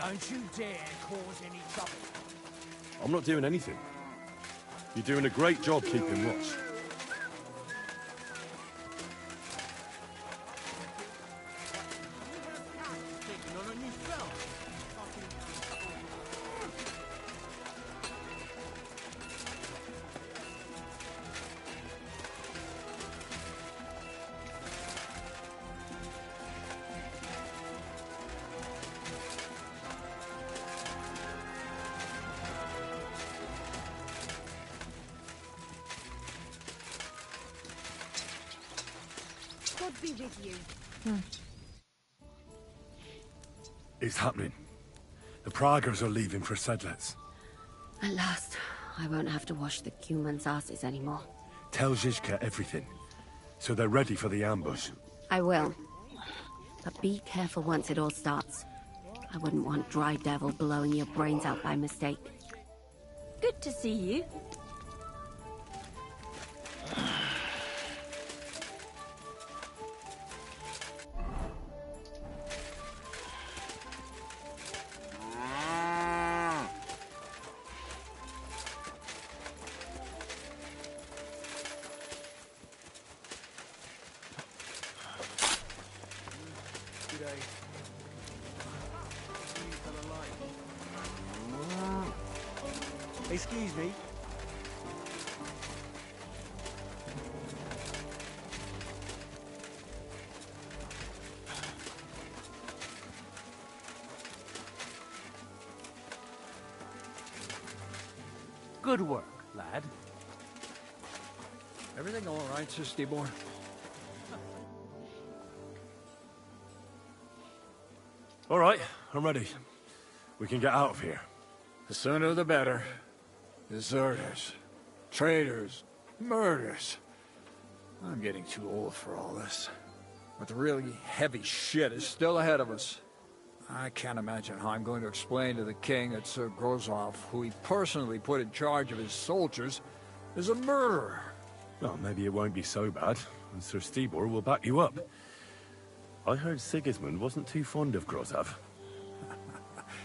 Don't you dare cause any trouble. I'm not doing anything. You're doing a great job keeping watch. God be with you. It's happening. The Praggers are leaving for Sedlets. At last, I won't have to wash the humans' asses anymore. Tell Zizka everything, so they're ready for the ambush. I will. But be careful once it all starts. I wouldn't want Dry Devil blowing your brains out by mistake. Good to see you. Excuse me. Good work, lad. Everything all right, Sir Stibor? All right, I'm ready. We can get out of here. The sooner the better. Deserters, traitors, murders. I'm getting too old for all this. But the really heavy shit is still ahead of us. I can't imagine how I'm going to explain to the king that Sir Grozov, who he personally put in charge of his soldiers, is a murderer. Well, maybe it won't be so bad, and Sir Stibor will back you up. I heard Sigismund wasn't too fond of Grozov.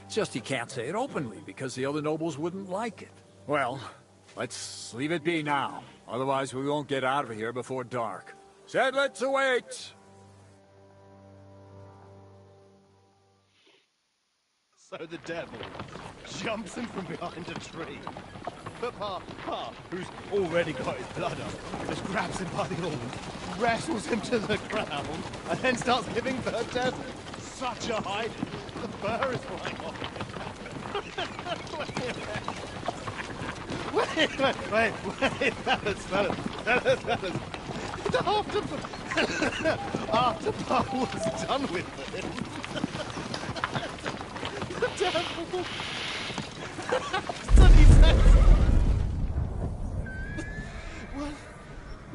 It's just he can't say it openly, because the other nobles wouldn't like it. Well, let's leave it be now. Otherwise we won't get out of here before dark. Sedlets await! So the devil jumps in from behind a tree. But Pa, who's already got his blood up, just grabs him by the horns, wrestles him to the ground, and then starts giving birth to such a hiding. The fur is flying off. Wait, fellas. After Pa was done with him, the devil... So he said...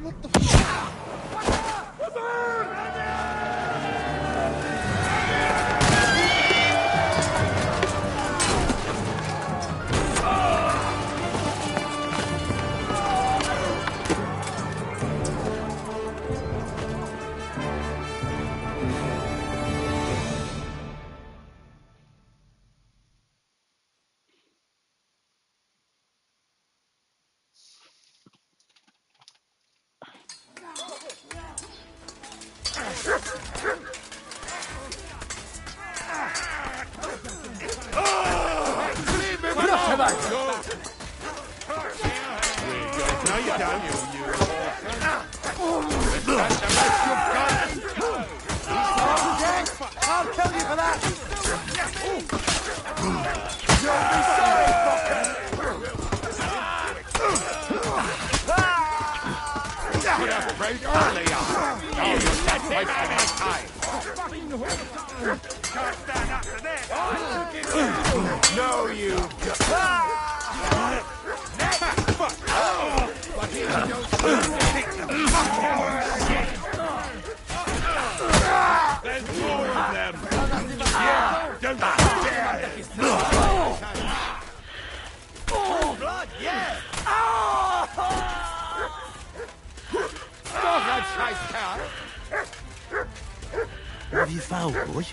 What the f... What have you found, boy?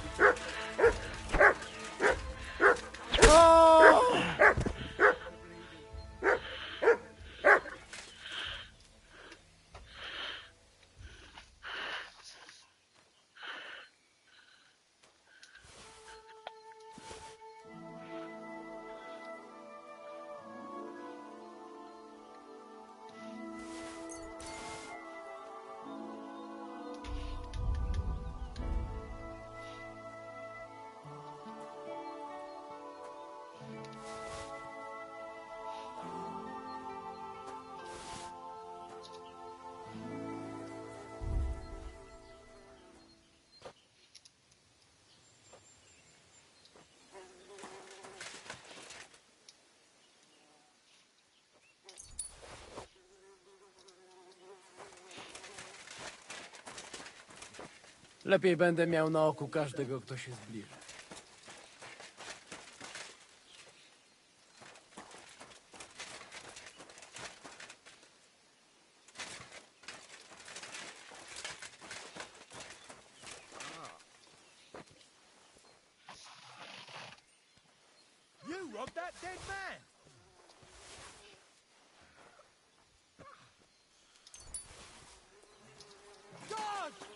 Lepiej będę miał na oku każdego, kto się zbliży. You robbed that dead man! Dodge!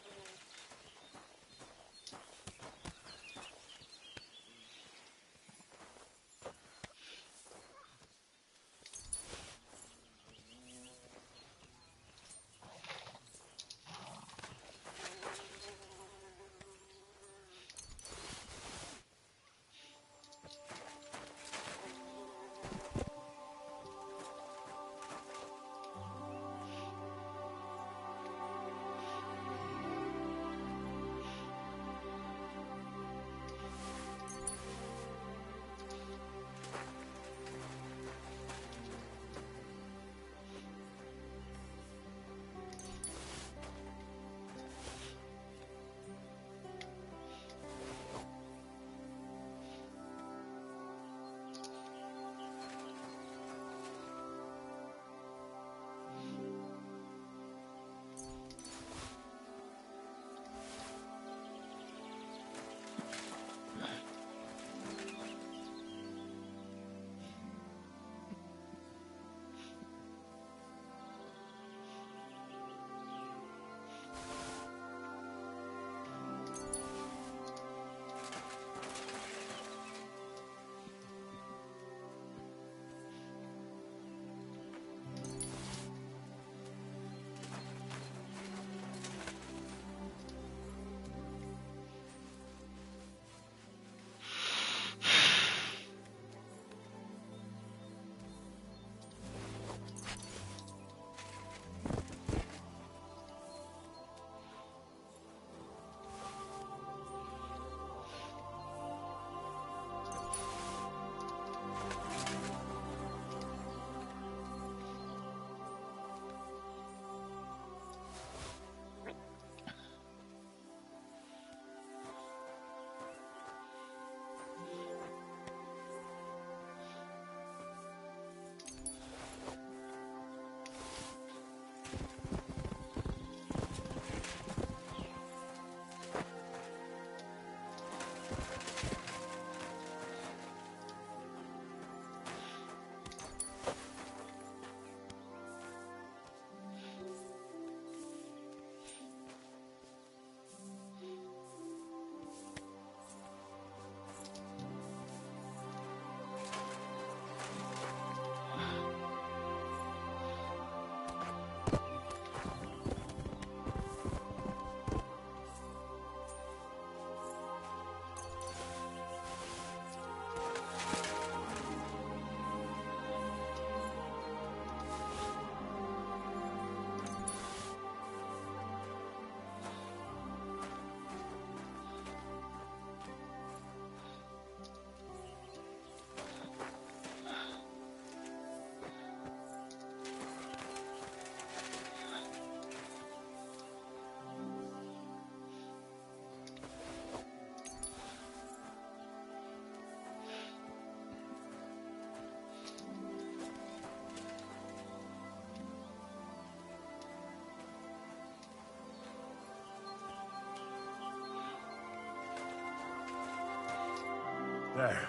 There.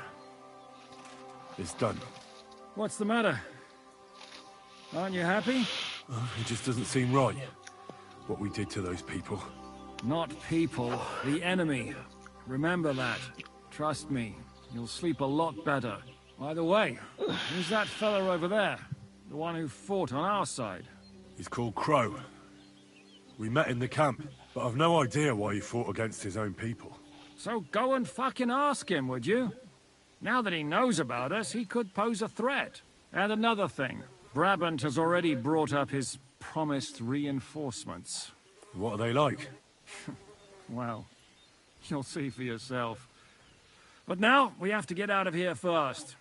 It's done. What's the matter? Aren't you happy? It just doesn't seem right. What we did to those people. Not people, the enemy. Remember that. Trust me, you'll sleep a lot better. By the way, who's that fella over there? The one who fought on our side? He's called Crow. We met in the camp, but I've no idea why he fought against his own people. So go and fucking ask him, would you? Now that he knows about us, he could pose a threat. And another thing, Brabant has already brought up his promised reinforcements. What are they like? Well, you'll see for yourself. But now, we have to get out of here first.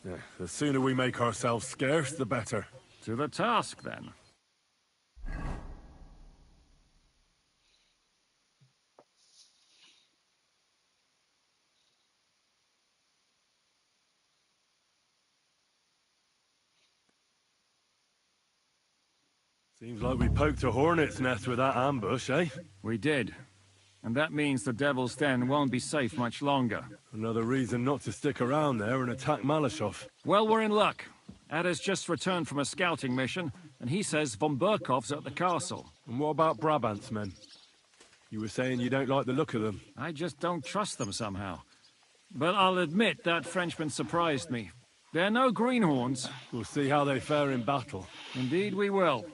Yeah, the sooner we make ourselves scarce, the better. To the task, then. Seems like we poked a hornet's nest with that ambush, eh? We did. And that means the Devil's Den won't be safe much longer. Another reason not to stick around there and attack Malashov. Well, we're in luck. Ada's just returned from a scouting mission, and he says von Burkov's at the castle. And what about Brabant's men? You were saying you don't like the look of them. I just don't trust them somehow. But I'll admit that Frenchman surprised me. They're no greenhorns. We'll see how they fare in battle. Indeed we will.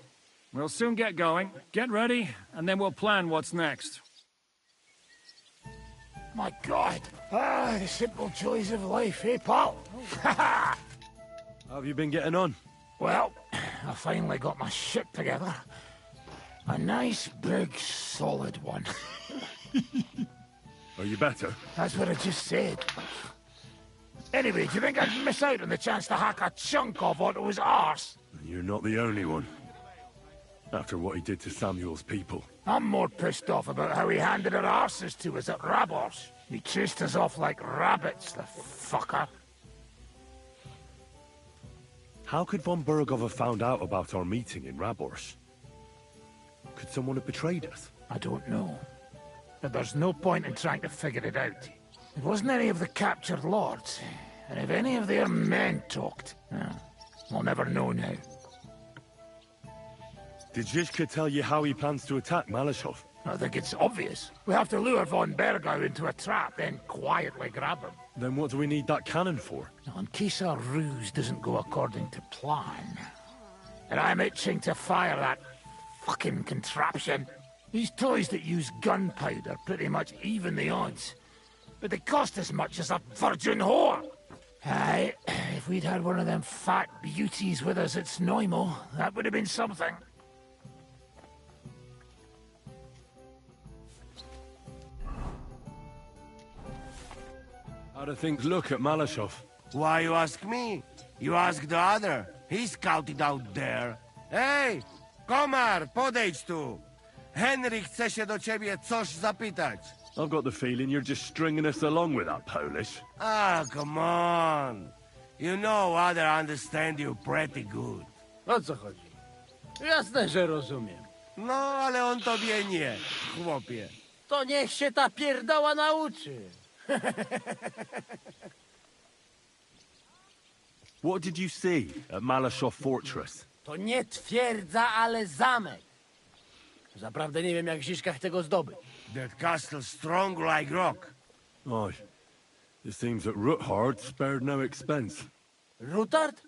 We'll soon get going. Get ready, and then we'll plan what's next. My God. The simple joys of life, eh, pal? How have you been getting on? Well, I finally got my shit together. A nice, big, solid one. Are you better? That's what I just said. Anyway, do you think I'd miss out on the chance to hack a chunk off onto his arse? You're not the only one. After what he did to Samuel's people. I'm more pissed off about how he handed our arses to us at Rabos. He chased us off like rabbits, the fucker. How could von Burgov have found out about our meeting in Rabors? Could someone have betrayed us? I don't know. But there's no point in trying to figure it out. It wasn't any of the captured lords. And if any of their men talked, we'll never know now. Did Zizka tell you how he plans to attack Malashov? I think it's obvious. We have to lure von Bergau into a trap, then quietly grab him. Then what do we need that cannon for? In case our ruse doesn't go according to plan. And I'm itching to fire that fucking contraption. These toys that use gunpowder pretty much even the odds. But they cost as much as a virgin whore. Aye, if we'd had one of them fat beauties with us at Snoimo, that would have been something. How do things look at Malashov? Why you ask me? You ask the other. He's scouted out there. Hej! Komar, podejdź tu! Henry chce się do ciebie coś zapytać. I've got the feeling you're just stringing us along with that Polish. Ah, come on. You know other understand you pretty good. O co chodzi? Jasne, że rozumiem. No, ale on tobie nie, chłopie. To niech się ta pierdoła nauczy. What did you see at Malashov Fortress? To nie twierdza, ale zamek. Zaprawdę nie wiem, jak Ziszka chce go zdobyć. That castle strong like rock. Aye. It seems that Ruthard spared no expense. Rutard?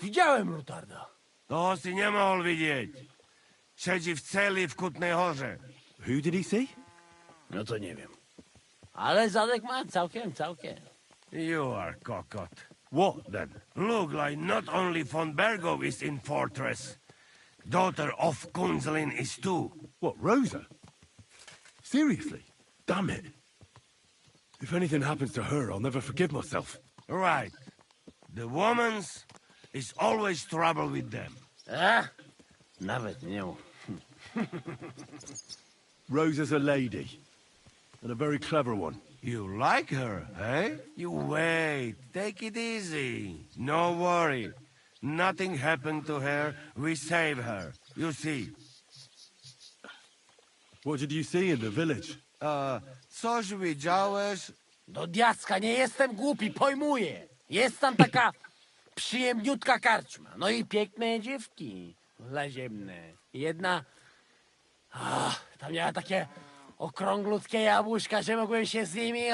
Widziałem Rutarda. To si nie mógł widzieć. Siedzi w celi w Kutnej Horze. Who did he see? No to nie wiem. Ale zadek ma całkiem. You are cockot. What, then? Look like not only von Bergov is in fortress. Daughter of Kunzelin is too. What, Rosa? Seriously? Damn it. If anything happens to her, I'll never forgive myself. Right. The woman's is always trouble with them. Nawet nie mów. Rosa's a lady. And a very clever one. You like her, eh? You wait. Take it easy. No worry. Nothing happened to her. We save her. You see. What did you see in the village? Coś widziałeś? Do diacka, nie jestem głupi, pojmuję. Jest tam taka przyjemniutka karczma. No i piękne dziewki laziemne. Jedna... tam miała takie okrąglutkie jabłuszka, że mogłem się z nimi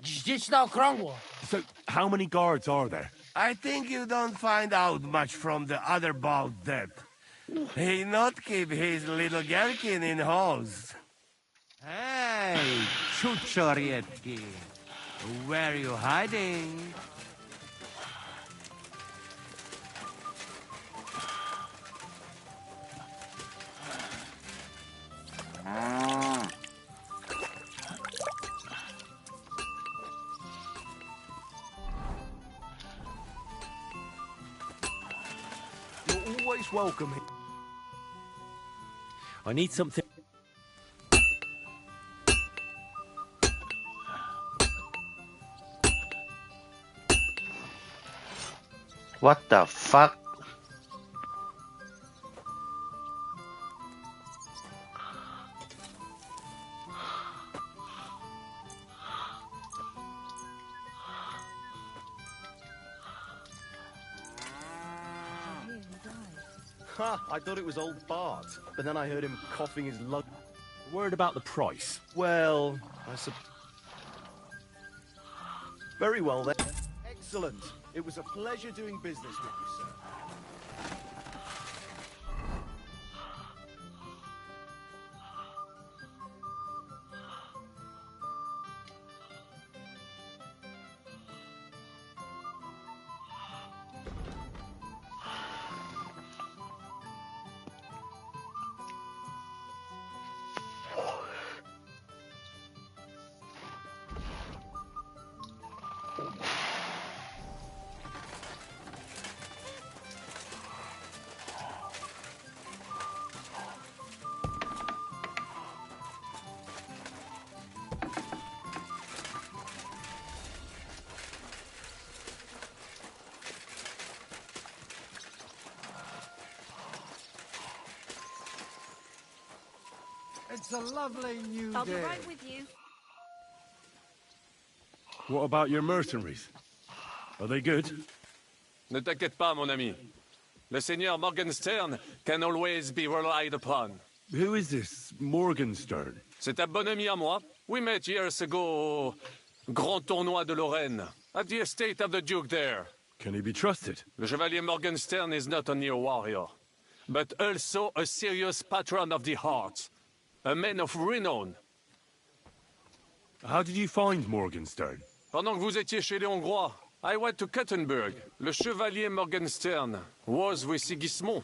gździć na okrągło. So, how many guards are there? I think you don't find out much from the other about that. He not keep his little gherkin in halls. Hey, chuchorietki. Where are you hiding? You're always welcome here. I need something. What the fuck? Ha! I thought it was old Bart, but then I heard him coughing his lung. Word about the price. Well, very well then. Excellent. It was a pleasure doing business with you, sir. It's a lovely new I'll be day. right with you. What about your mercenaries? Are they good? Ne t'inquiète pas, mon ami. Le Seigneur Morgenstern can always be relied upon. Who is this Morgenstern? C'est un bon ami à moi. We met years ago au Grand Tournoi de Lorraine, at the estate of the Duke there. Can he be trusted? Le Chevalier Morgenstern is not only a warrior, but also a serious patron of the hearts. A man of renown. How did you find Morgenstern? Pendant que vous étiez chez les Hongrois, I went to Kuttenberg. Le Chevalier Morgenstern was with Sigismund.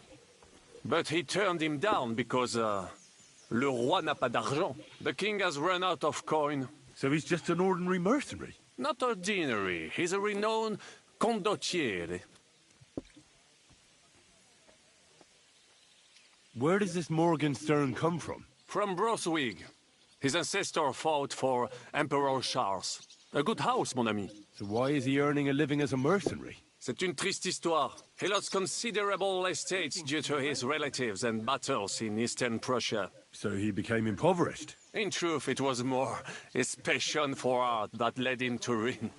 But he turned him down because, le roi n'a pas d'argent. The king has run out of coin. So he's just an ordinary mercenary? Not ordinary. He's a renowned condottiere. Where does this Morgenstern come from? From Broswig. His ancestor fought for Emperor Charles. A good house, mon ami. So why is he earning a living as a mercenary? C'est une triste histoire. He lost considerable estates due to his relatives and battles in Eastern Prussia. So he became impoverished? In truth, it was more his passion for art that led him to ruin.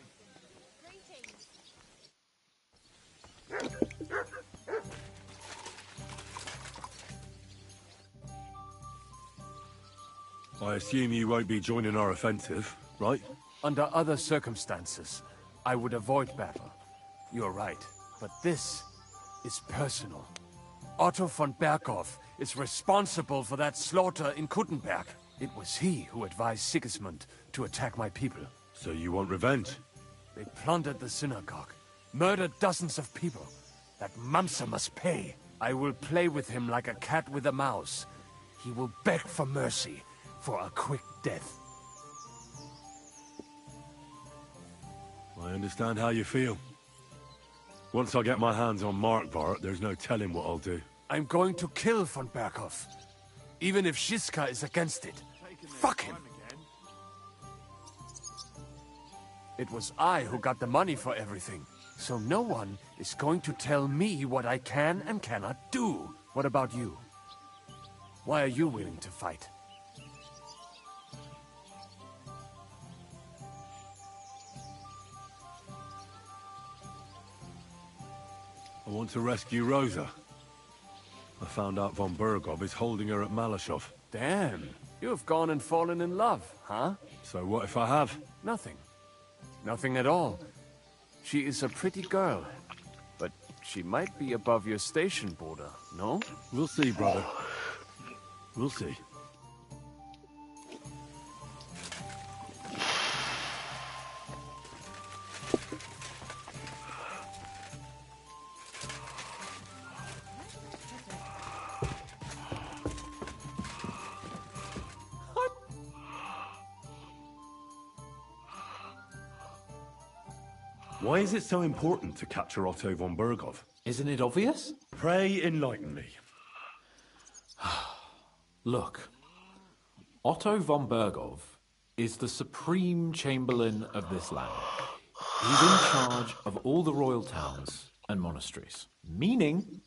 I assume you won't be joining our offensive, right? Under other circumstances, I would avoid battle. You're right, but this is personal. Otto von Berghoff is responsible for that slaughter in Kuttenberg. It was he who advised Sigismund to attack my people. So you want revenge? They plundered the synagogue, murdered dozens of people. That Mamsa must pay. I will play with him like a cat with a mouse. He will beg for mercy, for a quick death. I understand how you feel. Once I get my hands on Markvart, there's no telling what I'll do. I'm going to kill von Berghoff, even if Shiska is against it. Fuck him! It was I who got the money for everything, so no one is going to tell me what I can and cannot do. What about you? Why are you willing to fight? I want to rescue Rosa. I found out von Bergov is holding her at Malashov. Damn, you have gone and fallen in love, huh? So what if I have? Nothing. Nothing at all. She is a pretty girl, but she might be above your station border, no? We'll see, brother. We'll see. Why is it so important to capture Otto von Bergov? Isn't it obvious? Pray enlighten me. Look, Otto von Bergov is the supreme chamberlain of this land. He's in charge of all the royal towns and monasteries, meaning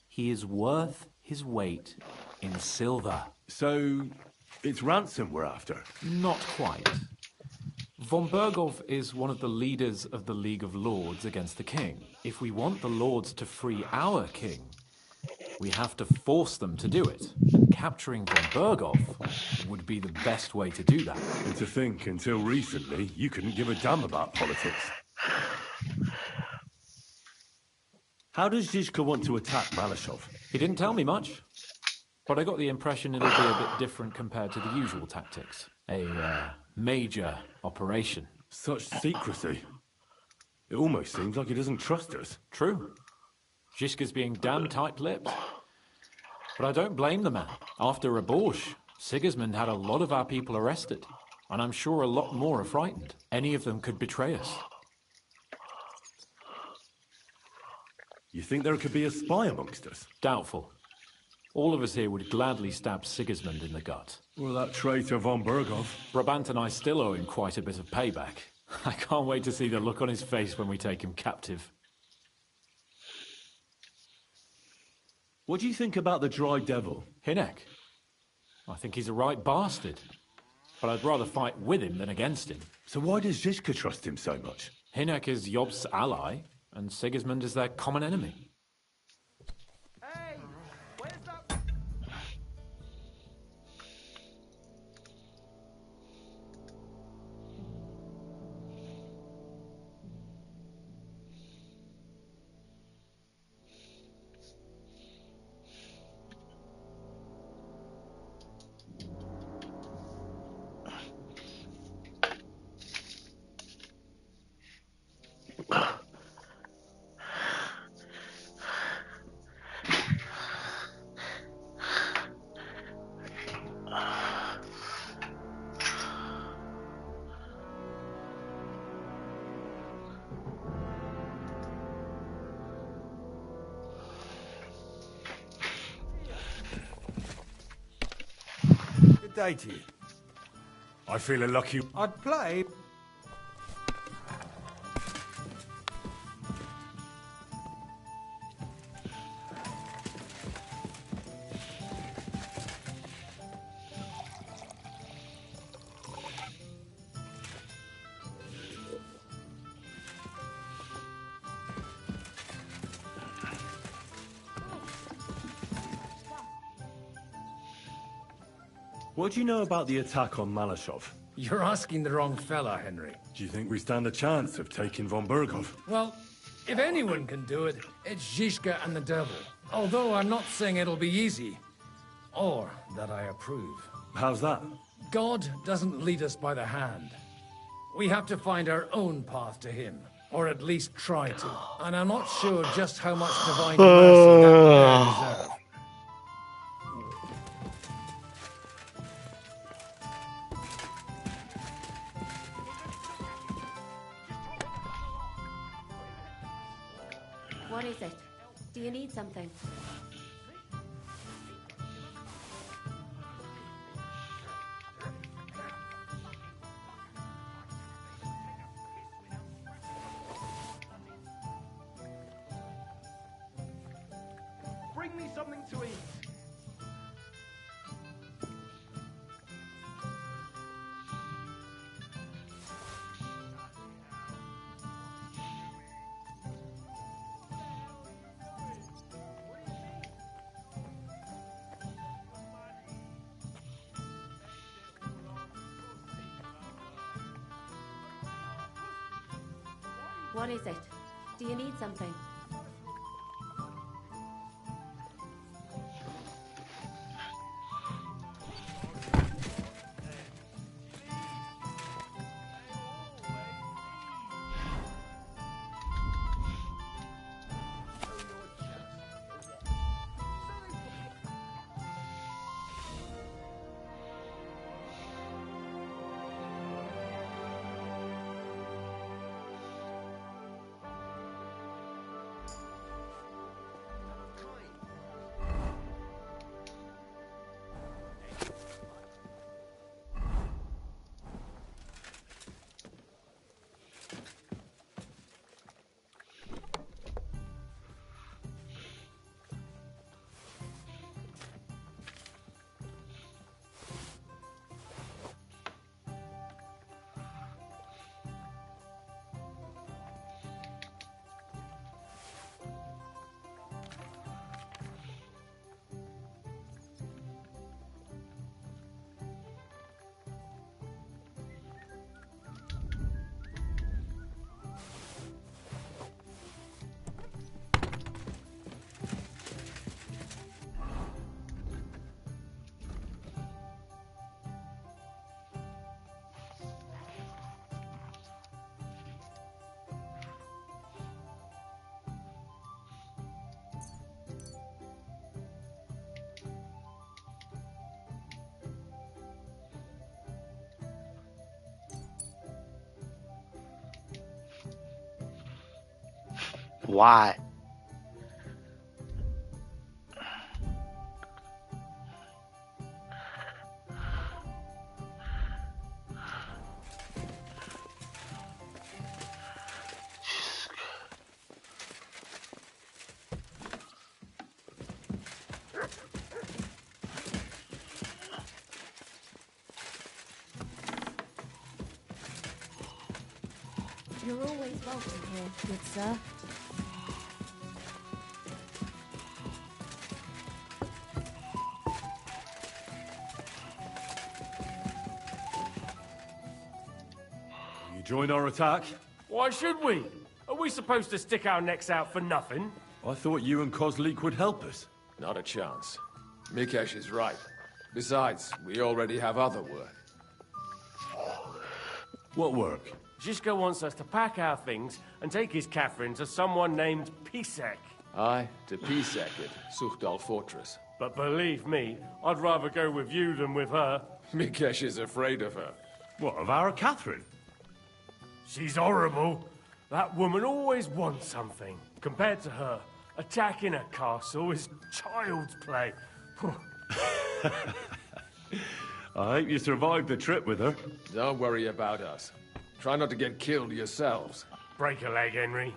he is worth his weight in silver. So, it's ransom we're after? Not quite. Von Bergov is one of the leaders of the League of Lords against the king. If we want the lords to free our king, we have to force them to do it. Capturing von Bergov would be the best way to do that. And to think, until recently, you couldn't give a damn about politics. How does Zizka want to attack Malashov? He didn't tell me much, but I got the impression it'll be a bit different compared to the usual tactics. A major operation. Such secrecy. It almost seems like he doesn't trust us. True. Zizka's being damn tight-lipped. But I don't blame the man. After Raborsch, Sigismund had a lot of our people arrested, and I'm sure a lot more are frightened. Any of them could betray us. You think there could be a spy amongst us? Doubtful. All of us here would gladly stab Sigismund in the gut. Or that traitor von Bergov. Brabant and I still owe him quite a bit of payback. I can't wait to see the look on his face when we take him captive. What do you think about the Dry Devil? Hinek? I think he's a right bastard. But I'd rather fight with him than against him. So why does Zizka trust him so much? Hinek is Job's ally, and Sigismund is their common enemy. Good day to you. I feel a lucky... I'd play... What do you know about the attack on Malashov? You're asking the wrong fella, Henry. Do you think we stand a chance of taking von Bergov? Well, if anyone can do it, it's Zizka and the devil. Although I'm not saying it'll be easy. Or that I approve. How's that? God doesn't lead us by the hand. We have to find our own path to him. Or at least try to. And I'm not sure just how much divine mercy that pair deserve. What is it? Do you need something? Bring me something to eat. What is it? Do you need something? Why? You're always welcome here, good sir. You join our attack? Why should we? Are we supposed to stick our necks out for nothing? I thought you and Kozlik would help us. Not a chance. Mikesh is right. Besides, we already have other work. What work? Zizka wants us to pack our things and take his Catherine to someone named Pisek. Aye, to Pisek at Suchdal Fortress. But believe me, I'd rather go with you than with her. Mikesh is afraid of her. What, of our Catherine? She's horrible. That woman always wants something. Compared to her, attacking a castle is child's play. I hope you survived the trip with her. Don't worry about us. Try not to get killed yourselves. Break a leg, Henry.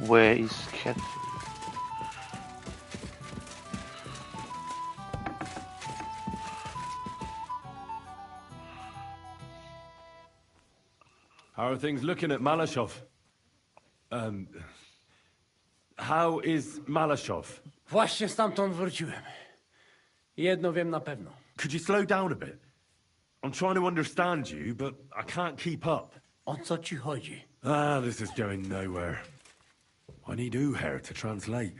Where is Catherine? How are things looking at Malashov? How is Malashov? Właśnie stamtąd wróciłem. Jedno wiem na pewno. Could you slow down a bit? I'm trying to understand you, but I can't keep up. O co ci chodzi? This is going nowhere. I need Uher to translate.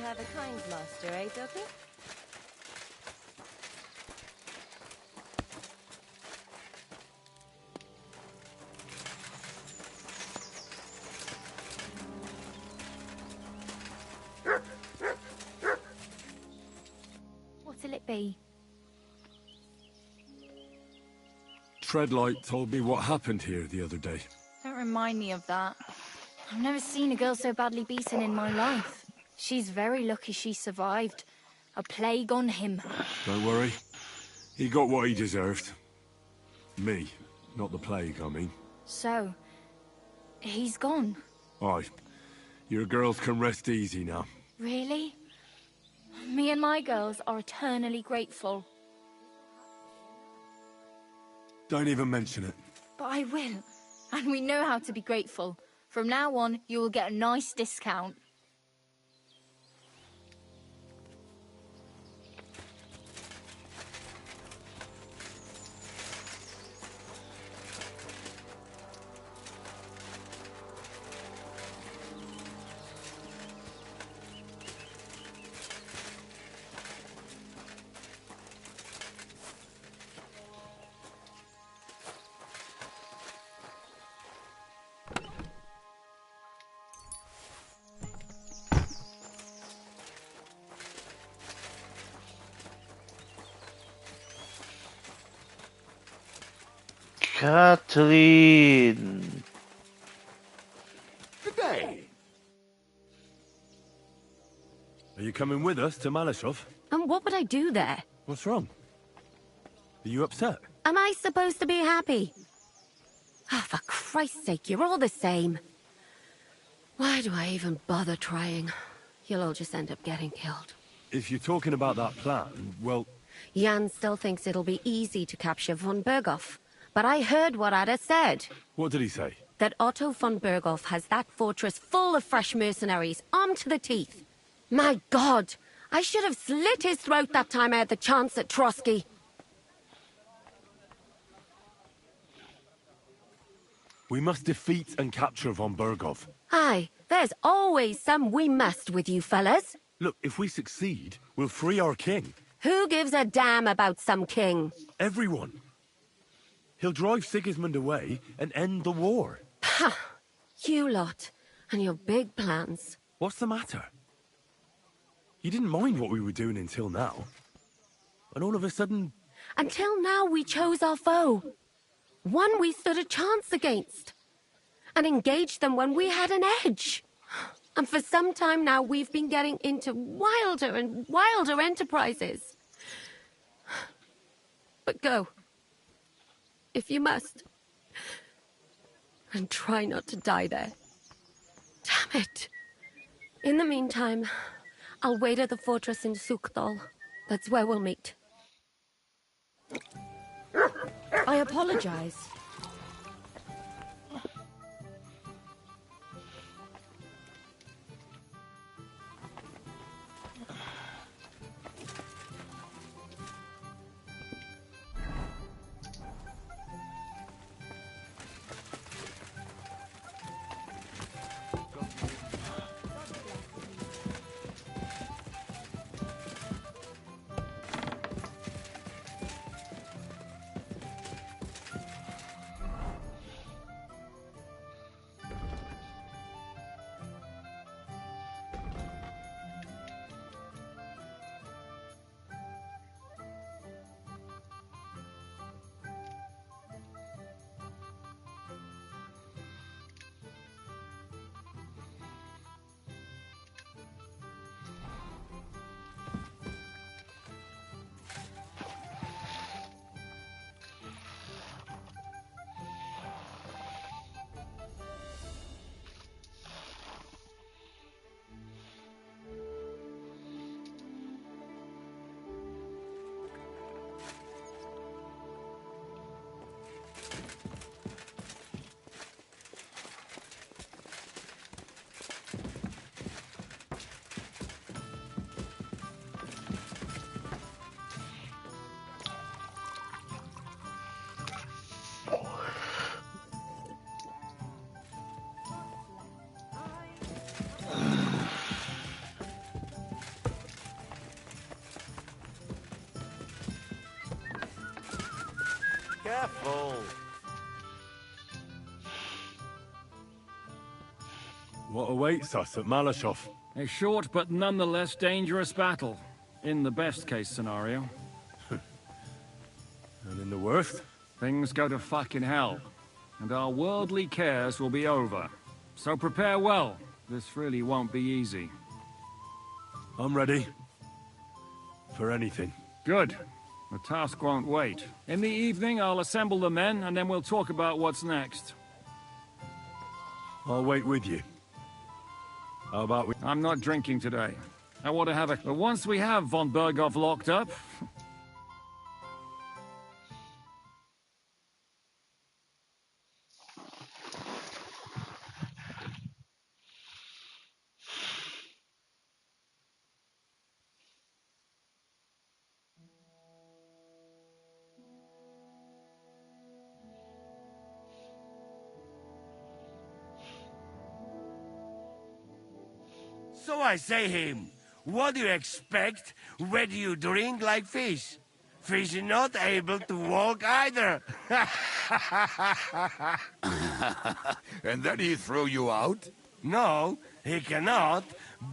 have a kind master, eh, Dudley? What'll it be? Treadlight told me what happened here the other day. Don't remind me of that. I've never seen a girl so badly beaten in my life. She's very lucky she survived. A plague on him. Don't worry. He got what he deserved. Me, not the plague, I mean. So, he's gone. Aye. Your girls can rest easy now. Really? Me and my girls are eternally grateful. Don't even mention it. But I will. And we know how to be grateful. From now on, you will get a nice discount. Kathleen. Good day. Are you coming with us to Malashov? And what would I do there? What's wrong? Are you upset? Am I supposed to be happy? Oh, for Christ's sake, you're all the same. Why do I even bother trying? You'll all just end up getting killed. If you're talking about that plan, well... Jan still thinks it'll be easy to capture von Berghoff. But I heard what Ada said. What did he say? That Otto von Berghoff has that fortress full of fresh mercenaries, armed to the teeth. My God! I should have slit his throat that time I had the chance at Trotsky. We must defeat and capture von Berghoff. Aye, there's always some we must with you fellas. Look, if we succeed, we'll free our king. Who gives a damn about some king? Everyone. He'll drive Sigismund away and end the war. Ha! You lot, and your big plans. What's the matter? You didn't mind what we were doing until now. And all of a sudden... Until now we chose our foe. One we stood a chance against. And engaged them when we had an edge. And for some time now we've been getting into wilder and wilder enterprises. But go. If you must. And try not to die there. Damn it. In the meantime, I'll wait at the fortress in Sukdal. That's where we'll meet. I apologize. Careful. What awaits us at Malashov? A short but nonetheless dangerous battle. In the best case scenario. And in the worst? Things go to fucking hell. And our worldly cares will be over. So prepare well. This really won't be easy. I'm ready. For anything. Good. The task won't wait. In the evening, I'll assemble the men, and then we'll talk about what's next. I'll wait with you. How about we... I'm not drinking today. I want to have a... But once we have von Berghoff locked up... So I say him, what do you expect? Where do you drink like fish? Fish are not able to walk either. And then he threw you out? No, he cannot,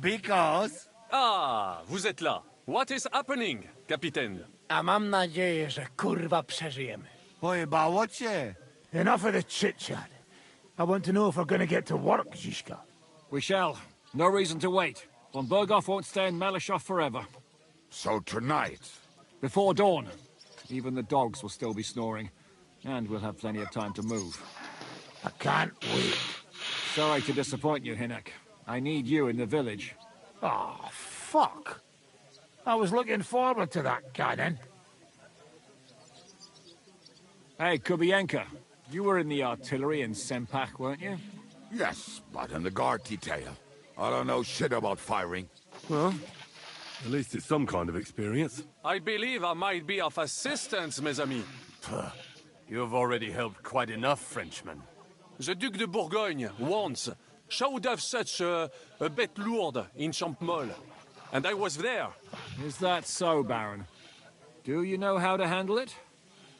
because... Ah, vous êtes là. What is happening, Capitaine? A mam nadzieję, że kurwa przeżyjemy. Pojebało cię. Enough of the chit-chat. I want to know if we're gonna get to work, Zizka. We shall. No reason to wait. Von Berghoff won't stay in Malashov forever. So tonight? Before dawn. Even the dogs will still be snoring. And we'll have plenty of time to move. I can't wait. Sorry to disappoint you, Hinnock. I need you in the village. Oh, fuck. I was looking forward to that, cannon. Hey, Kubienka. You were in the artillery in Sempak, weren't you? Yes, but in the guard detail. I don't know shit about firing. Well, at least it's some kind of experience. I believe I might be of assistance, mes amis. You've already helped quite enough, Frenchman. The Duc de Bourgogne, once, showed off such a bête lourde in Champmol. And I was there. Is that so, Baron? Do you know how to handle it?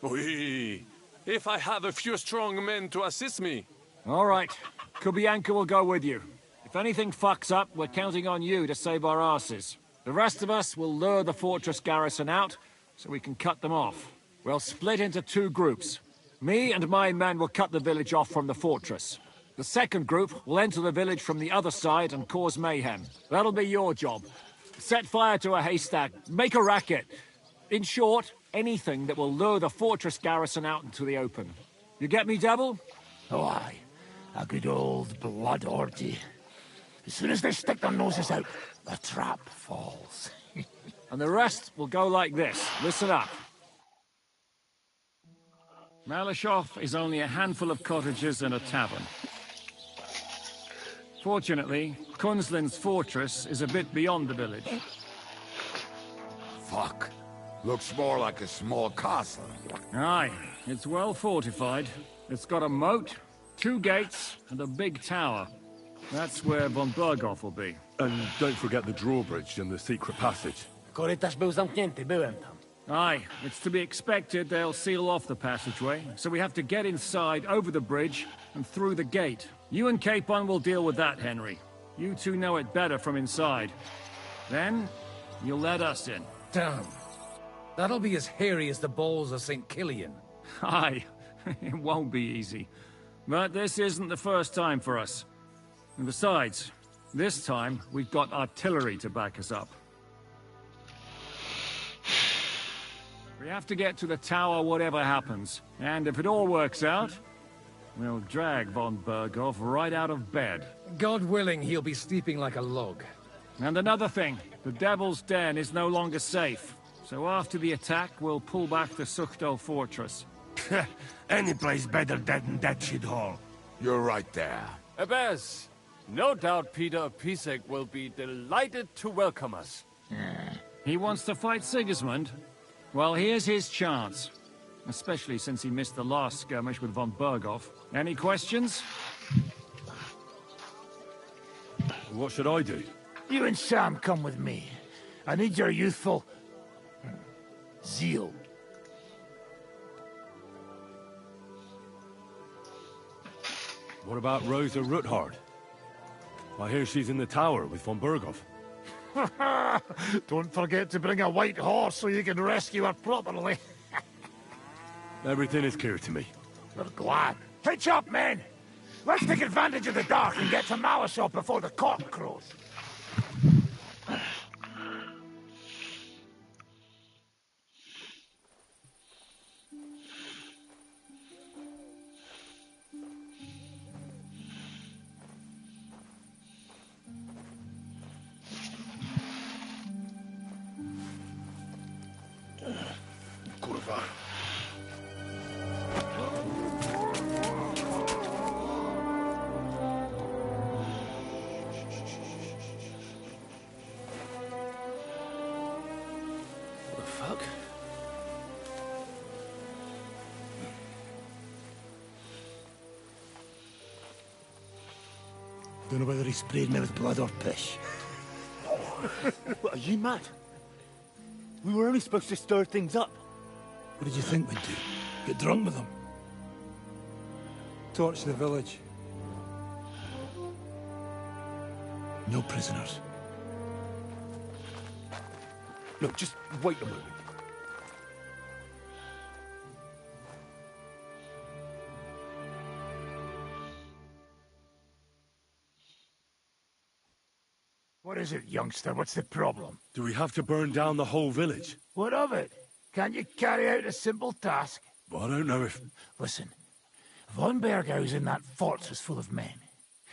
Oui. If I have a few strong men to assist me. All right. Kubienka will go with you. If anything fucks up, we're counting on you to save our asses. The rest of us will lure the fortress garrison out, so we can cut them off. We'll split into two groups. Me and my men will cut the village off from the fortress. The second group will enter the village from the other side and cause mayhem. That'll be your job. Set fire to a haystack, make a racket. In short, anything that will lure the fortress garrison out into the open. You get me, Devil? Oh, aye. A good old blood orgy. As soon as they stick their noses out, the trap falls. And the rest will go like this. Listen up. Malashov is only a handful of cottages and a tavern. Fortunately, Kunzlin's fortress is a bit beyond the village. Fuck. Looks more like a small castle. Aye, it's well fortified. It's got a moat, 2 gates, and a big tower. That's where von Berghoff will be. And don't forget the drawbridge and the secret passage. Korytarz był zamknięty, byłem tam. Aye, it's to be expected they'll seal off the passageway, so we have to get inside, over the bridge, and through the gate. You and Capon will deal with that, Henry. You two know it better from inside. Then, you'll let us in. Damn. That'll be as hairy as the balls of St. Killian. Aye, it won't be easy. But this isn't the first time for us. And besides, this time, we've got artillery to back us up. We have to get to the tower whatever happens. And if it all works out, we'll drag von Berghoff right out of bed. God willing, he'll be sleeping like a log. And another thing, the Devil's Den is no longer safe. So after the attack, we'll pull back the Sukhto fortress. Any place better than that shithole. You're right there. Ebez, no doubt Peter Pisek will be delighted to welcome us. He wants to fight Sigismund? Well, here's his chance. Especially since he missed the last skirmish with von Berghoff. Any questions? What should I do? You and Sam come with me. I need your youthful... zeal. What about Rosa Ruthard? I hear she's in the tower with von Berghoff. Don't forget to bring a white horse so you can rescue her properly. Everything is clear to me. We're glad. Hitch up, men! Let's take advantage of the dark and get to Malishop before the cock crows. Kurwa. What the fuck? Don't know whether he sprayed me with blood or piss. What, are you mad? We were only supposed to stir things up. What did you think we'd do? Get drunk with them? Torch the village. No prisoners. Look, just wait a moment. What is it, youngster? What's the problem? Do we have to burn down the whole village? What of it? Can't you carry out a simple task? Well, I don't know if... Listen, von Bergau's in that fortress full of men.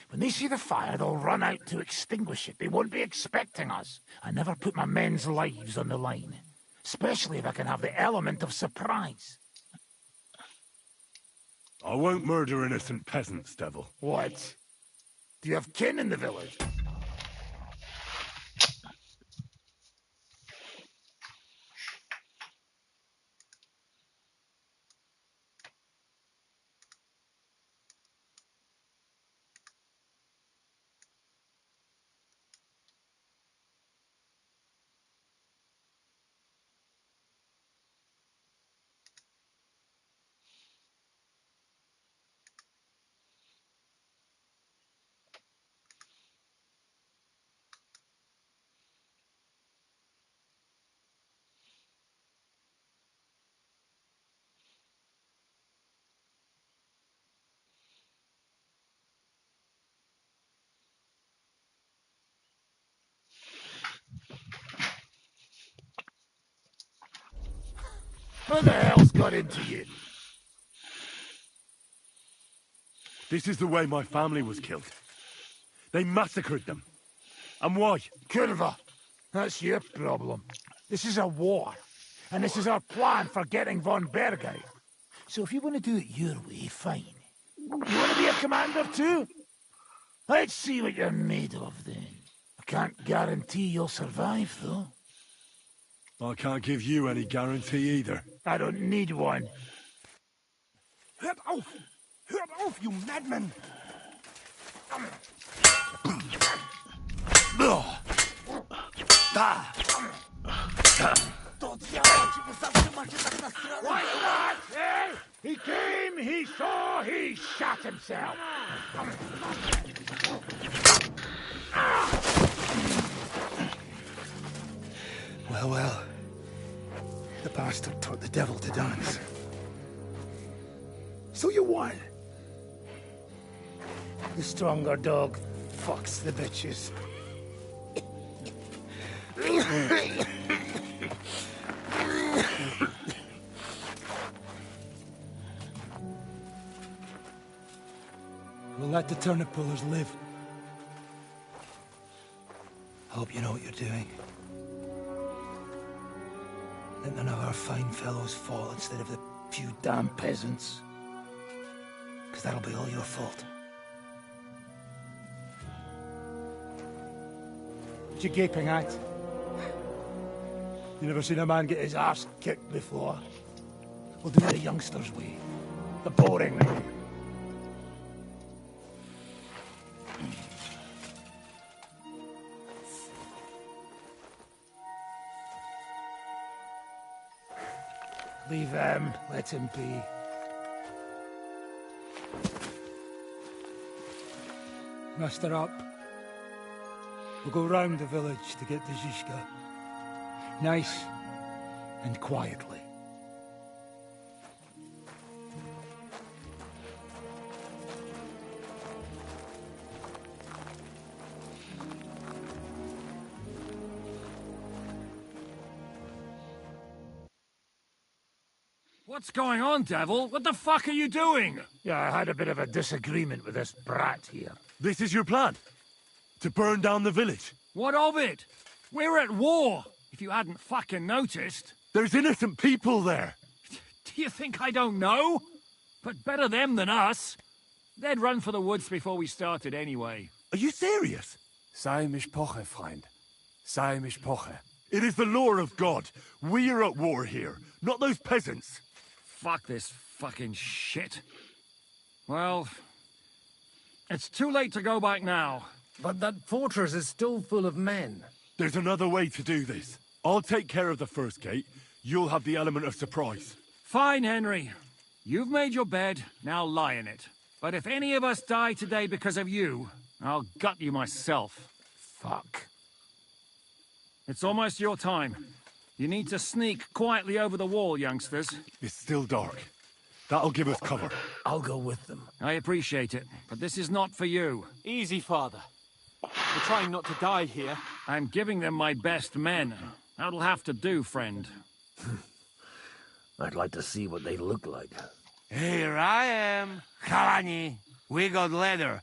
When they see the fire, they'll run out to extinguish it. They won't be expecting us. I never put my men's lives on the line. Especially if I can have the element of surprise. I won't murder innocent peasants, Devil. What? Do you have kin in the village? What the hell's got into you? This is the way my family was killed. They massacred them. And why? Curva, that's your problem. This is a war, and this is our plan for getting von Bergau. So if you want to do it your way, fine. You want to be a commander too? Let's see what you're made of then. I can't guarantee you'll survive, though. I can't give you any guarantee either. I don't need one. Hört auf! Hört auf, you madman! Da! Why not, eh? He came, he saw, he shot himself. Well, well. The bastard taught the devil to dance. So you won. The stronger dog fucks the bitches. We'll let the turnip pullers live. Hope you know what you're doing. Let none of our fine fellows fall instead of the few damn peasants. Because that'll be all your fault. What you gaping at? You never seen a man get his arse kicked before? We'll do it the youngsters' way. The boring way. Leave him. Let him be. Muster up. We'll go round the village to get to Zizka. Nice and quietly. What's going on, Devil? What the fuck are you doing? Yeah, I had a bit of a disagreement with this brat here. This is your plan? To burn down the village? What of it? We're at war, if you hadn't fucking noticed. There's innocent people there. Do you think I don't know? But better them than us. They'd run for the woods before we started anyway. Are you serious? Sei mishpoche, friend. Sei mishpoche. It is the law of God. We are at war here, not those peasants. Fuck this fucking shit. Well, it's too late to go back now. But that fortress is still full of men. There's another way to do this. I'll take care of the first gate. You'll have the element of surprise. Fine, Henry. You've made your bed, now lie in it. But if any of us die today because of you, I'll gut you myself. Fuck. It's almost your time. You need to sneak quietly over the wall, youngsters. It's still dark. That'll give us cover. I'll go with them. I appreciate it, but this is not for you. Easy, father. We're trying not to die here. I'm giving them my best men. That'll have to do, friend. I'd like to see what they look like. Here I am, Kalani. We got leather.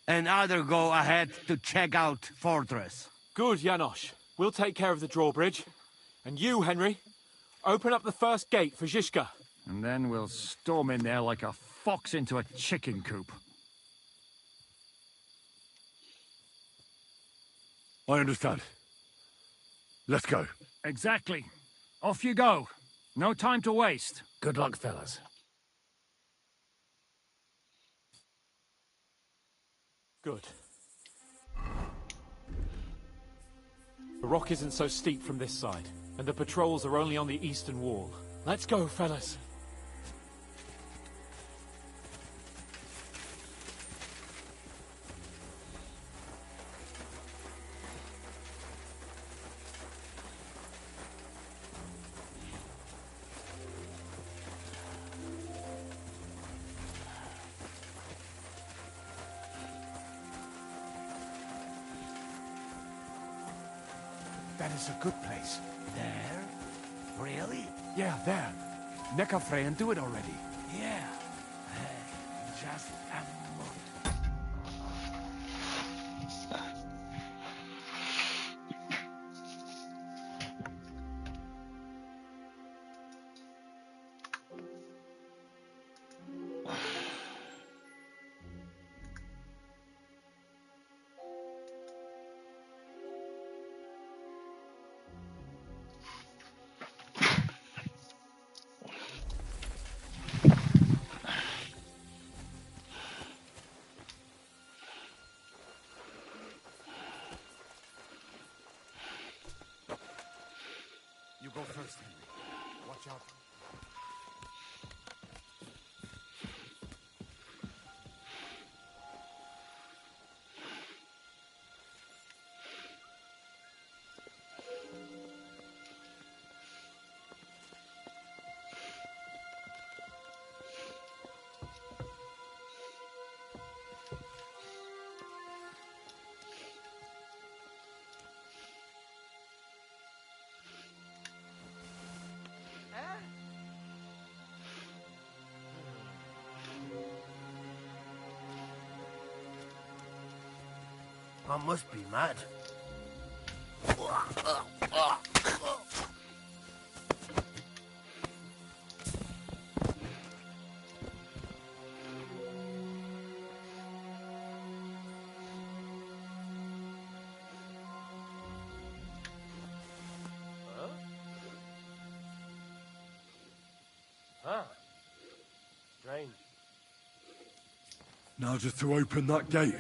And other go ahead to check out fortress. Good, Janosch. We'll take care of the drawbridge. And you, Henry, open up the first gate for Zizka. And then we'll storm in there like a fox into a chicken coop. I understand. Let's go. Exactly. Off you go. No time to waste. Good luck, fellas. Good. The rock isn't so steep from this side, and the patrols are only on the eastern wall. Let's go, fellas. That is a good place. There? Really? Yeah, there. Neckarfrey and do it already. Yeah. Just a moment. You go first, Henry. Watch out. I must be mad. Strange. Now just to open that gate.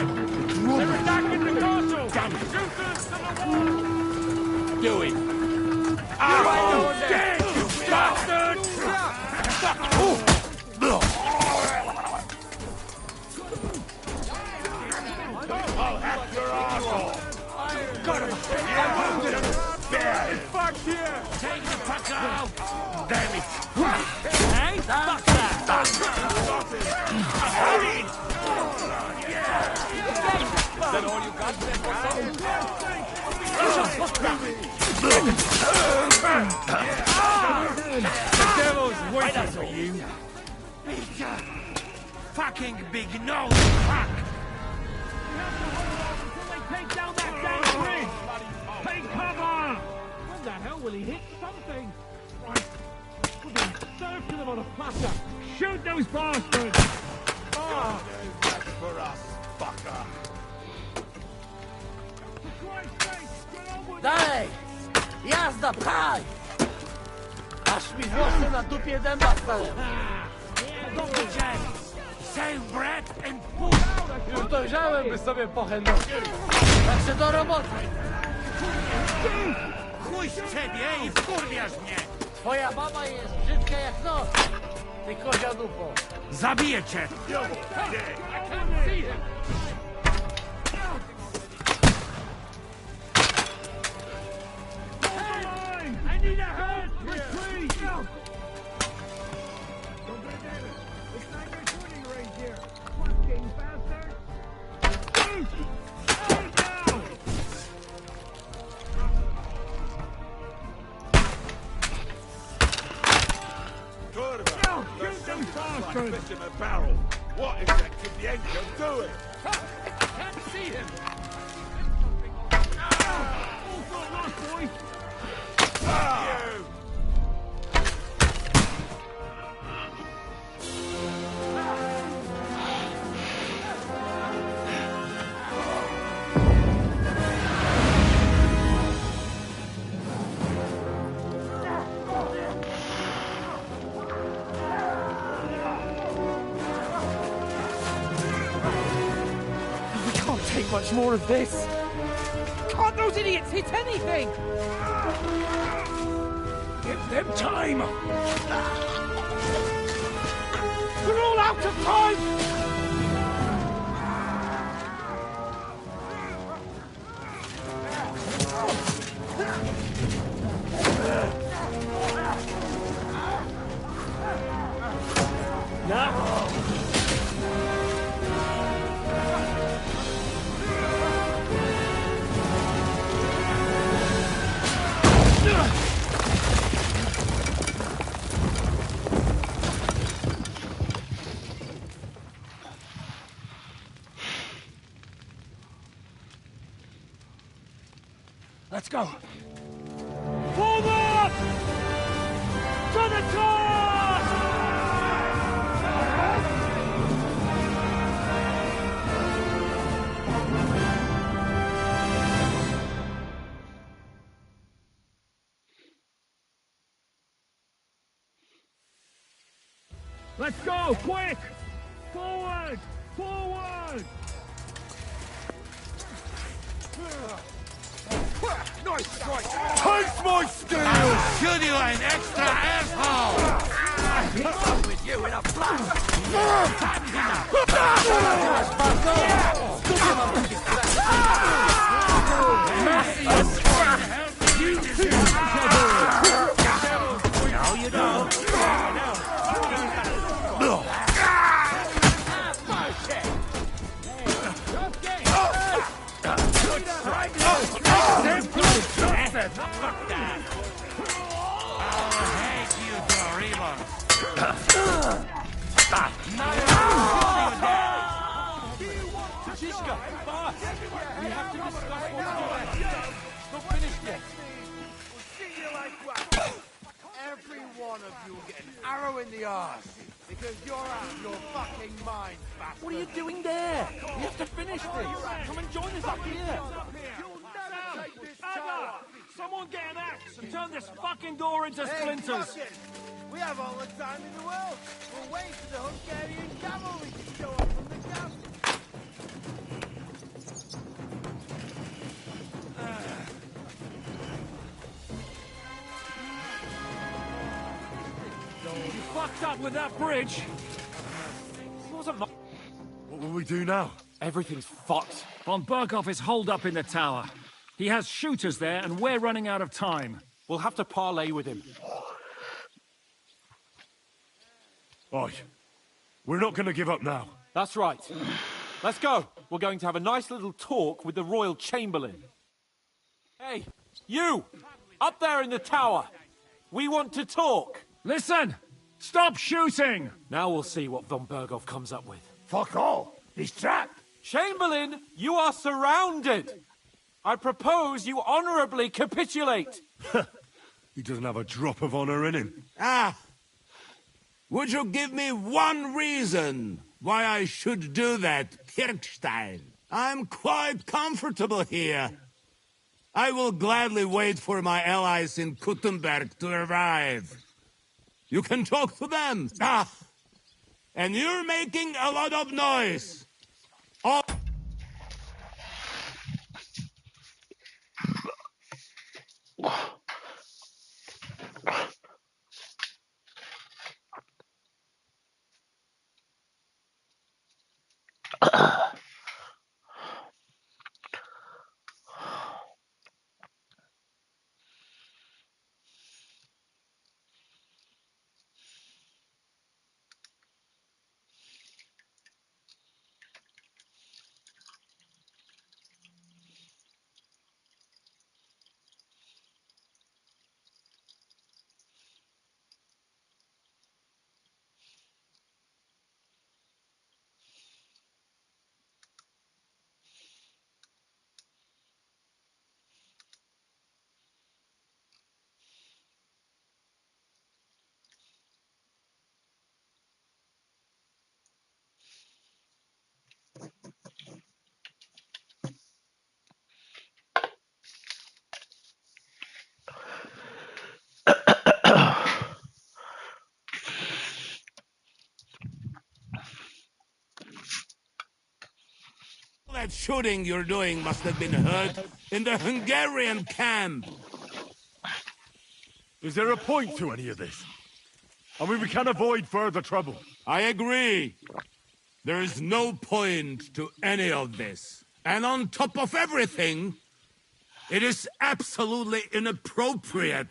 They're attacking the castle! Shooters to the wall! Do it! Oh, dead, you bastards! I'll hack your asshole! Got him! I'm wounded and bad! Fuck here! Take the fucker out! Damn it! Hey, fuck that! Is that all you got there The devil's waiting for you. Fucking big nose fuck! Take down that damn bridge! Take cover! When the hell will he hit something? Right. Put him, serve to them on a platter. Shoot those bastards! Ah! That's for us, fucker! Dalej! Jazda, pchaj! Aż mi włosy na dupie dęba stają. Save breath and push! Już dojrzałem, by sobie pochędować. Także do roboty. Chuj z ciebie i wkurwiasz mnie! Twoja baba jest brzydka jak noc. Ty kozia dupo. Zabiję cię! I need a hand! Retreat! It's not your shooting range here! Fucking bastard! Stay down! Turbo! Shoot them bastards! Fish in a barrel! What is that Kibienko doing? I can't see him! All got lost, boys! You! We can't take much more of this. Can't those idiots hit anything? Give them time! We're all out of time! Let's go. Forward! To the top! Let's go, quick! Forward! Forward! Nice strike! Taste my steel! I'll shoot you an extra asshole! I'm with you in a flash! No, you don't! Every one of you will get an arrow in the arse because you're out of your fucking mind, bastard. What are you doing there? We have to finish this. Come and join us up here. Anna! Someone get an axe and turn this fucking door into splinters! Fuck it. We have all the time in the world. We'll wait for the Hungarian cavalry to show up from the camp. fucked up with that bridge. It wasn't my... What will we do now? Everything's fucked. Von Berghoff is holed up in the tower. He has shooters there, and we're running out of time. We'll have to parley with him. Oi, we're not going to give up now. That's right. Let's go. We're going to have a nice little talk with the Royal Chamberlain. Hey, you! Up there in the tower! We want to talk! Listen! Stop shooting! Now we'll see what Von Berghoff comes up with. Fuck all. He's trapped. Chamberlain, you are surrounded! I propose you honorably capitulate! He doesn't have a drop of honor in him. Ah! Would you give me one reason why I should do that, Kirkstein? I'm quite comfortable here. I will gladly wait for my allies in Kuttenberg to arrive. You can talk to them. Ah! And you're making a lot of noise. All that shooting you're doing must have been heard in the Hungarian camp. Is there a point to any of this? I mean, we can avoid further trouble. I agree. There is no point to any of this. And on top of everything, it is absolutely inappropriate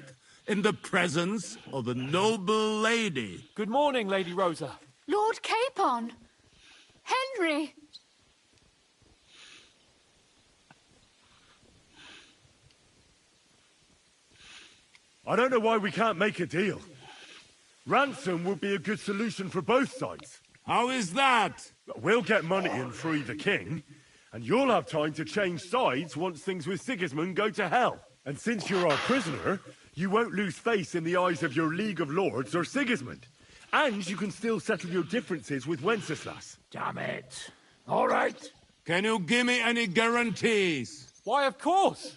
in the presence of a noble lady. Good morning, Lady Rosa. Lord Capon! Henry! I don't know why we can't make a deal. Ransom would be a good solution for both sides. How is that? We'll get money and free the king, and you'll have time to change sides once things with Sigismund go to hell. And since you're our prisoner, you won't lose face in the eyes of your League of Lords or Sigismund. And you can still settle your differences with Wenceslas. Damn it. All right. Can you give me any guarantees? Why, of course.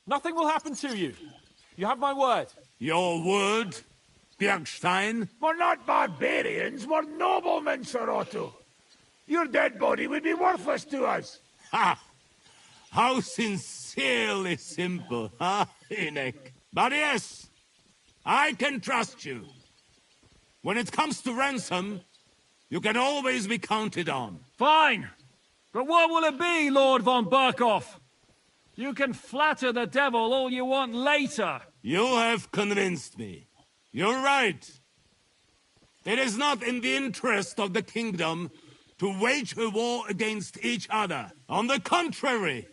Nothing will happen to you. You have my word. Your word, Bjergstein? We're not barbarians, we're noblemen, Sir Otto. Your dead body would be worthless to us. Ha! How sincerely simple, huh, Enoch? But yes, I can trust you. When it comes to ransom, you can always be counted on. Fine. But what will it be, Lord von Berghoff? You can flatter the devil all you want later. You have convinced me. You're right. It is not in the interest of the kingdom to wage a war against each other. On the contrary,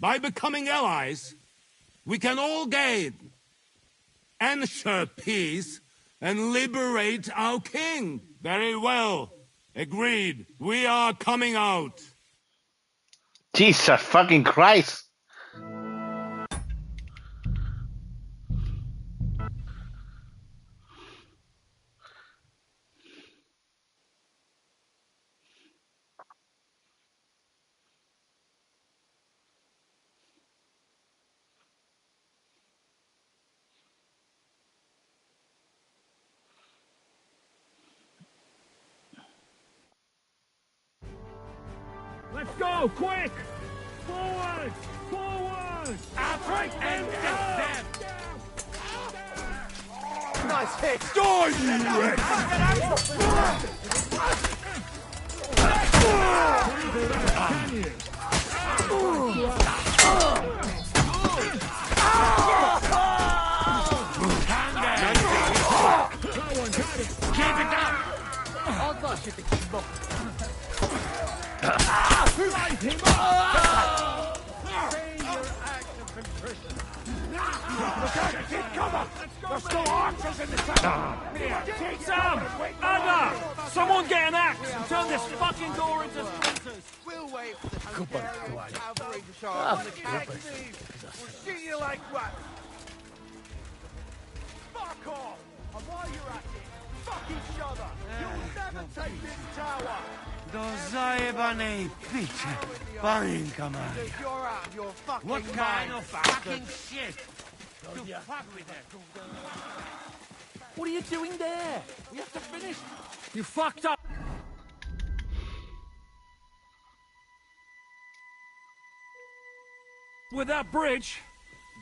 by becoming allies, we can all gain, ensure peace, and liberate our king. Very well. Agreed. We are coming out. Jesus fucking Christ. Let's go, quick! Forward! Forward! Outright and down! Nice hit! Die, you wretch! Keep it up! I'll bust you to keep up. Light him up! Say your act of contrition. Look out, take cover! There's still archers in the town! Here, take Sam! Anna! Someone get an axe and turn this fucking door into splinters! We'll wait for the Hungarian cavalry to show up on the cannon. We'll shoot you like what? Fuck off! And while you're at it, fuck each other! You'll never take this tower! Dozajebane piče. Panin kamar. Because you're out of your fucking What kind mind, of bastard. fucking shit? You fuck with that. What are you doing there? We have to finish. You fucked up. With that bridge.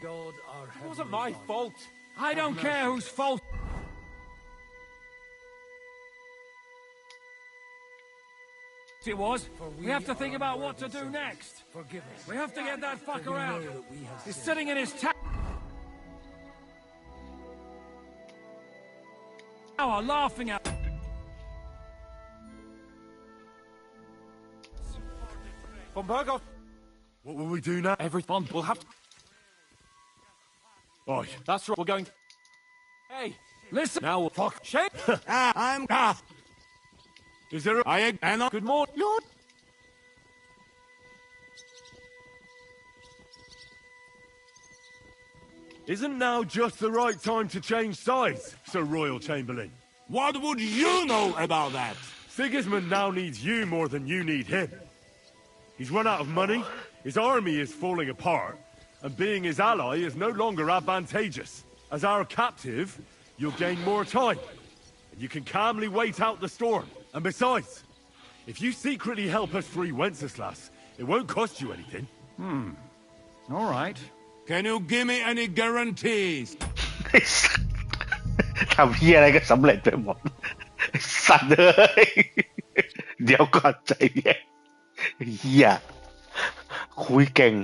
God, our It wasn't my fault. I don't care whose fault. It was. We have to think about what to do next. Forgive us. We have to get that For fucker we out. know that we have He's sinned. sitting in his tower laughing at. Von Berghoff, What will we do now? everyone will have to... Oi. That's right, we're going... Hey, listen. Now we'll fuck. Shake! I'm... Is there a... Anna? Good morning, Lord. Isn't now just the right time to change sides, Sir Royal Chamberlain? What would you know about that? Sigismund now needs you more than you need him. He's run out of money, his army is falling apart, and being his ally is no longer advantageous. As our captive, you'll gain more time, and you can calmly wait out the storm. And besides, if you secretly help us free Wenceslas, it won't cost you anything. All right. Can you give me any guarantees? ทำเหี้ยอะไรก็สำเร็จไปหมดไอ้สัตว์เลยเดี๋ยวก่อนใจเย็นเหี้ยคุยเก่ง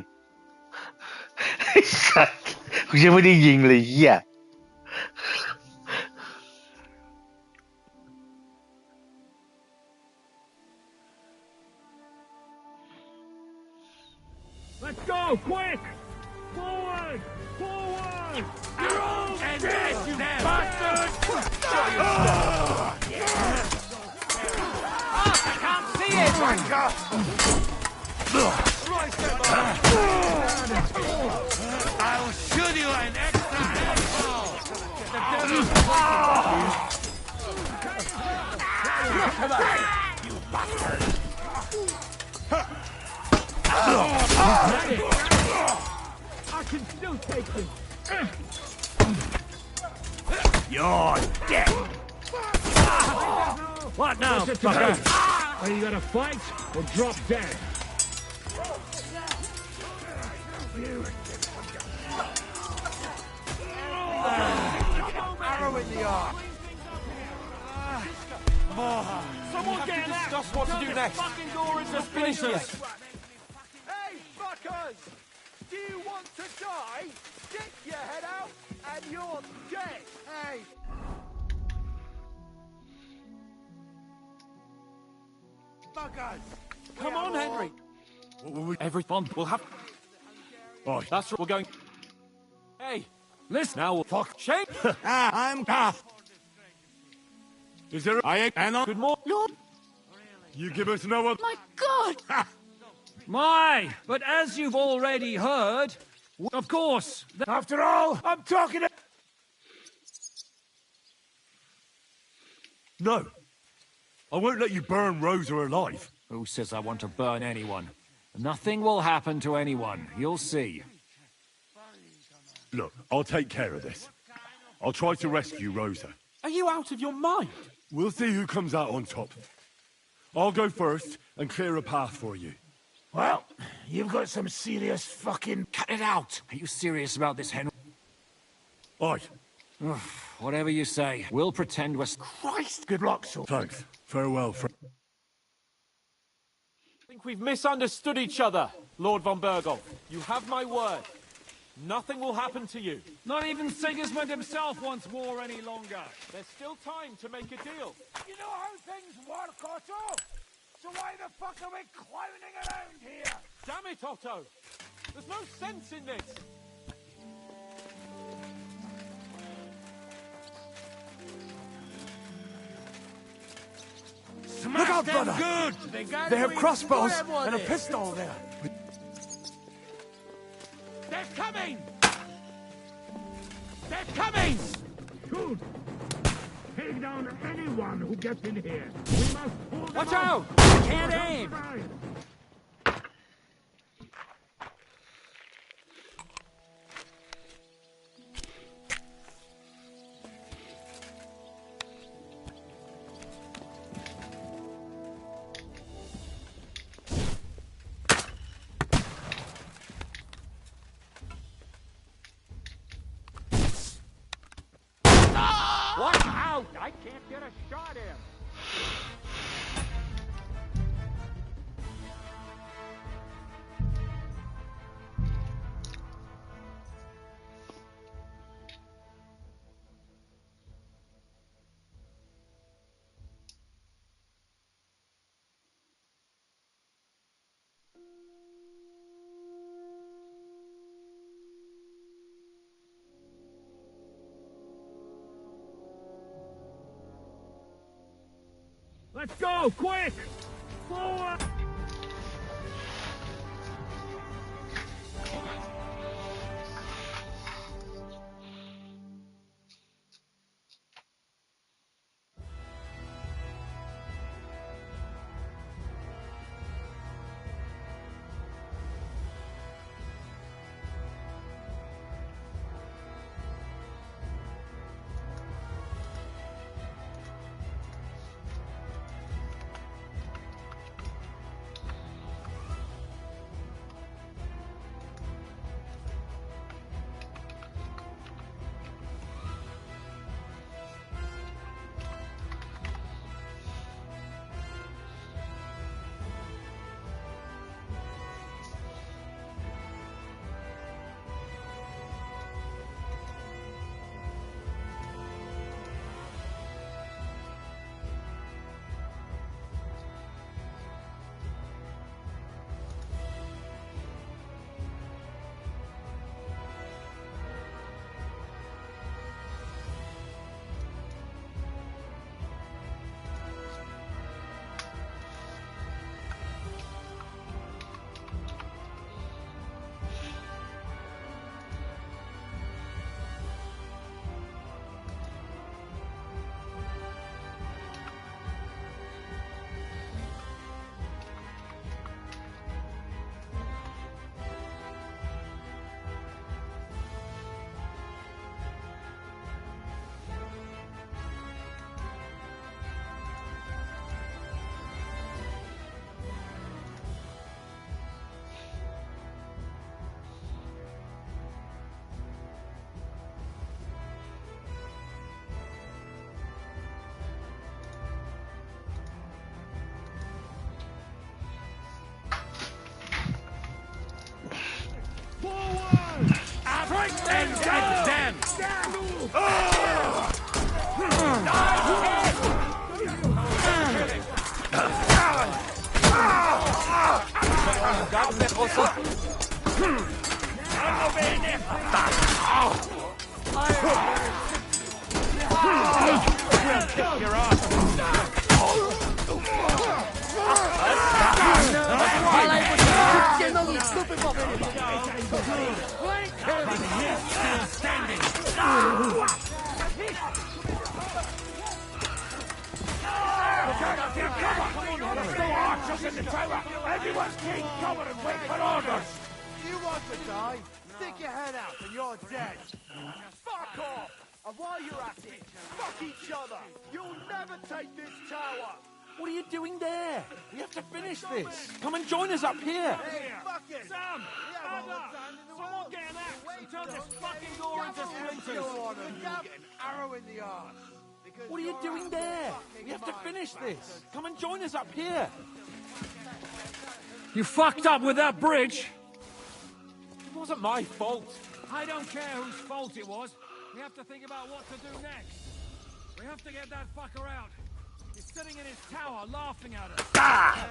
ไอ้สัตว์กูยังไม่ได้ยิงเลยเหี้ย Let's go, quick! Forward! Forward! You're all And dead, dead, you dead. bastard! I can't see it! I'll shoot you an extra asshole! You bastard! I can still take him! You're dead! What now, What's it fucker? to do? Are you gonna fight or drop dead? Arrow in the arm! Someone have get to an axe. discuss what to Turn do this next. fucking door into finish splinters. this. Hey, fuckers! Do you want to die? Stick your head out and you're dead! Hey! Fuckers! Come on, Henry. What will we... Everyone will have... Oi. That's right, we're going... Hey, Listen, now we'll fuck. Shake! I'm... Is there a... Anna? Good morning, Lord. You give us no other... My God! My, but as you've already heard, of course, After all, I'm talking to... No. I won't let you burn Rosa alive. who says I want to burn anyone? Nothing will happen to anyone. You'll see. Look, I'll take care of this. I'll try to rescue Rosa. Are you out of your mind? We'll see who comes out on top. I'll go first and clear a path for you. Well, you've got some serious fucking... Cut it out! Are you serious about this, Henry? Aye. Whatever you say. We'll pretend we're... Christ, good luck, soldier. Thanks. Farewell, friend. I think we've misunderstood each other, Lord von Berghoff. You have my word. Nothing will happen to you. Not even Sigismund himself wants war any longer. There's still time to make a deal. You know how things work, Otto? So why the fuck are we clowning around here? Damn it, Otto! There's no sense in this! Smash Look out, them brother! good! They have crossbows explode and a this. pistol there. They're coming! They're coming! Shoot! Take down anyone who gets in here. We must hold them Watch off. out! I can't aim! Watch out! I can't get a shot in. Let's go, quick! Forward! Everyone keep cover and wait for orders! You want to die? Stick your head out and you're dead. Fuck off! And while you're at it, fuck each other! You'll never take this tower! What are you doing there? We have to finish this. Come and join us up here. Sam! Someone get an axe and turn this fucking door into splinters! Arrow in the arse. What are you doing there? We have to finish this. Come and join us up here. You fucked up with that bridge. It wasn't my fault. I don't care whose fault it was. We have to think about what to do next. We have to get that fucker out. He's sitting in his tower laughing at us. Ah!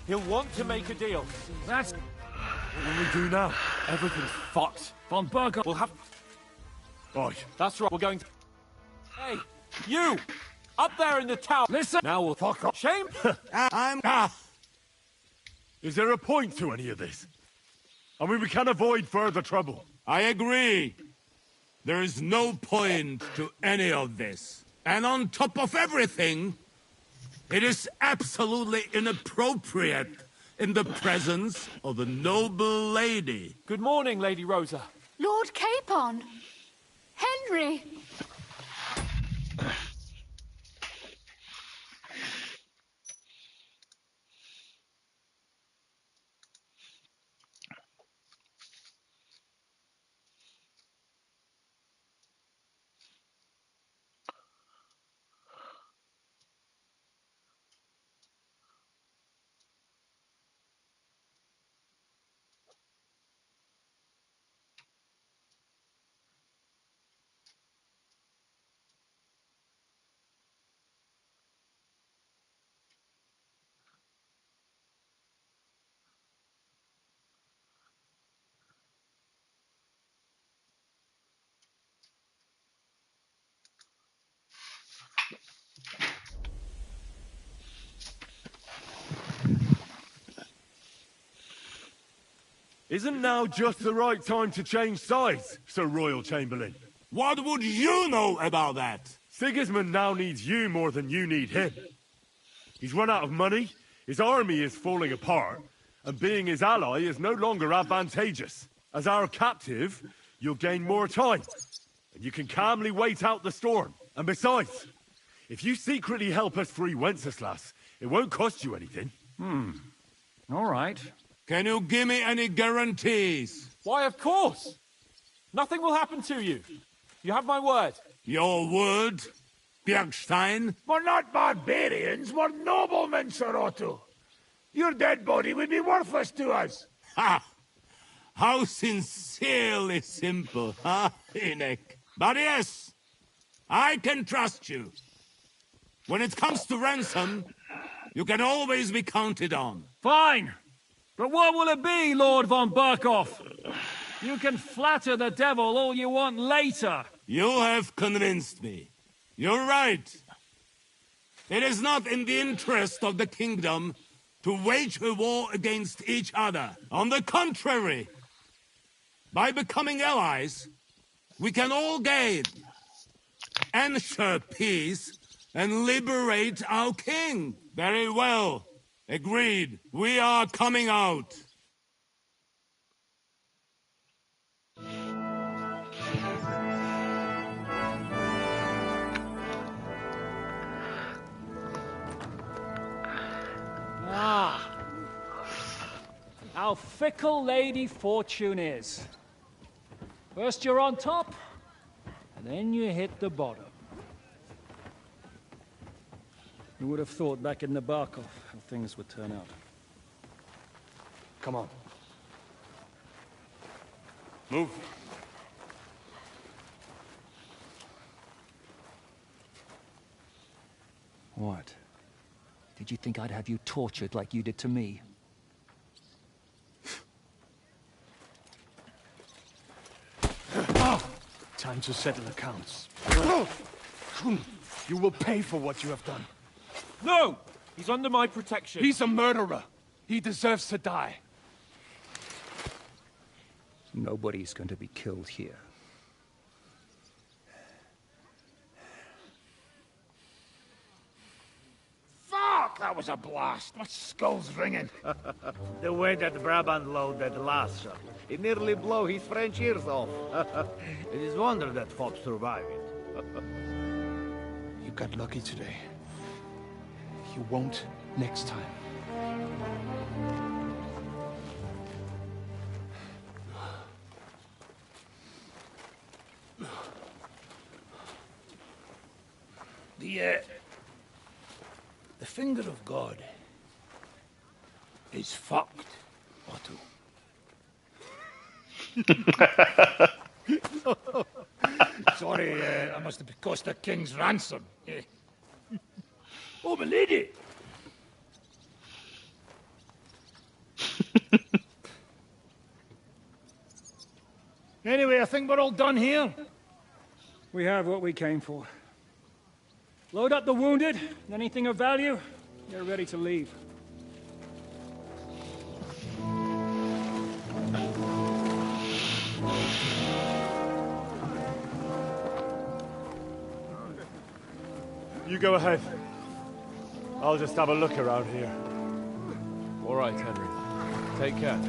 He'll want to make a deal. That's... What will we do now? Everything's fucked. Von Berger... We'll have... Right. That's right, we're going to... Hey, you! Up there in the tower! Listen! Now we'll fuck off. Shame? Is there a point to any of this? I mean, we can avoid further trouble. I agree. There is no point to any of this. And on top of everything, it is absolutely inappropriate in the presence of a noble lady. Good morning, Lady Rosa. Lord Capon! Henry! Isn't now just the right time to change sides, Sir Royal Chamberlain? What would you know about that? Sigismund now needs you more than you need him. He's run out of money, his army is falling apart, and being his ally is no longer advantageous. As our captive, you'll gain more time, and you can calmly wait out the storm. And besides, if you secretly help us free Wenceslas, it won't cost you anything. All right. Can you give me any guarantees? Why, of course. Nothing will happen to you. You have my word. Your word, Bjergstein? We're not barbarians, we're noblemen, Sir Otto. Your dead body would be worthless to us. Ha! How sincerely simple, huh, Enoch? But yes, I can trust you. When it comes to ransom, you can always be counted on. Fine. But what will it be, Lord von Berkhoff? You can flatter the devil all you want later. You have convinced me. You're right. It is not in the interest of the kingdom to wage a war against each other. On the contrary, by becoming allies, we can all gain, ensure peace, and liberate our king. Very well. Agreed. We are coming out. Ah. How fickle Lady Fortune is. First you're on top, and then you hit the bottom. Who would have thought back in the Barkov how things would turn out? Come on. Move. What? Did you think I'd have you tortured like you did to me? Time to settle accounts. You will pay for what you have done. No! He's under my protection. He's a murderer. He deserves to die. Nobody's going to be killed here. Fuck! That was a blast. My skull's ringing. The way that Brabant loaded last shot, it nearly blow his French ears off. It is wonder that Fox survived it. He You got lucky today. You won't next time. The finger of God is fucked, Otto. Sorry, I must have cost a king's ransom. Oh, my lady! Anyway, I think we're all done here. We have what we came for. Load up the wounded, and anything of value, they're ready to leave. You go ahead. I'll just have a look around here. All right, Henry. Take care.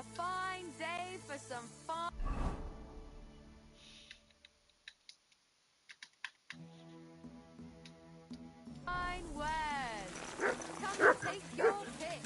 A fine day for some fun. Fine wares. Come and take your pick.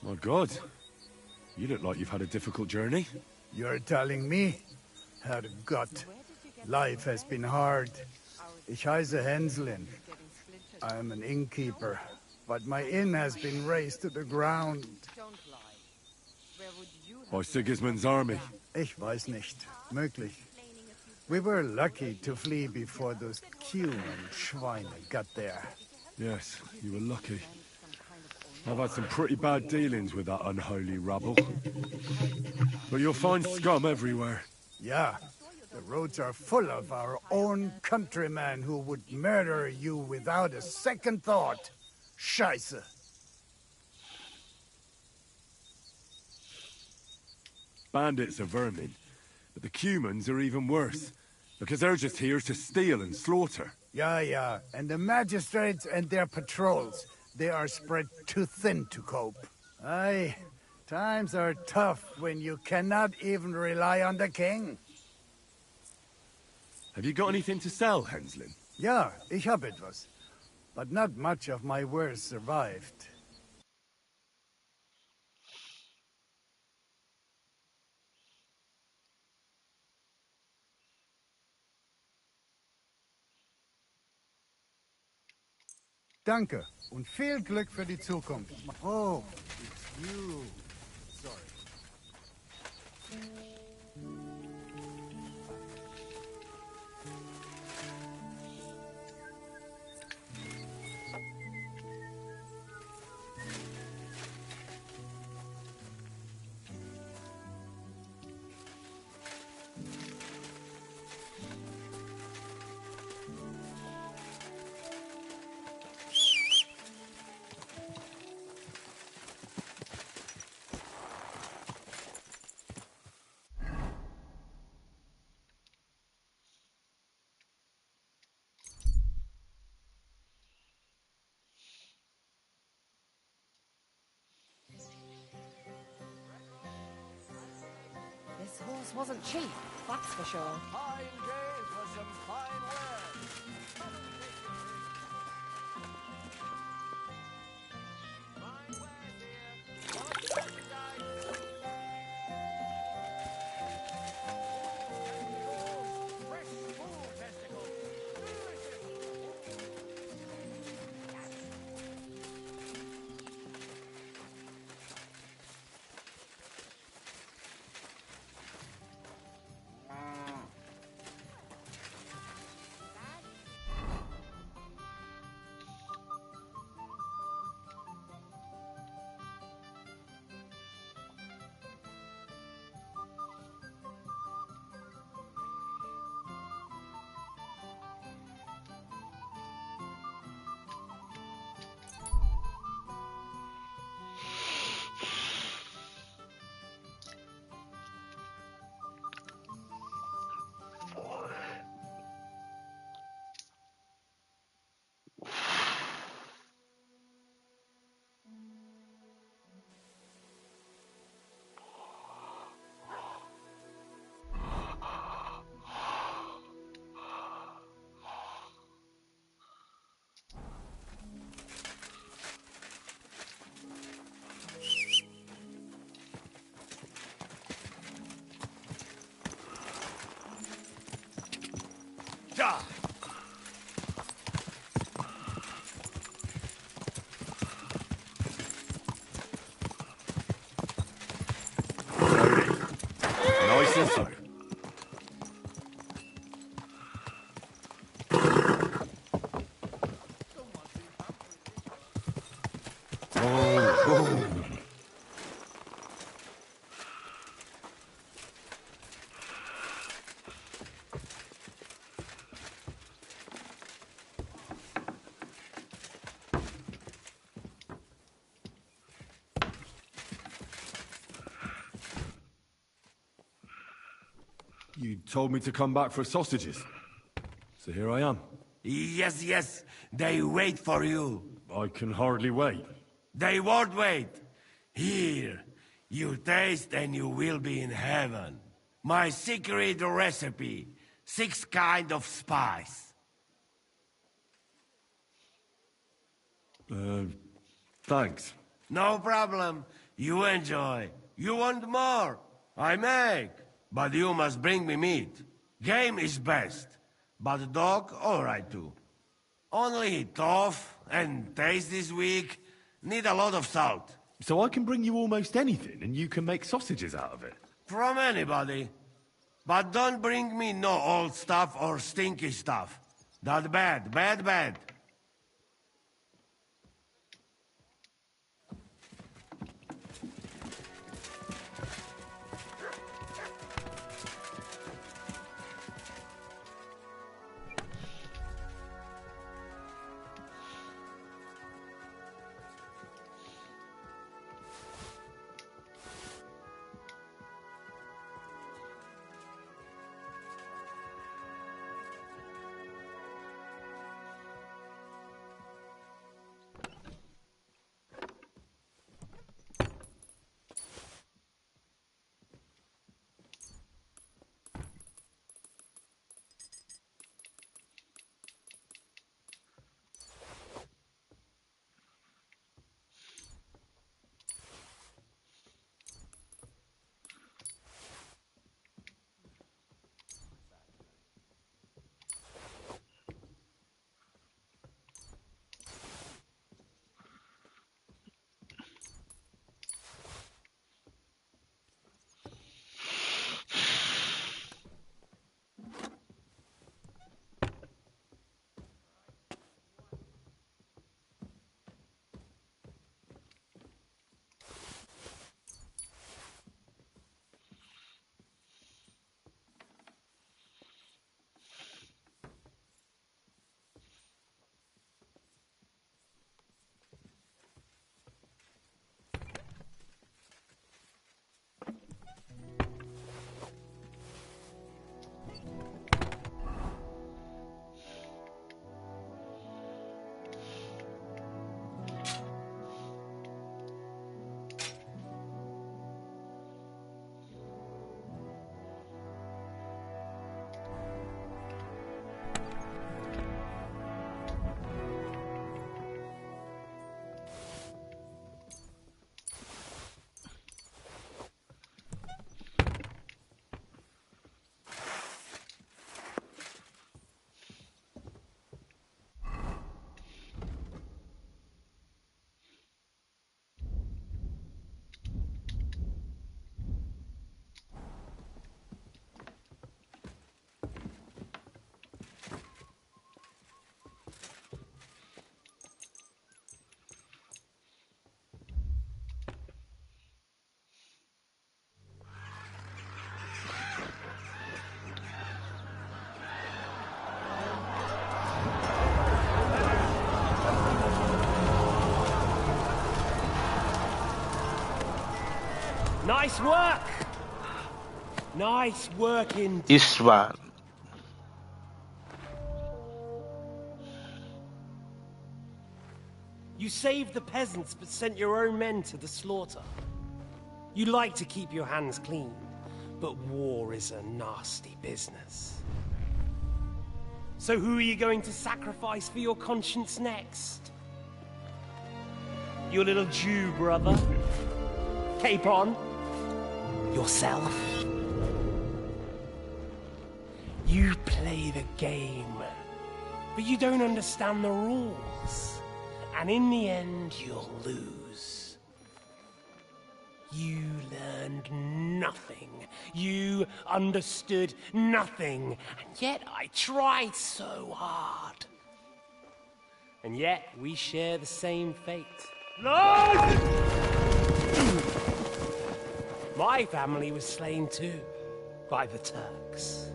My God. You look like you've had a difficult journey. You're telling me? Herrgott. Life has been hard. Ich heiße Henslin. I'm an innkeeper, but my inn has been razed to the ground. By Sigismund's army. Ich weiß nicht. Möglich. We were lucky to flee before those human Schweine got there. Yes, you were lucky. I've had some pretty bad dealings with that unholy rabble. But you'll find scum everywhere. Yeah, the roads are full of our own countrymen who would murder you without a second thought. Scheiße. Bandits are vermin, but the humans are even worse, because they're just here to steal and slaughter. Yeah, and the magistrates and their patrols, they are spread too thin to cope. Aye, times are tough when you cannot even rely on the king. Have you got anything to sell, Henslin? Ja, ich hab etwas. But not much of my wares survived. Danke und viel Glück für die Zukunft. Oh, it's you. Sorry. This horse wasn't cheap, that's for sure. Fine day for some fine wares. Fine wares here. What's merchandise? Fresh bull testicles. You told me to come back for sausages. So here I am. Yes, yes, they wait for you. I can hardly wait. They won't wait. Here, you taste and you will be in heaven. My secret recipe, 6 kind of spice. Thanks. No problem. You enjoy. You want more? I make. But you must bring me meat. Game is best. But dog, alright too. Only tough and taste this weak. Need a lot of salt. So I can bring you almost anything and you can make sausages out of it? From anybody. But don't bring me no old stuff or stinky stuff. That bad, bad, bad. Nice work! Nice work indeed. This one. You saved the peasants but sent your own men to the slaughter. You like to keep your hands clean, but war is a nasty business. So who are you going to sacrifice for your conscience next? Your little Jew brother? Cape on? Yourself? You play the game, but you don't understand the rules. And in the end, you'll lose. You learned nothing. You understood nothing. And yet I tried so hard. And yet we share the same fate. Lord! My family was slain too, by the Turks.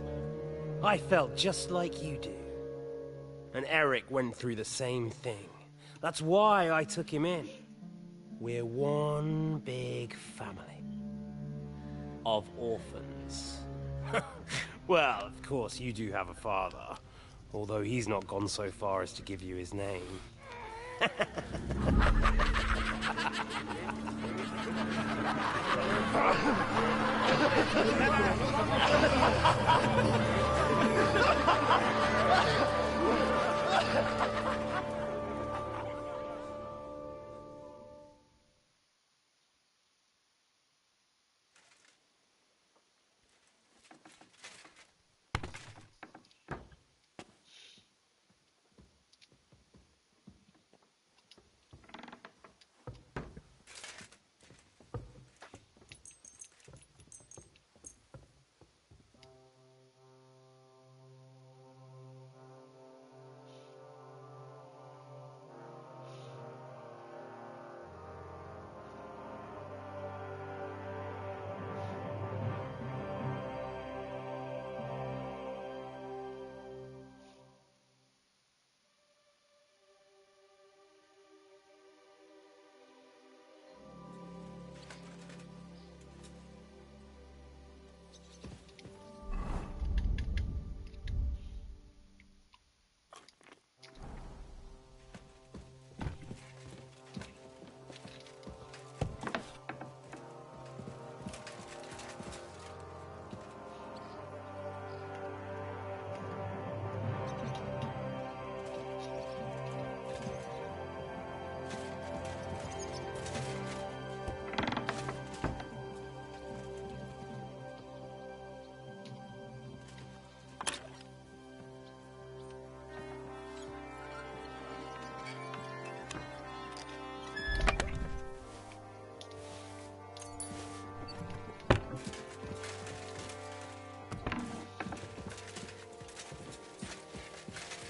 I felt just like you do. And Eric went through the same thing. That's why I took him in. We're one big family of orphans. Well, of course, you do have a father. Although he's not gone so far as to give you his name.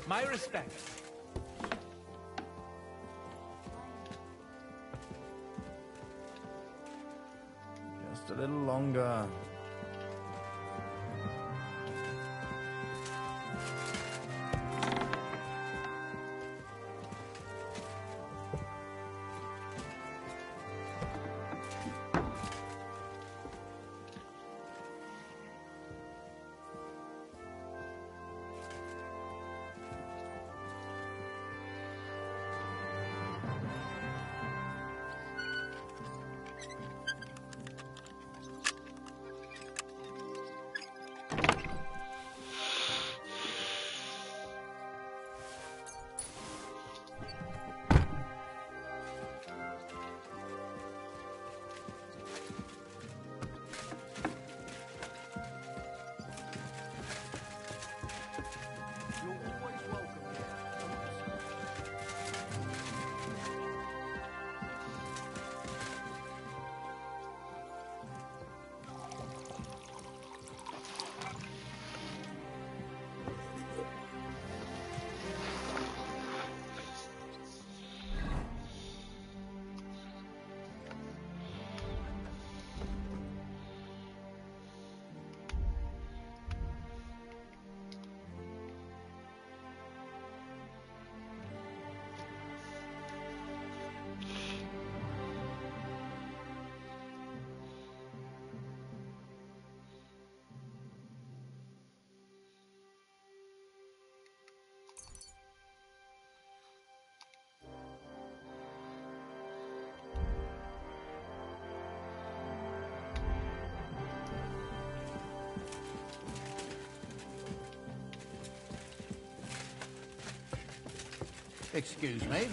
My respects. Just a little longer. Excuse me.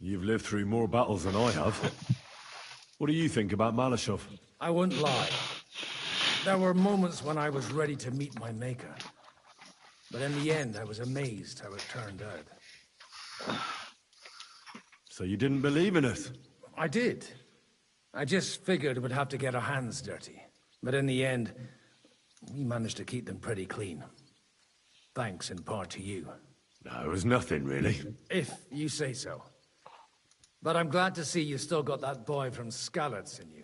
You've lived through more battles than I have. What do you think about Malashov? I won't lie. There were moments when I was ready to meet my maker. But in the end, I was amazed how it turned out. So you didn't believe in us? I did. I just figured we'd have to get our hands dirty. But in the end, we managed to keep them pretty clean. Thanks in part to you. No, it was nothing, really. If you say so. But I'm glad to see you still got that boy from Skalitz in you.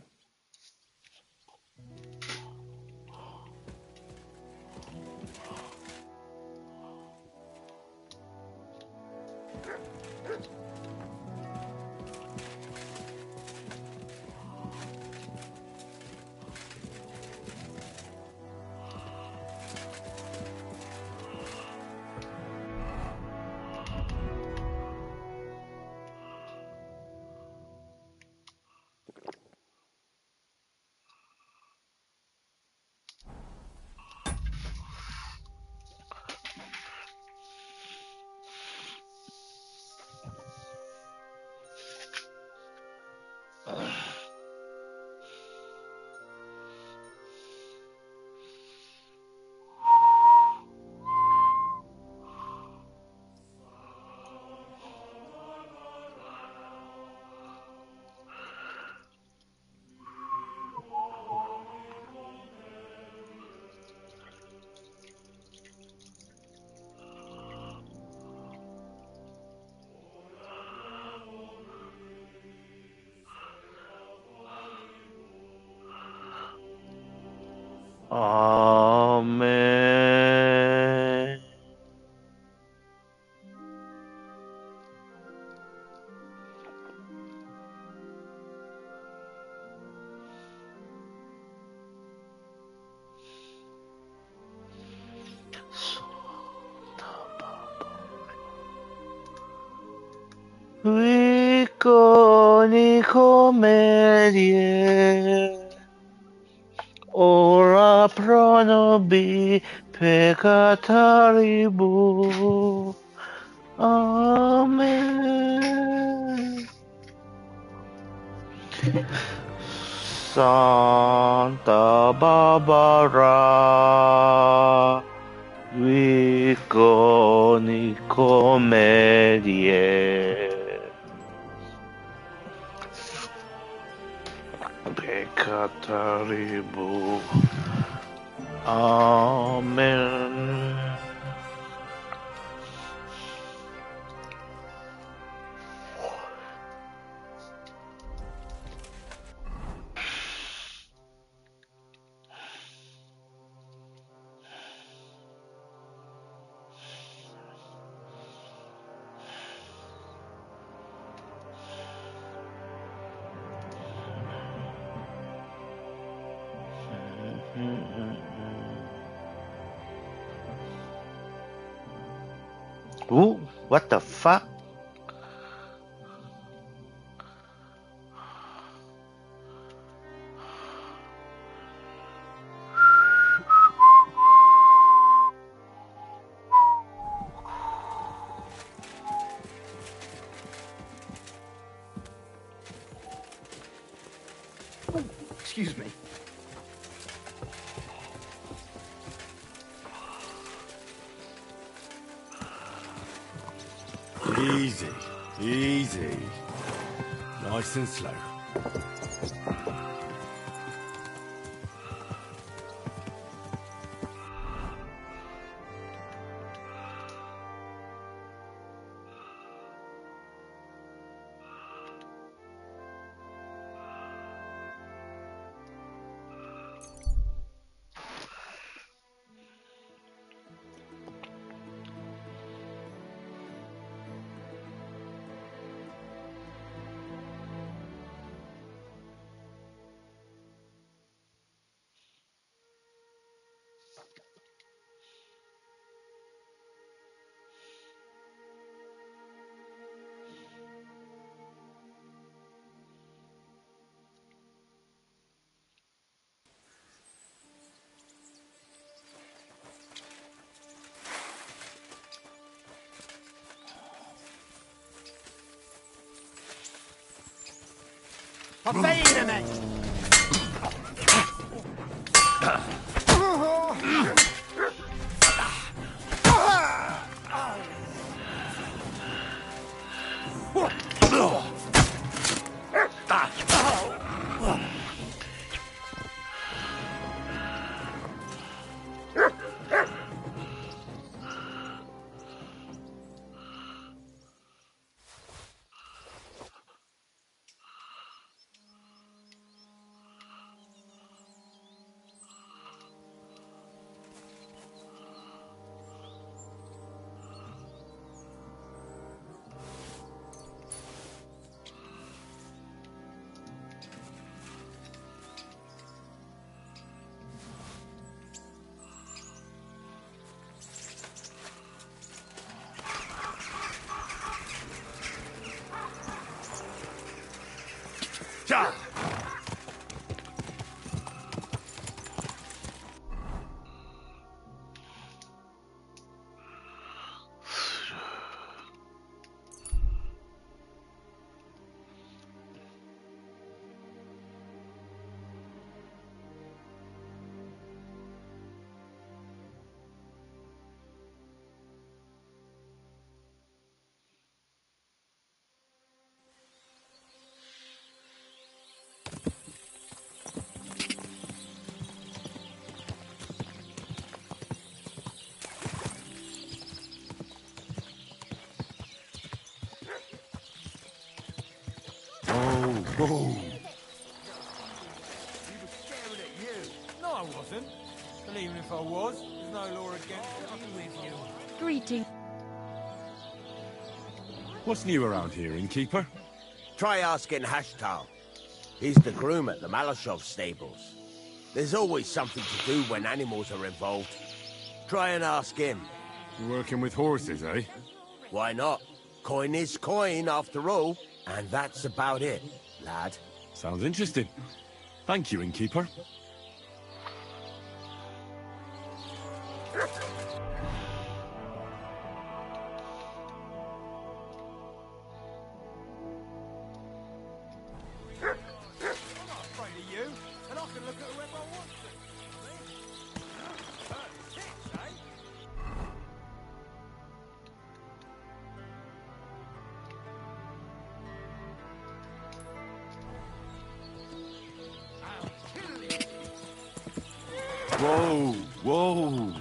Amen. Viconi comedie, ora pro nobis peccatoribus. Amen. Santa Barbara, viconi comedie, peccatoribus. Amen. Ooh, what the fuck? Excuse me. Easy, easy. Nice and slow. Vad säger du mig? Ja! Whoa. No, I wasn't. And even if I was, there's no law against it. With you. Greeting. What's new around here, innkeeper? Try asking Hashtal. He's the groom at the Malashov stables. There's always something to do when animals are involved. Try and ask him. You're working with horses, eh? Why not? Coin is coin, after all. And that's about it, lad. Sounds interesting. Thank you, innkeeper. Whoa, whoa.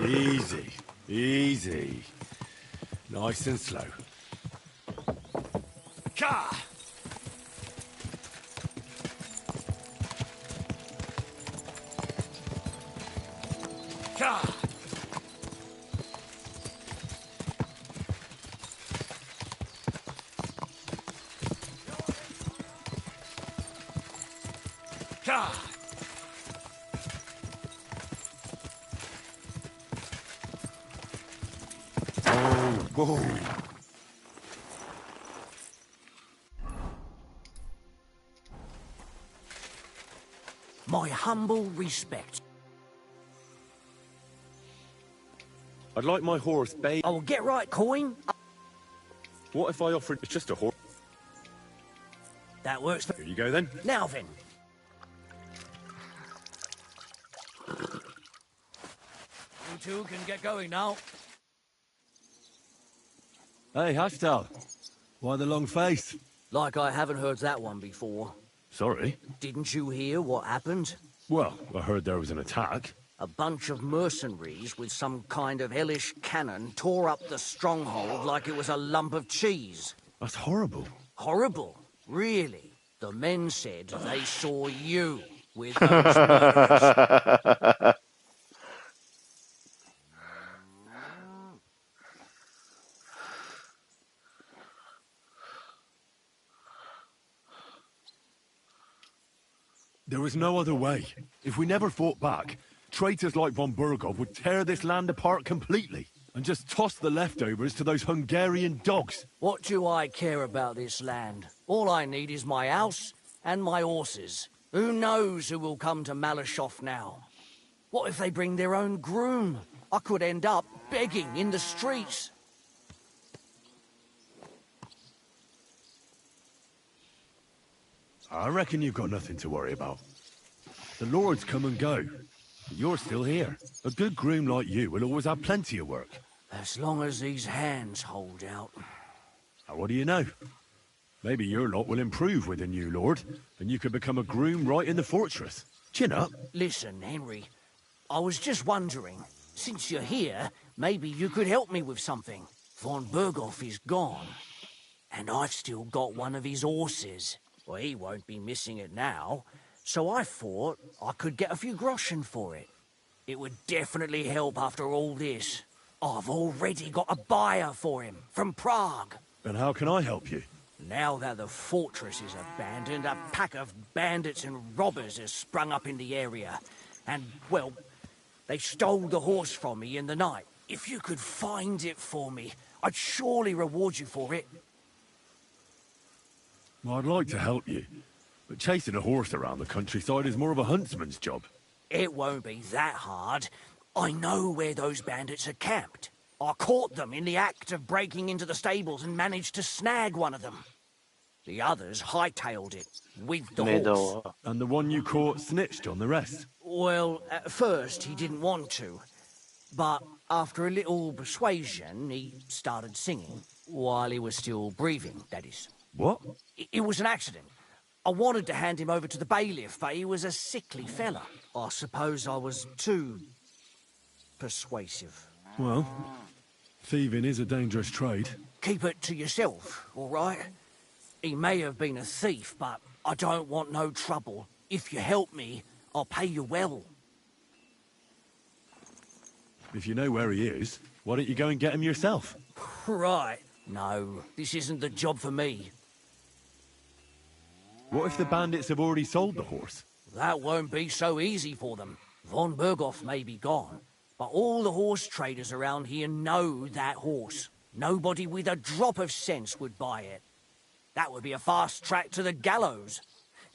Easy, easy. Nice and slow. Ka! Ka! Ka! Whoa. My humble respect. I'd like my horse bathed. Oh, get right, coin. What if I offered just a horse? That works for... Here you go, then. Now then. You two can get going now. Hey, Hashtal. Why the long face? Like I haven't heard that one before. Sorry. Didn't you hear what happened? Well, I heard there was an attack. A bunch of mercenaries with some kind of hellish cannon tore up the stronghold like it was a lump of cheese. That's horrible. Horrible? Really? The men said they saw you with those murderers. There was no other way. If we never fought back, traitors like von Burgov would tear this land apart completely and just toss the leftovers to those Hungarian dogs. What do I care about this land? All I need is my house and my horses. Who knows who will come to Malashov now? What if they bring their own groom? I could end up begging in the streets. I reckon you've got nothing to worry about. The lords come and go, but you're still here. A good groom like you will always have plenty of work. As long as these hands hold out. Now, what do you know? Maybe your lot will improve with a new lord, and you could become a groom right in the fortress. Chin up. Listen, Henry, I was just wondering, since you're here, maybe you could help me with something. Von Burgov is gone, and I've still got one of his horses. Well, he won't be missing it now, so I thought I could get a few groschen for it. It would definitely help after all this. I've already got a buyer for him, from Prague. And how can I help you? Now that the fortress is abandoned, a pack of bandits and robbers has sprung up in the area. And, well, they stole the horse from me in the night. If you could find it for me, I'd surely reward you for it. Well, I'd like to help you, but chasing a horse around the countryside is more of a huntsman's job. It won't be that hard. I know where those bandits are camped. I caught them in the act of breaking into the stables and managed to snag one of them. The others hightailed it with the horse. And the one you caught snitched on the rest? Well, at first he didn't want to. But after a little persuasion, he started singing. While he was still breathing, that is. What? It was an accident. I wanted to hand him over to the bailiff, but he was a sickly fella. I suppose I was too persuasive. Well, thieving is a dangerous trade. Keep it to yourself, all right? He may have been a thief, but I don't want no trouble. If you help me, I'll pay you well. If you know where he is, why don't you go and get him yourself? Right. No, this isn't the job for me. What if the bandits have already sold the horse? That won't be so easy for them. Von Burgov may be gone, but all the horse traders around here know that horse. Nobody with a drop of sense would buy it. That would be a fast track to the gallows.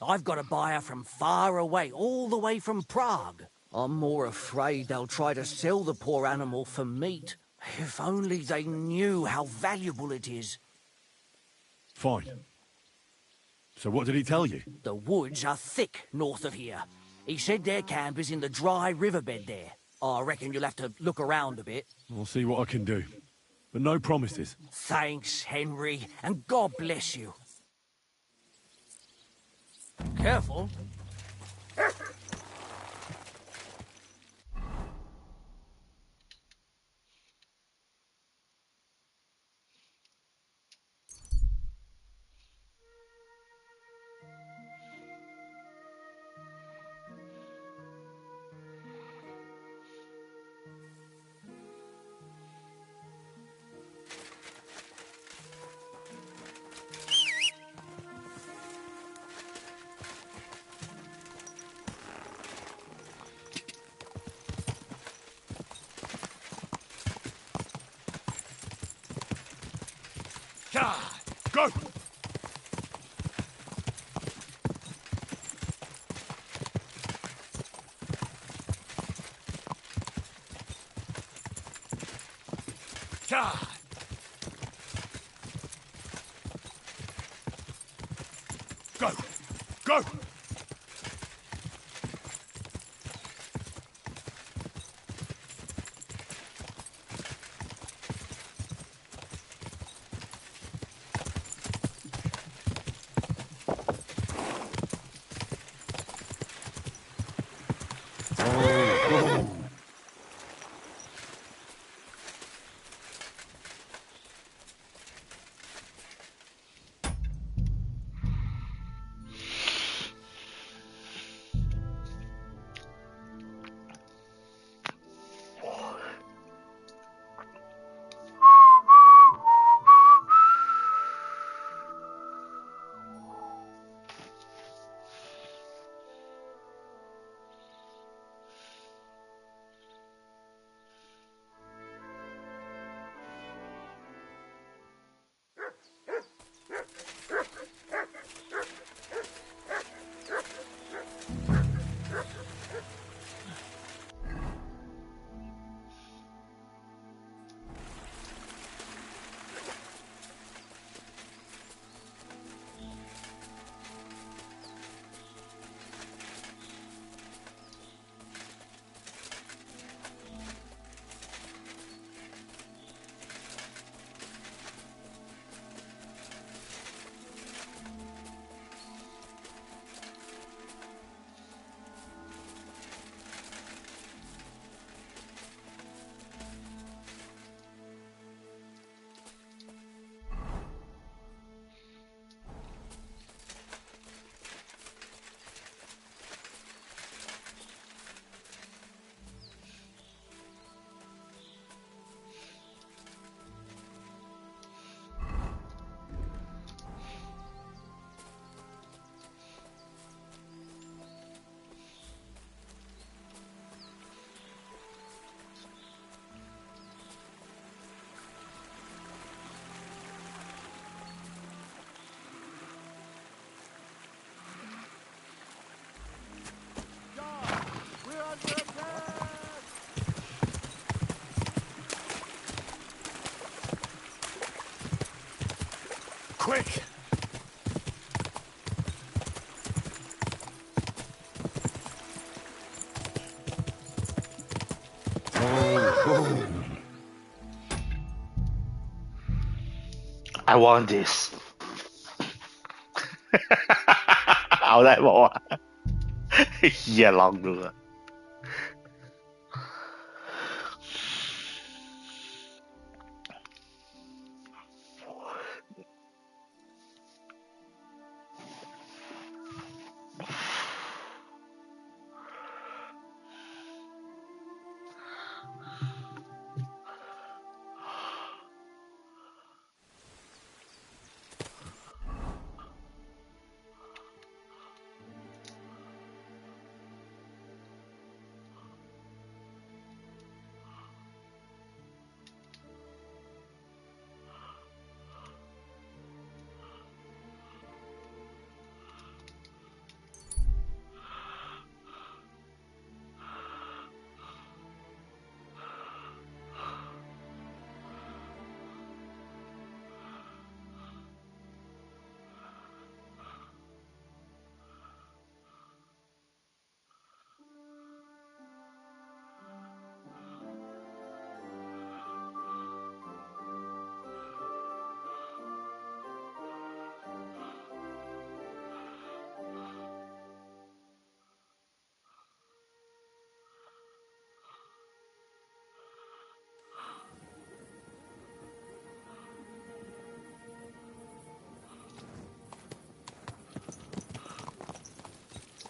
I've got a buyer from far away, all the way from Prague. I'm more afraid they'll try to sell the poor animal for meat. If only they knew how valuable it is. Fine. So what did he tell you? The woods are thick north of here. He said their camp is in the dry riverbed there. I reckon you'll have to look around a bit. I'll see what I can do. But no promises. Thanks, Henry, and God bless you. Careful. Go! Go! Go! Quick! I want this เอาได้บอกว่าเฮียลองดูอะ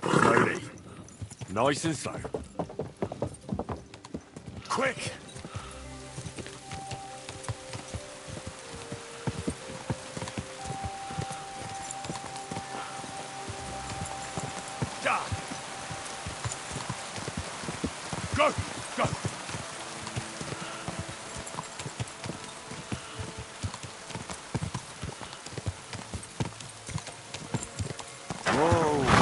Slowly. Nice and slow. Quick! Da! Go! Go! Whoa!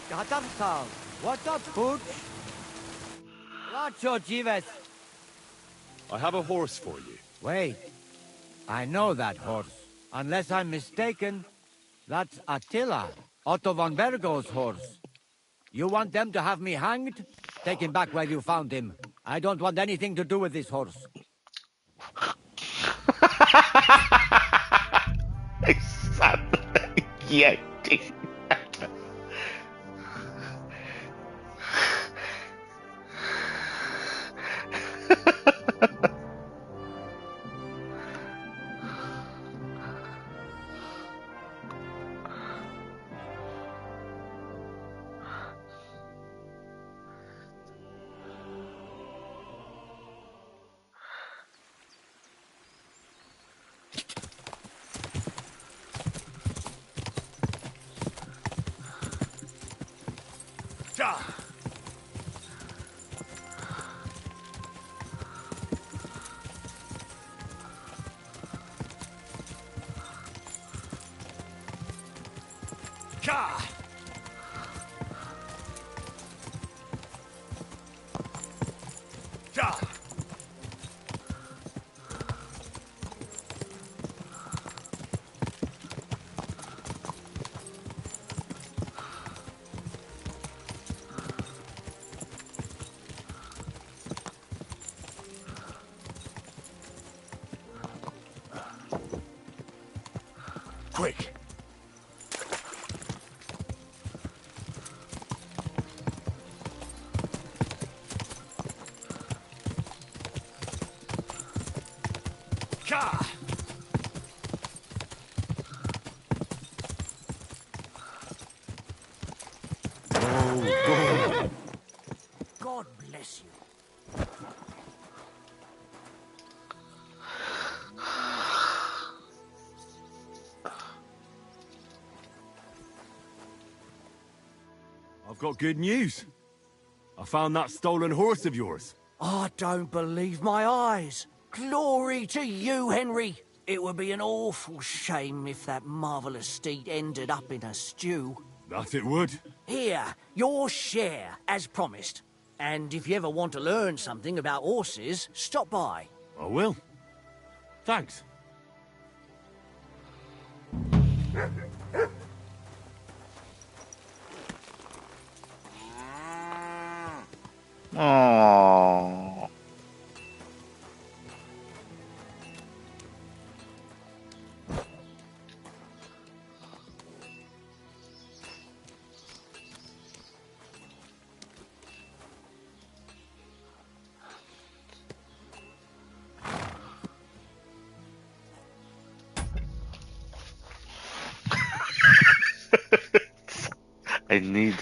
Gatartal, what up, Pooch? Lacho Jives. I have a horse for you. Wait, I know that horse. Unless I'm mistaken, that's Attila, Otto von Bergo's horse. You want them to have me hanged? Take him back where you found him. I don't want anything to do with this horse. ไอ้สัตว์เหี้ยจริง Da! Ka! Da! Quick! Ka! God bless you. I've got good news. I found that stolen horse of yours. I don't believe my eyes. Glory to you, Henry. It would be an awful shame if that marvellous steed ended up in a stew. That it would. Here, your share, as promised. And if you ever want to learn something about horses, stop by. I will. Thanks. Oh. I need.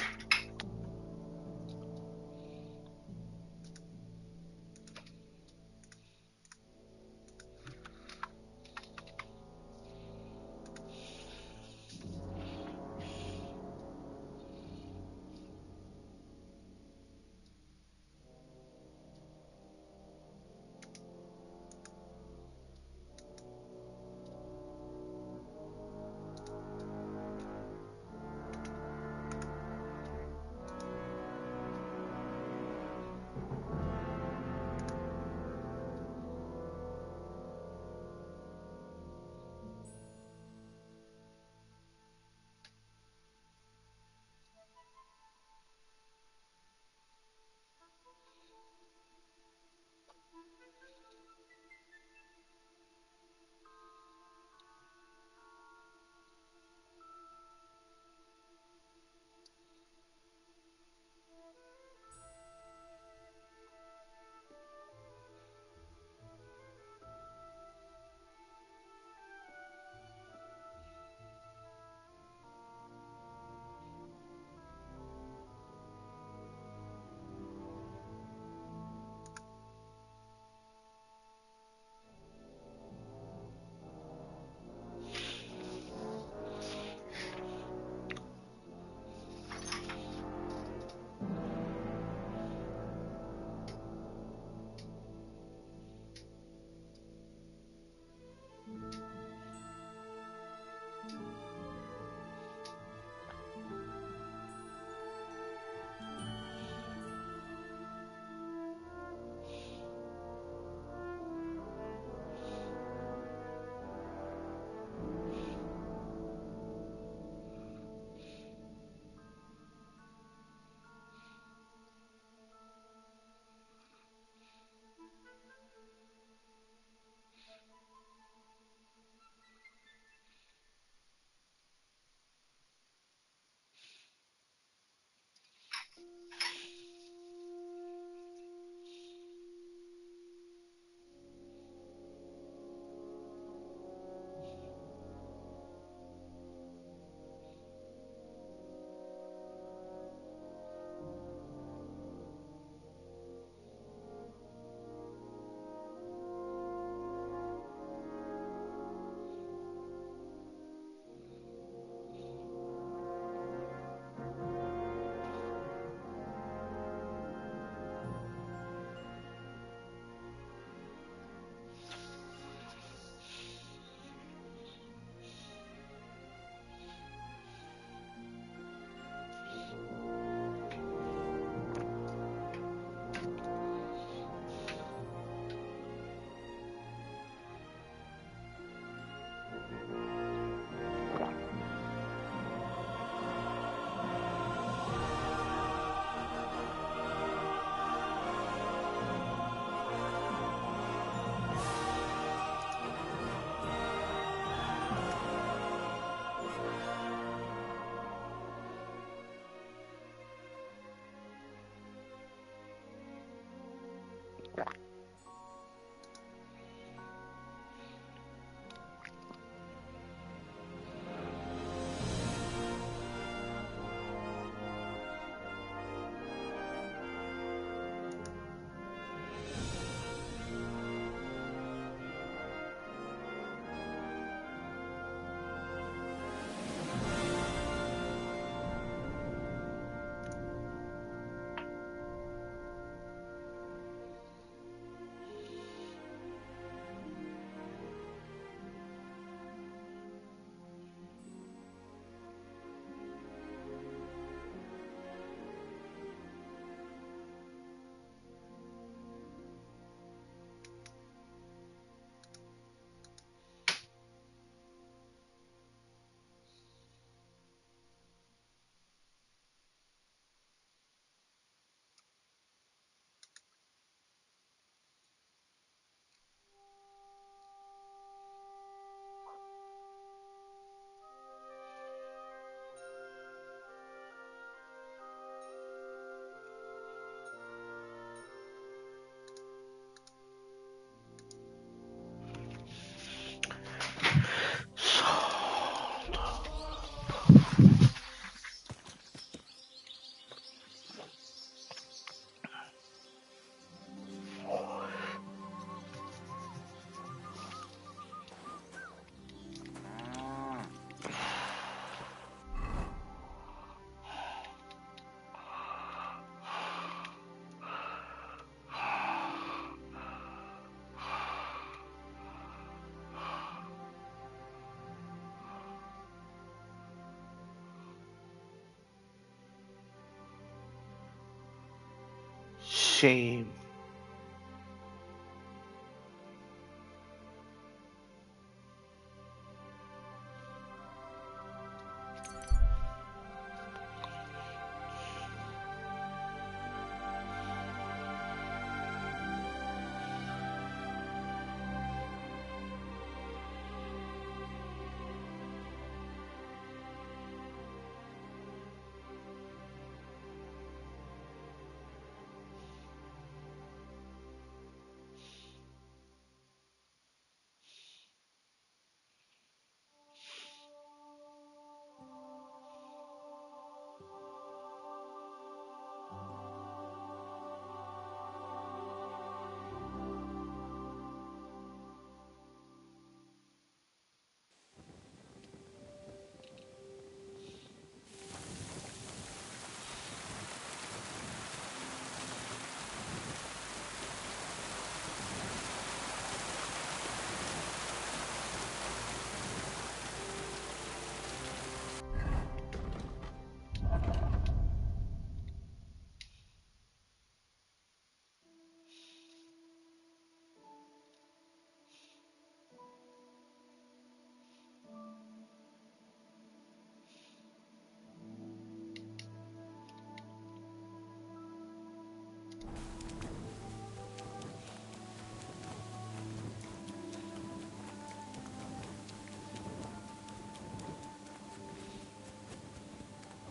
shame.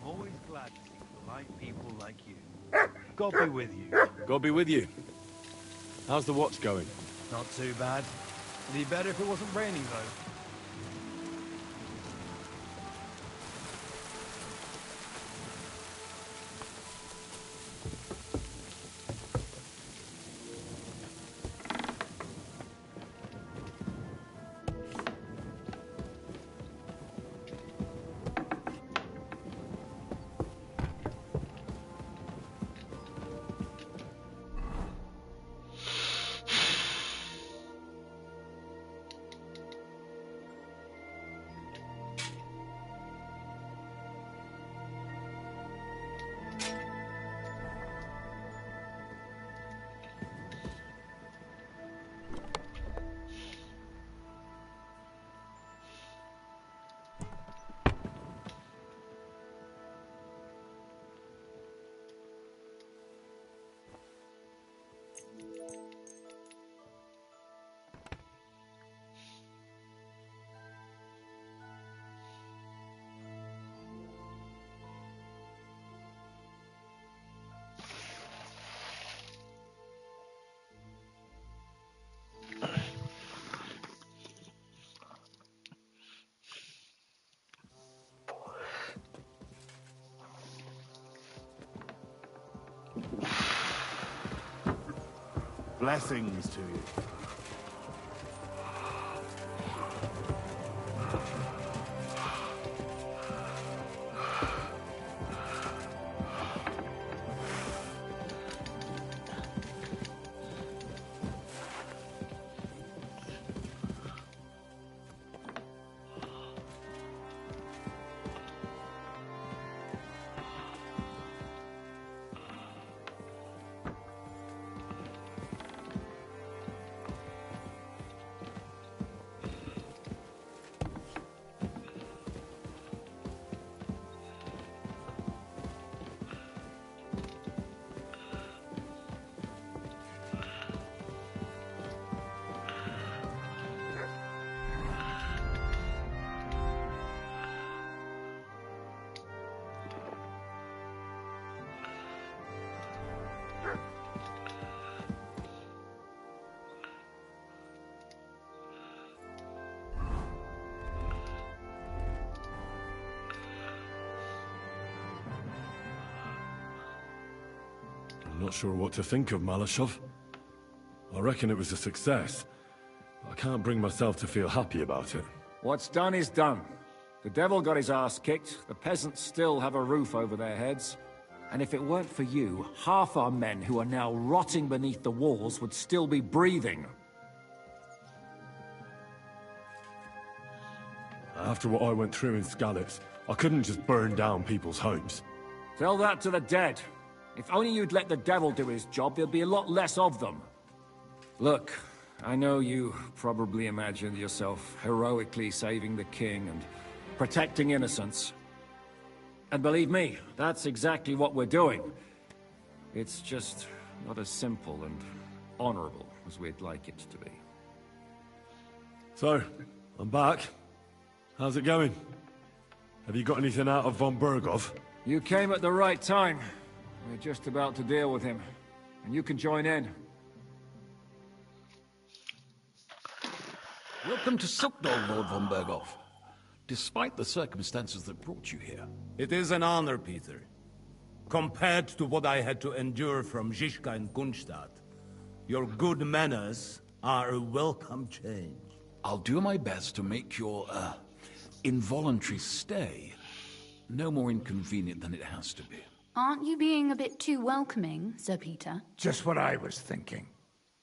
I'm always glad to see polite people like you. God be with you. God be with you. How's the watch going? Not too bad. It'd be better if it wasn't raining, though. Blessings to you. I'm not sure what to think of Malashov. I reckon it was a success, but I can't bring myself to feel happy about it. What's done is done. The devil got his ass kicked, the peasants still have a roof over their heads. And if it weren't for you, half our men who are now rotting beneath the walls would still be breathing. After what I went through in Skalitz, I couldn't just burn down people's homes. Tell that to the dead. If only you'd let the devil do his job, there'd be a lot less of them. Look, I know you probably imagined yourself heroically saving the king and protecting innocents. And believe me, that's exactly what we're doing. It's just not as simple and honorable as we'd like it to be. So, I'm back. How's it going? Have you got anything out of von Berghoff? You came at the right time. We're just about to deal with him. And you can join in. Welcome to Silkdale, Lord von Berghoff. Despite the circumstances that brought you here. It is an honor, Peter. Compared to what I had to endure from Zizka and Kunstadt, your good manners are a welcome change. I'll do my best to make your, involuntary stay no more inconvenient than it has to be. Aren't you being a bit too welcoming, Sir Peter? Just what I was thinking.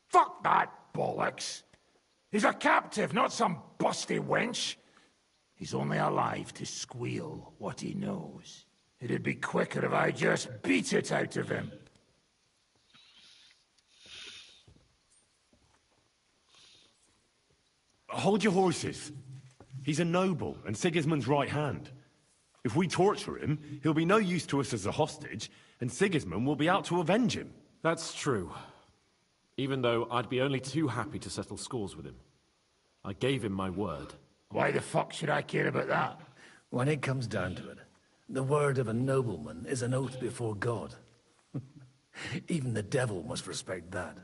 Fuck that bollocks. He's a captive, not some busty wench. He's only alive to squeal what he knows. It'd be quicker if I just beat it out of him. Hold your horses. He's a noble and Sigismund's right hand. If we torture him, he'll be no use to us as a hostage, and Sigismund will be out to avenge him. That's true. Even though I'd be only too happy to settle scores with him. I gave him my word. Why the fuck should I care about that? When it comes down to it, the word of a nobleman is an oath before God. Even the devil must respect that.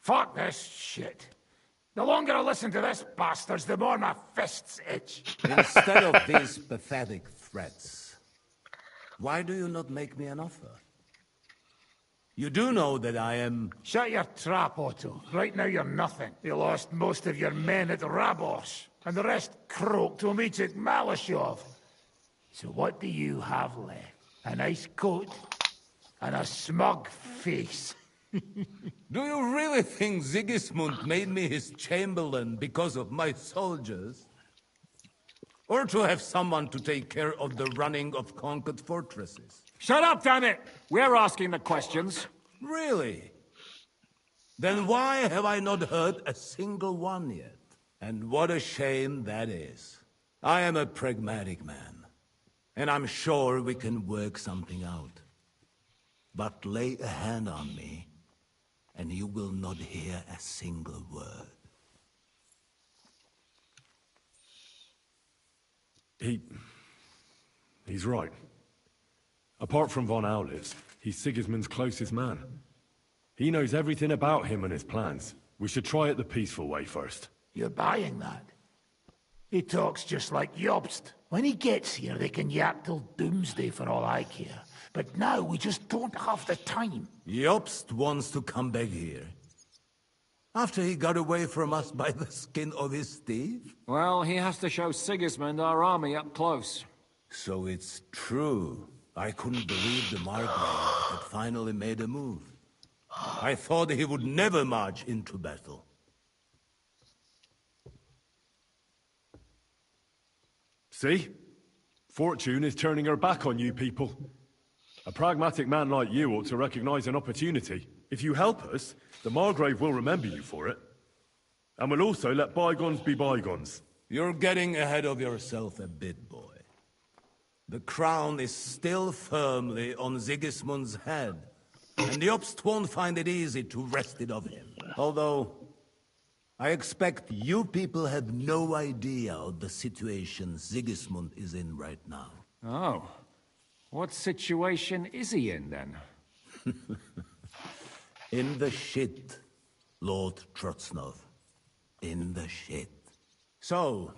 Fuck this shit. The longer I listen to this bastards, the more my fists itch. Instead of these pathetic threats, why do you not make me an offer? You do know that I am... Shut your trap, Otto. Right now you're nothing. You lost most of your men at Rabos, and the rest croaked to meet at Malashov. So what do you have left? A nice coat and a smug face. Do you really think Sigismund made me his chamberlain because of my soldiers? Or to have someone to take care of the running of conquered fortresses? Shut up, damn it! We're asking the questions. Really? Then why have I not heard a single one yet? And what a shame that is. I am a pragmatic man, and I'm sure we can work something out. But lay a hand on me, and you will not hear a single word. He's right. Apart from von Aulitz, he's Sigismund's closest man. He knows everything about him and his plans. We should try it the peaceful way first. You're buying that? He talks just like Jobst. When he gets here, they can yap till doomsday for all I care. But now we just don't have the time. Jobst wants to come back here. After he got away from us by the skin of his teeth? Well, he has to show Sigismund our army up close. So it's true. I couldn't believe the Margrave had finally made a move. I thought he would never march into battle. See? Fortune is turning her back on you people. A pragmatic man like you ought to recognize an opportunity. If you help us, the Margrave will remember you for it. And will also let bygones be bygones. You're getting ahead of yourself a bit, boy. The crown is still firmly on Sigismund's head, and Jobst won't find it easy to wrest it of him. Although, I expect you people have no idea of the situation Sigismund is in right now. Oh. What situation is he in, then? In the shit, Lord Trotsnov. In the shit. So,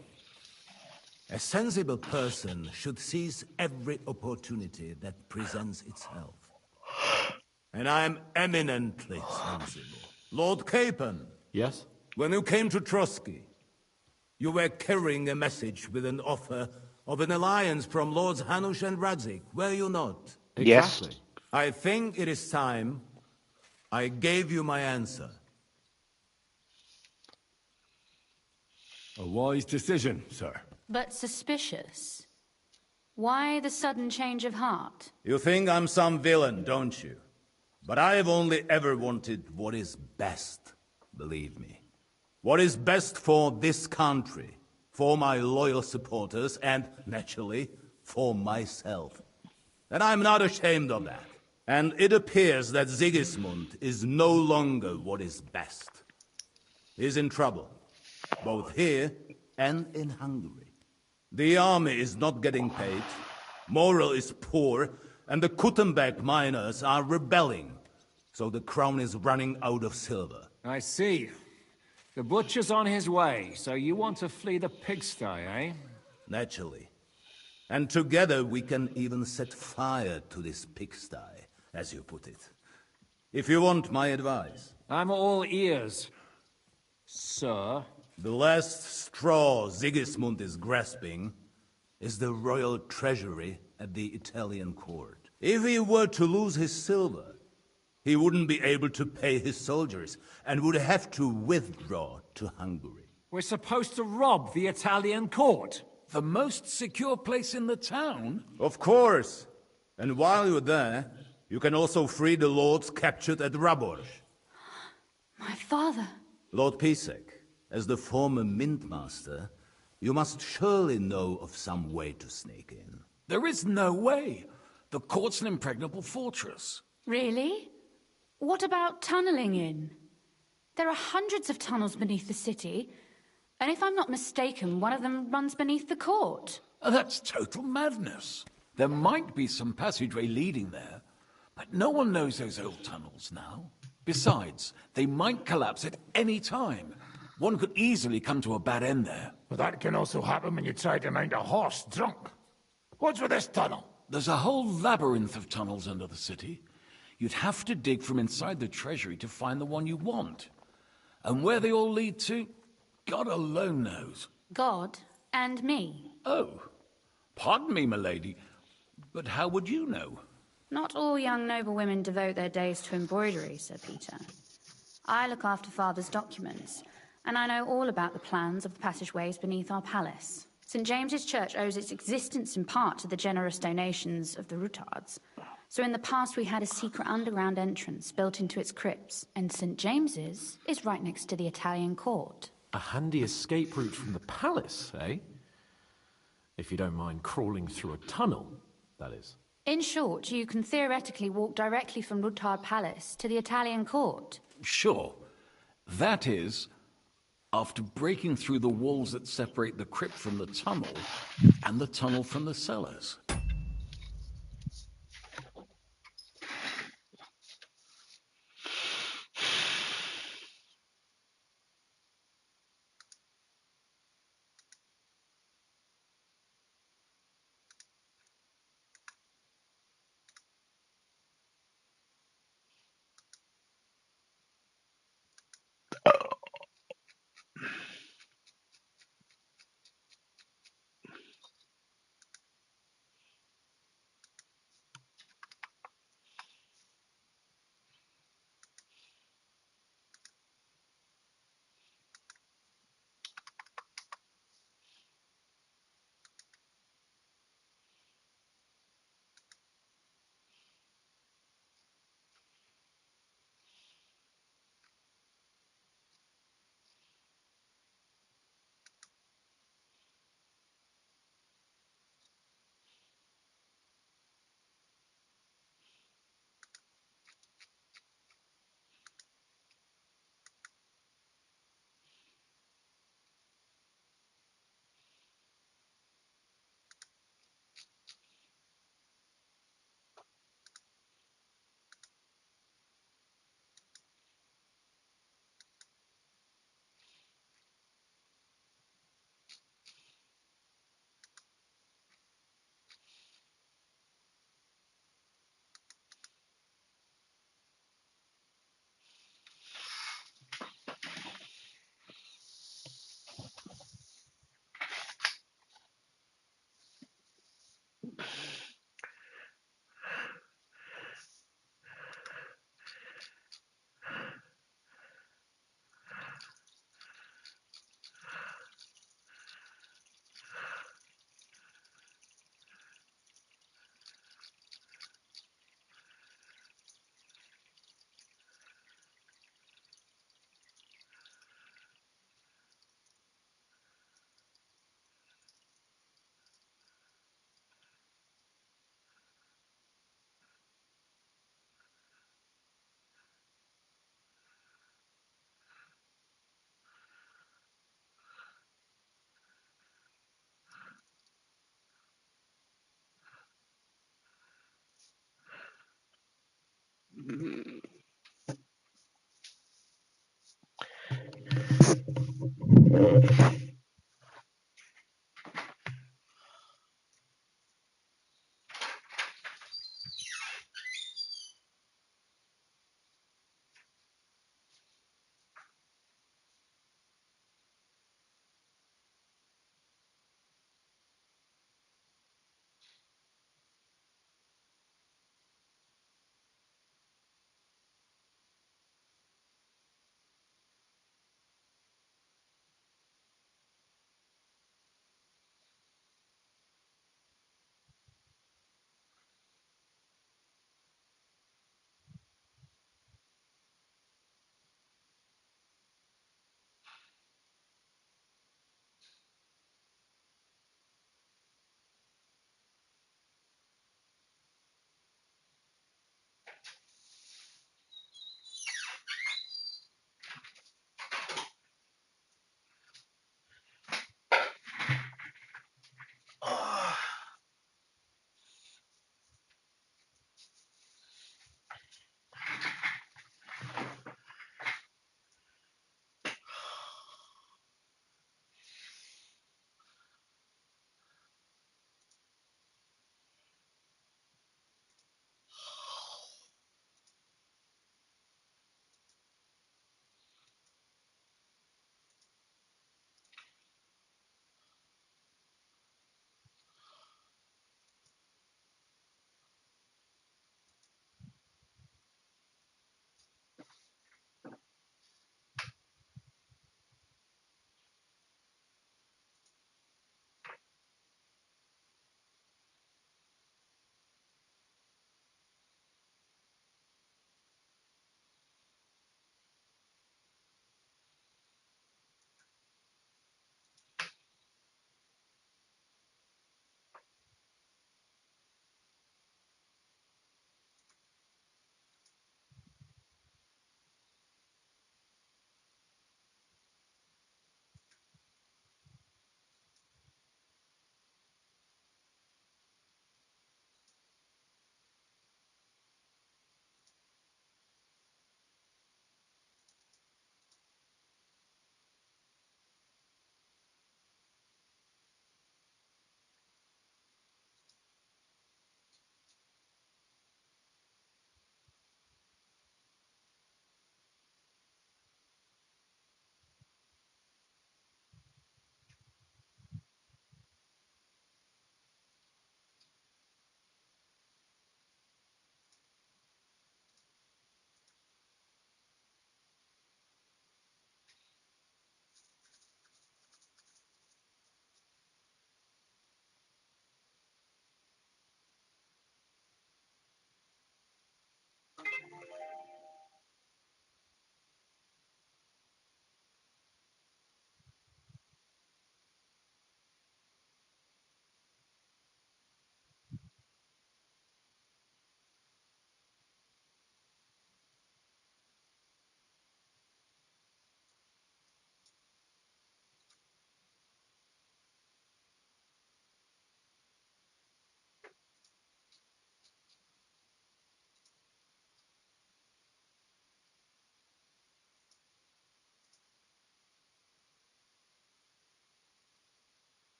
a sensible person should seize every opportunity that presents itself. And I am eminently sensible. Lord Capon. Yes? When you came to Trotsky, you were carrying a message with an offer of an alliance from Lords Hanush and Radzik, were you not? Yes. I think it is time I gave you my answer. A wise decision, sir. But suspicious. Why the sudden change of heart? You think I'm some villain, don't you? But I have only ever wanted what is best, believe me. What is best for this country, for my loyal supporters, and, naturally, for myself. And I'm not ashamed of that. And it appears that Sigismund is no longer what is best. He's in trouble, both here and in Hungary. The army is not getting paid, morale is poor, and the Kuttenberg miners are rebelling. So the crown is running out of silver. I see. The butcher's on his way, so you want to flee the pigsty, eh? Naturally. And together we can even set fire to this pigsty, as you put it. If you want my advice. I'm all ears, sir. The last straw Sigismund is grasping is the royal treasury at the Italian court. If he were to lose his silver, he wouldn't be able to pay his soldiers and would have to withdraw to Hungary. We're supposed to rob the Italian court. The most secure place in the town? Of course. And while you're there, you can also free the lords captured at Raborj. My father. Lord Pisek, as the former mintmaster, you must surely know of some way to sneak in. There is no way. The court's an impregnable fortress. Really? What about tunneling in? There are hundreds of tunnels beneath the city, and if I'm not mistaken, one of them runs beneath the court. That's total madness. There might be some passageway leading there, but no one knows those old tunnels now. Besides, they might collapse at any time. One could easily come to a bad end there. But that can also happen when you try to mount a horse drunk. What's with this tunnel? There's a whole labyrinth of tunnels under the city. You'd have to dig from inside the treasury to find the one you want. And where they all lead to, God alone knows. God and me. Oh, pardon me, milady, but how would you know? Not all young noble women devote their days to embroidery, Sir Peter. I look after Father's documents, and I know all about the plans of the passageways beneath our palace. St. James's Church owes its existence in part to the generous donations of the Rutards. So in the past we had a secret underground entrance built into its crypts, and St. James's is right next to the Italian court. A handy escape route from the palace, eh? If you don't mind crawling through a tunnel, that is. In short, you can theoretically walk directly from Rutard Palace to the Italian court. Sure. That is, after breaking through the walls that separate the crypt from the tunnel, and the tunnel from the cellars.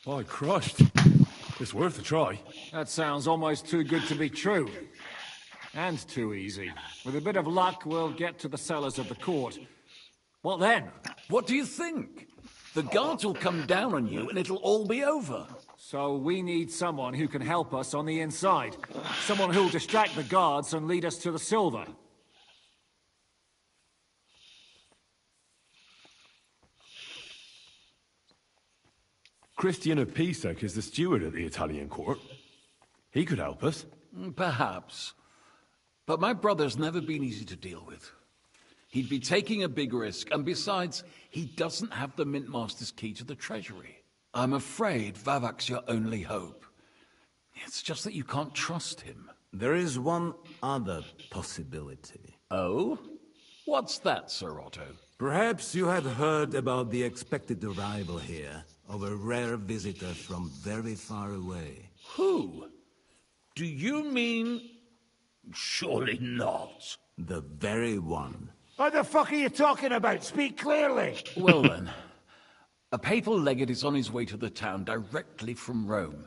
By Christ. It's worth a try. That sounds almost too good to be true. And too easy. With a bit of luck, we'll get to the cellars of the court. What then? What do you think? The guards will come down on you and it'll all be over. So we need someone who can help us on the inside. Someone who'll distract the guards and lead us to the silver. Christian of Pisac is the steward at the Italian court. He could help us. Perhaps. But my brother's never been easy to deal with. He'd be taking a big risk, and besides, he doesn't have the Mint Master's key to the treasury. I'm afraid Vavak's your only hope. It's just that you can't trust him. There is one other possibility. Oh? What's that, Sir Otto? Perhaps you have heard about the expected arrival here of a rare visitor from very far away. Who? Do you mean... Surely not. The very one. What the fuck are you talking about? Speak clearly. Well then, a papal legate is on his way to the town directly from Rome.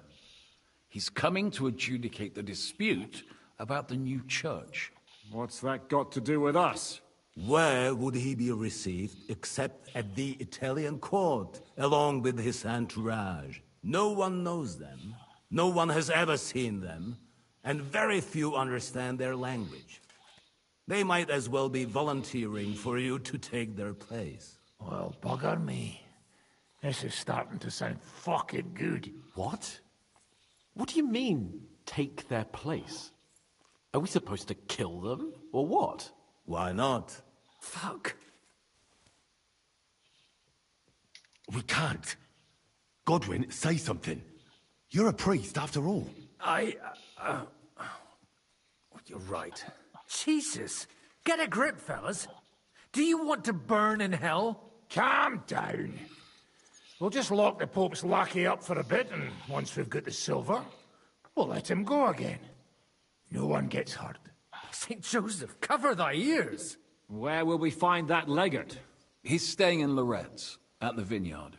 He's coming to adjudicate the dispute about the new church. What's that got to do with us? Where would he be received except at the Italian court, along with his entourage? No one knows them, no one has ever seen them, and very few understand their language. They might as well be volunteering for you to take their place. Well, bugger me. This is starting to sound fucking good. What? What do you mean, take their place? Are we supposed to kill them, or what? Why not? Fuck. We can't. Godwin, say something. You're a priest, after all. You're right. Jesus! Get a grip, fellas. Do you want to burn in hell? Calm down. We'll just lock the Pope's lackey up for a bit, and once we've got the silver, we'll let him go again. No one gets hurt. St. Joseph, cover thy ears! Where will we find that legate? He's staying in Loretz, at the vineyard.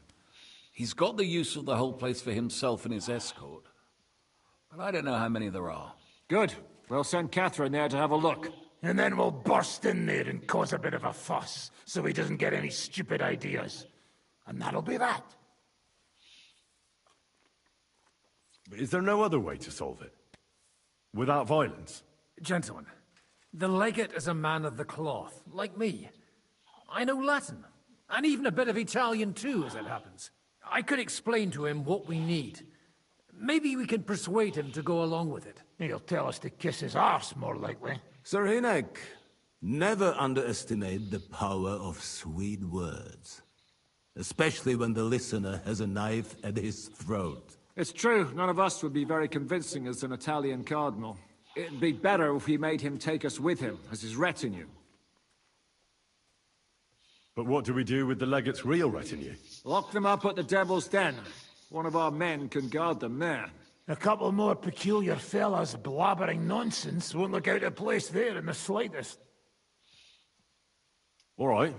He's got the use of the whole place for himself and his escort. But I don't know how many there are. Good. We'll send Catherine there to have a look. And then we'll burst in there and cause a bit of a fuss, so he doesn't get any stupid ideas. And that'll be that. Is there no other way to solve it? Without violence? Gentlemen, the legate is a man of the cloth, like me. I know Latin, and even a bit of Italian too, as it happens. I could explain to him what we need. Maybe we can persuade him to go along with it. He'll tell us to kiss his arse, more likely. Sir Hinek, never underestimate the power of sweet words. Especially when the listener has a knife at his throat. It's true, none of us would be very convincing as an Italian cardinal. It'd be better if we made him take us with him, as his retinue. But what do we do with the legate's real retinue? Lock them up at the Devil's Den. One of our men can guard them there. A couple more peculiar fellas blabbering nonsense won't look out of place there in the slightest. All right.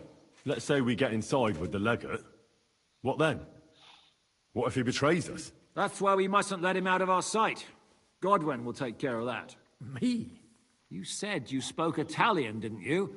Let's say we get inside with the legate. What then? What if he betrays us? That's why we mustn't let him out of our sight. Godwin will take care of that. Me? You said you spoke Italian, didn't you?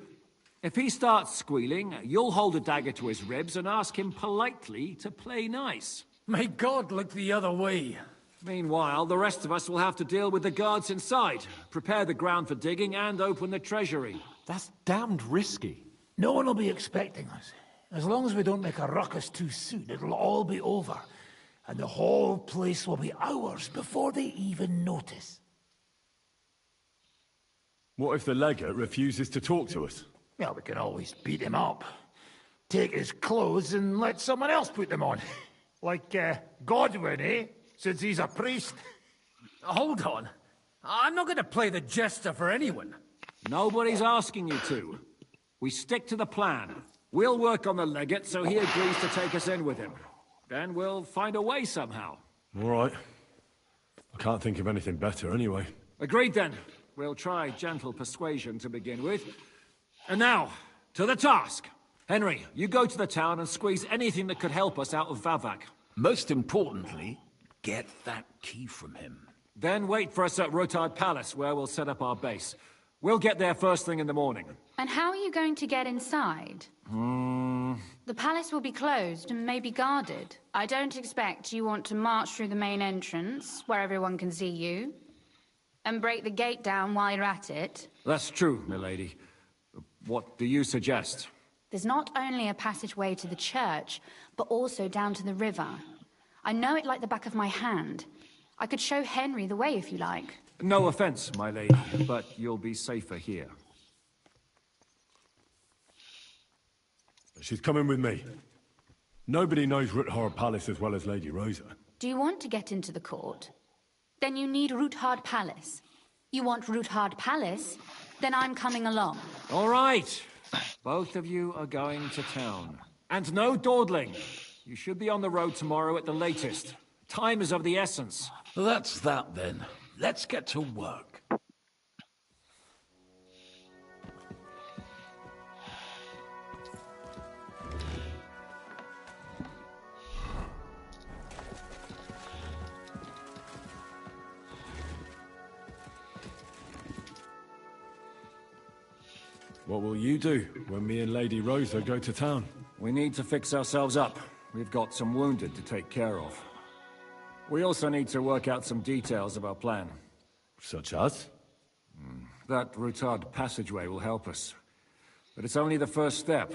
If he starts squealing, you'll hold a dagger to his ribs and ask him politely to play nice. May God look the other way. Meanwhile, the rest of us will have to deal with the guards inside, prepare the ground for digging, and open the treasury. That's damned risky. No one will be expecting us. As long as we don't make a ruckus too soon, it'll all be over. And the whole place will be ours before they even notice. What if the legate refuses to talk to us? Well, we can always beat him up. Take his clothes and let someone else put them on. Like, Godwin, eh? Since he's a priest. Hold on. I'm not going to play the jester for anyone. Nobody's asking you to. We stick to the plan. We'll work on the legate so he agrees to take us in with him. Then we'll find a way somehow. All right. I can't think of anything better anyway. Agreed then. We'll try gentle persuasion to begin with. And now, to the task. Henry, you go to the town and squeeze anything that could help us out of Vavak. Most importantly, get that key from him. Then wait for us at Rotard Palace, where we'll set up our base. We'll get there first thing in the morning. And how are you going to get inside? The palace will be closed and maybe guarded. I don't expect you want to march through the main entrance, where everyone can see you, and break the gate down while you're at it. That's true, milady. What do you suggest? There's not only a passageway to the church, but also down to the river. I know it like the back of my hand. I could show Henry the way if you like. No offense, my lady, but you'll be safer here. She's coming with me. Nobody knows Rutthard Palace as well as Lady Rosa. Do you want to get into the court? Then you need Rutthard Palace. You want Rutthard Palace? Then I'm coming along. All right. Both of you are going to town. And no dawdling. You should be on the road tomorrow at the latest. Time is of the essence. That's that then. Let's get to work. What will you do when me and Lady Rosa go to town? We need to fix ourselves up. We've got some wounded to take care of. We also need to work out some details of our plan. Such as? That Rutard passageway will help us. But it's only the first step.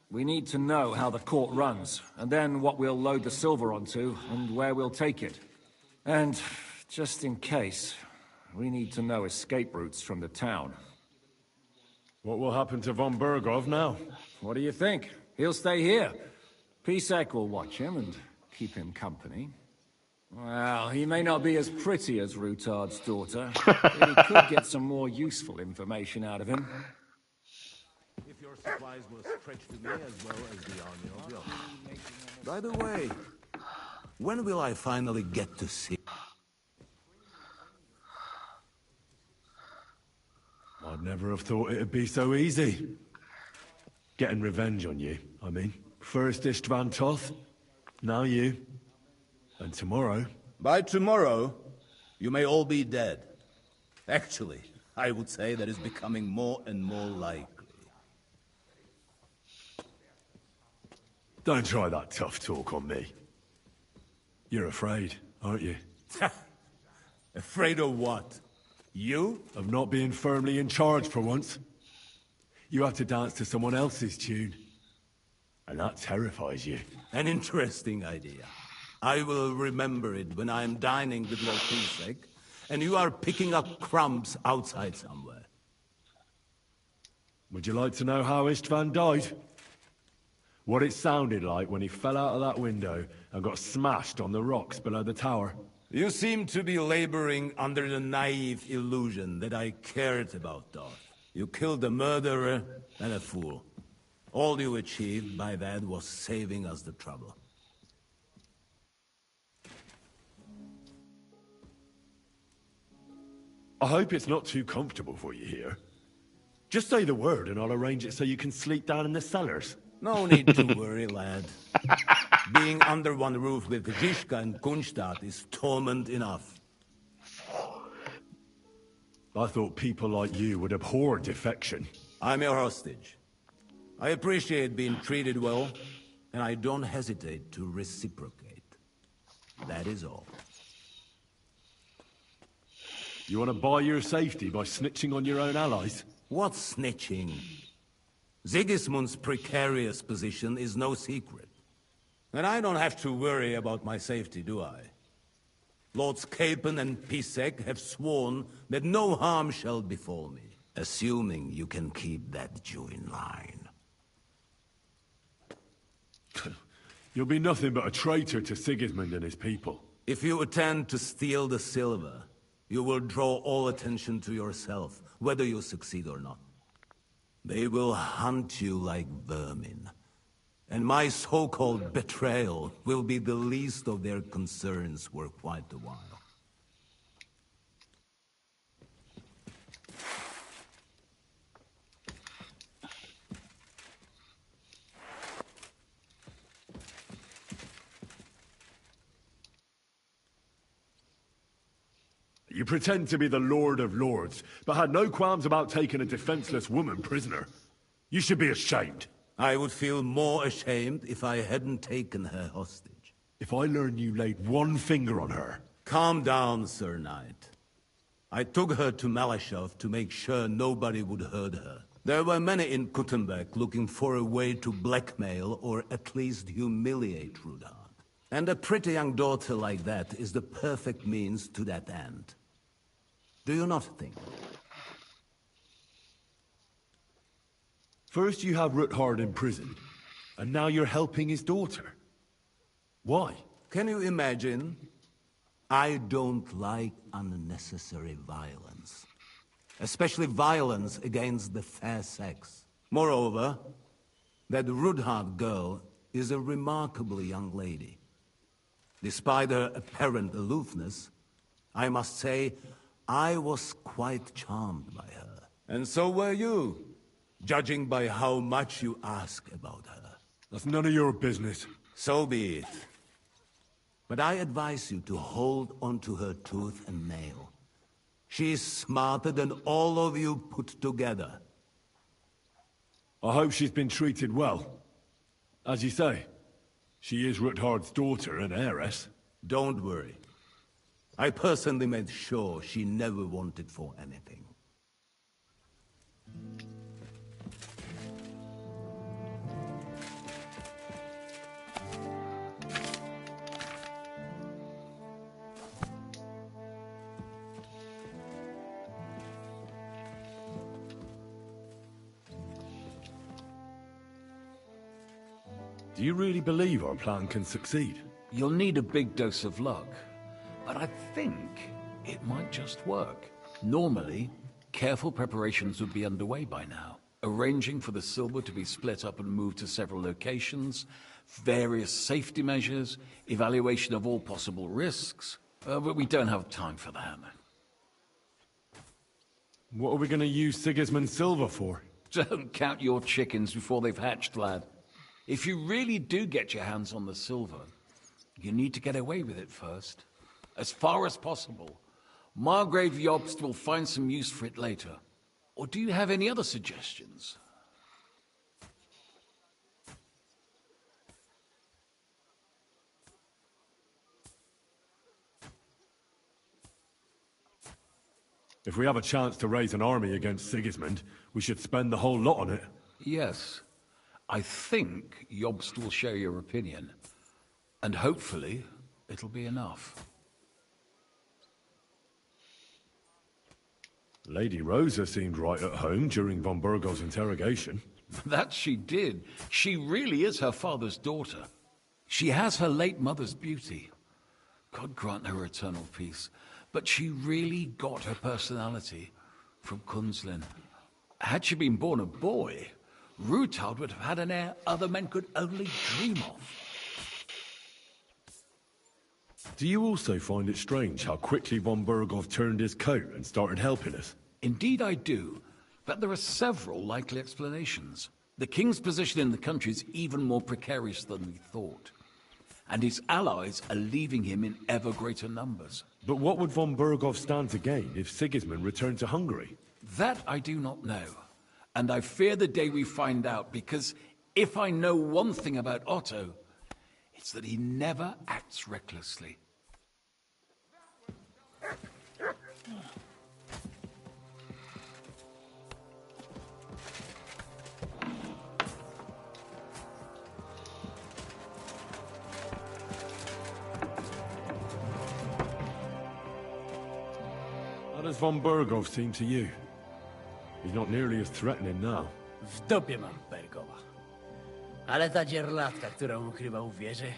We need to know how the court runs, and then what we'll load the silver onto, and where we'll take it. And, just in case, we need to know escape routes from the town. What will happen to von Bergov now? What do you think? He'll stay here. Pisek will watch him and keep him company. Well, he may not be as pretty as Rutard's daughter, but he could get some more useful information out of him. If your supplies will stretch to me as well as the army of yours. By the way, when will I finally get to see? I'd never have thought it'd be so easy. Getting revenge on you, I mean. First Istvan Toth, now you. And tomorrow... By tomorrow, you may all be dead. Actually, I would say that is becoming more and more likely. Don't try that tough talk on me. You're afraid, aren't you? Afraid of what? You? Of not being firmly in charge for once. You have to dance to someone else's tune. And that terrifies you. An interesting idea. I will remember it when I am dining with Lord Pisek, and you are picking up crumbs outside somewhere. Would you like to know how Istvan died? What it sounded like when he fell out of that window and got smashed on the rocks below the tower? You seem to be laboring under the naive illusion that I cared about Darth. You killed a murderer and a fool. All you achieved by that was saving us the trouble. I hope it's not too comfortable for you here. Just say the word and I'll arrange it so you can sleep down in the cellars. No need to worry, lad. Being under one roof with Zizka and Kunstadt is torment enough. I thought people like you would abhor defection. I'm your hostage. I appreciate being treated well, and I don't hesitate to reciprocate. That is all. You want to buy your safety by snitching on your own allies? What snitching? Sigismund's precarious position is no secret. And I don't have to worry about my safety, do I? Lords Capon and Pisek have sworn that no harm shall befall me, assuming you can keep that Jew in line. You'll be nothing but a traitor to Sigismund and his people. If you attempt to steal the silver, you will draw all attention to yourself, whether you succeed or not. They will hunt you like vermin. And my so-called betrayal will be the least of their concerns for quite a while. You pretend to be the Lord of Lords, but had no qualms about taking a defenseless woman prisoner. You should be ashamed. I would feel more ashamed if I hadn't taken her hostage. If I learn you laid one finger on her... Calm down, Sir Knight. I took her to Malashov to make sure nobody would hurt her. There were many in Kuttenberg looking for a way to blackmail or at least humiliate Rudard. And a pretty young daughter like that is the perfect means to that end. Do you not think? First you have Ruthard in prison, and now you're helping his daughter. Why? Can you imagine? I don't like unnecessary violence. Especially violence against the fair sex. Moreover, that Ruthard girl is a remarkably young lady. Despite her apparent aloofness, I must say, I was quite charmed by her. And so were you, judging by how much you ask about her. That's none of your business. So be it. But I advise you to hold onto her tooth and nail. She's smarter than all of you put together. I hope she's been treated well. As you say, she is Ruthard's daughter and heiress. Don't worry. I personally made sure she never wanted for anything. Do you really believe our plan can succeed? You'll need a big dose of luck, but I think it might just work. Normally, careful preparations would be underway by now. Arranging for the silver to be split up and moved to several locations, various safety measures, evaluation of all possible risks. But we don't have time for that. What are we going to use Sigismund's silver for? Don't count your chickens before they've hatched, lad. If you really do get your hands on the silver, you need to get away with it first. As far as possible. Margrave Jobst will find some use for it later. Or do you have any other suggestions? If we have a chance to raise an army against Sigismund, we should spend the whole lot on it. Yes. I think Jobst will share your opinion. And hopefully, it'll be enough. Lady Rosa seemed right at home during von Burgov's interrogation. That she did. She really is her father's daughter. She has her late mother's beauty. God grant her eternal peace. But she really got her personality from Kunzlin. Had she been born a boy, Ruthard would have had an heir other men could only dream of. Do you also find it strange how quickly von Burgov turned his coat and started helping us? Indeed I do, but there are several likely explanations. The king's position in the country is even more precarious than we thought, and his allies are leaving him in ever greater numbers. But what would von Burgov stand to gain if Sigismund returned to Hungary? That I do not know, and I fear the day we find out, because if I know one thing about Otto, it's that he never acts recklessly. How does von Burgov seem to you? He's not nearly as threatening now. W dupie mam Bergowa. Ale ta dzierlatka, którą ukrywał w wieży,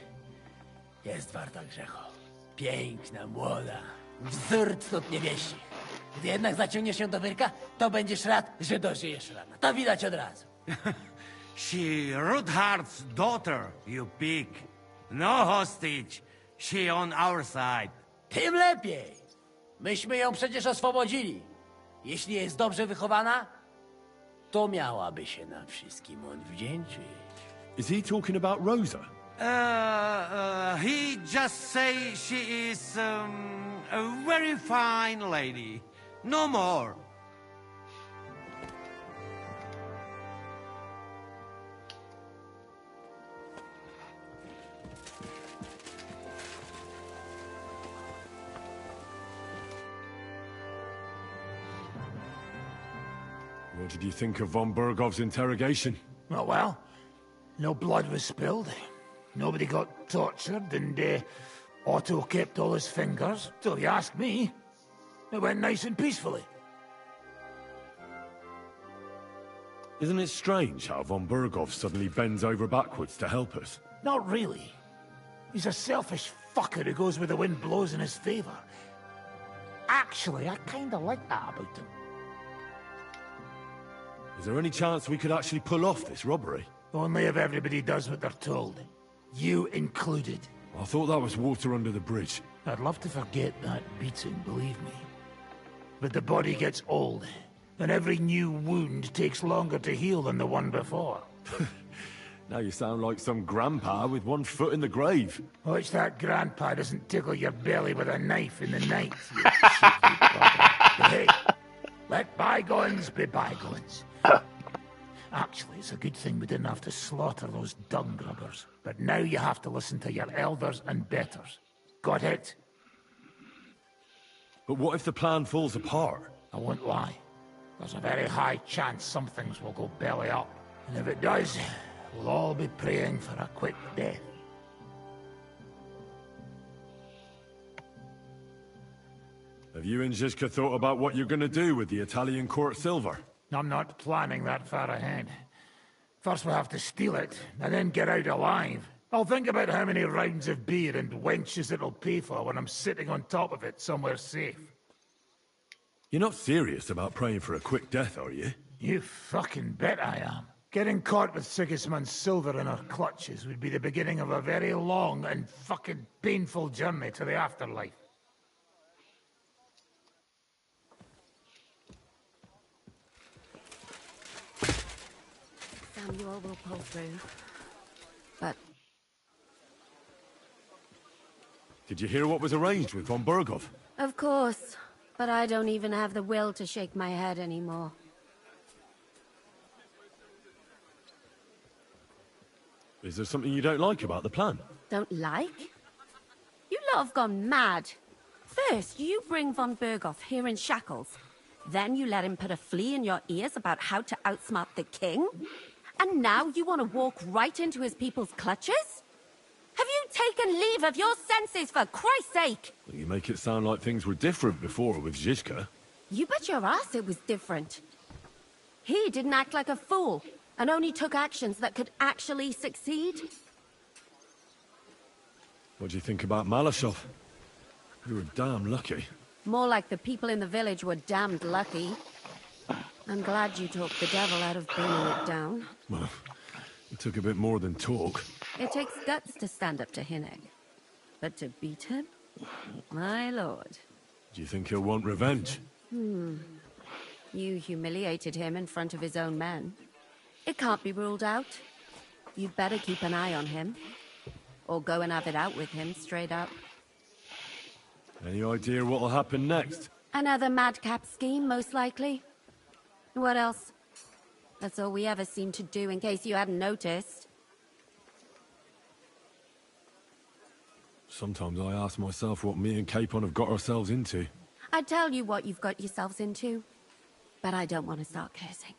jest warta grzechu. Piękna, młoda. Wzór cnót niewieści. Gdy jednak zaciągniesz się do wyrka, to będziesz rad, że dożyjesz rana. To widać od razu. She Ruthard's daughter, you pig. No hostage. She on our side. Tym lepiej. Myśmy ją przecież oswobodzili. Jeśli jest dobrze wychowana, to miałaby się nam wszystkim odwdzięczyć. Is he talking about Rosa? He just say she is a very fine lady. No more. What did you think of von Bergov's interrogation? Oh, well, no blood was spilled. Nobody got tortured, and Otto kept all his fingers. So if you ask me, it went nice and peacefully. Isn't it strange how von Bergov suddenly bends over backwards to help us? Not really. He's a selfish fucker who goes where the wind blows in his favor. Actually, I kinda like that about him. Is there any chance we could actually pull off this robbery? Only if everybody does what they're told. You included. I thought that was water under the bridge. I'd love to forget that beating, believe me. But the body gets old, and every new wound takes longer to heal than the one before. Now you sound like some grandpa with one foot in the grave. Watch that grandpa doesn't tickle your belly with a knife in the night, you cheeky bugger. But hey, let bygones be bygones. Actually, it's a good thing we didn't have to slaughter those dung grubbers. But now you have to listen to your elders and betters. Got it? But what if the plan falls apart? I won't lie. There's a very high chance some things will go belly up. And if it does, we'll all be praying for a quick death. Have you and Zizka thought about what you're gonna do with the Italian court silver? I'm not planning that far ahead. First we'll have to steal it, and then get out alive. I'll think about how many rounds of beer and wenches it'll pay for when I'm sitting on top of it somewhere safe. You're not serious about praying for a quick death, are you? You fucking bet I am. Getting caught with Sigismund's silver in our clutches would be the beginning of a very long and fucking painful journey to the afterlife. Samuel will pull through. But... Did you hear what was arranged with von Bergov? Of course. But I don't even have the will to shake my head anymore. Is there something you don't like about the plan? Don't like? You lot have gone mad. First, you bring von Bergov here in shackles. Then you let him put a flea in your ears about how to outsmart the king? And now you want to walk right into his people's clutches? Have you taken leave of your senses, for Christ's sake? Well, you make it sound like things were different before with Zizka. You bet your ass it was different. He didn't act like a fool, and only took actions that could actually succeed. What do you think about Malashov? You were damn lucky. More like the people in the village were damned lucky. I'm glad you talked the devil out of burning it down. Well, it took a bit more than talk. It takes guts to stand up to Hinnig. But to beat him? My lord. Do you think he'll want revenge? You humiliated him in front of his own men. It can't be ruled out. You'd better keep an eye on him. Or go and have it out with him, straight up. Any idea what'll happen next? Another madcap scheme, most likely. What else? That's all we ever seem to do, in case you hadn't noticed. Sometimes I ask myself what me and Capon have got ourselves into. I tell you what you've got yourselves into, but I don't want to start cursing.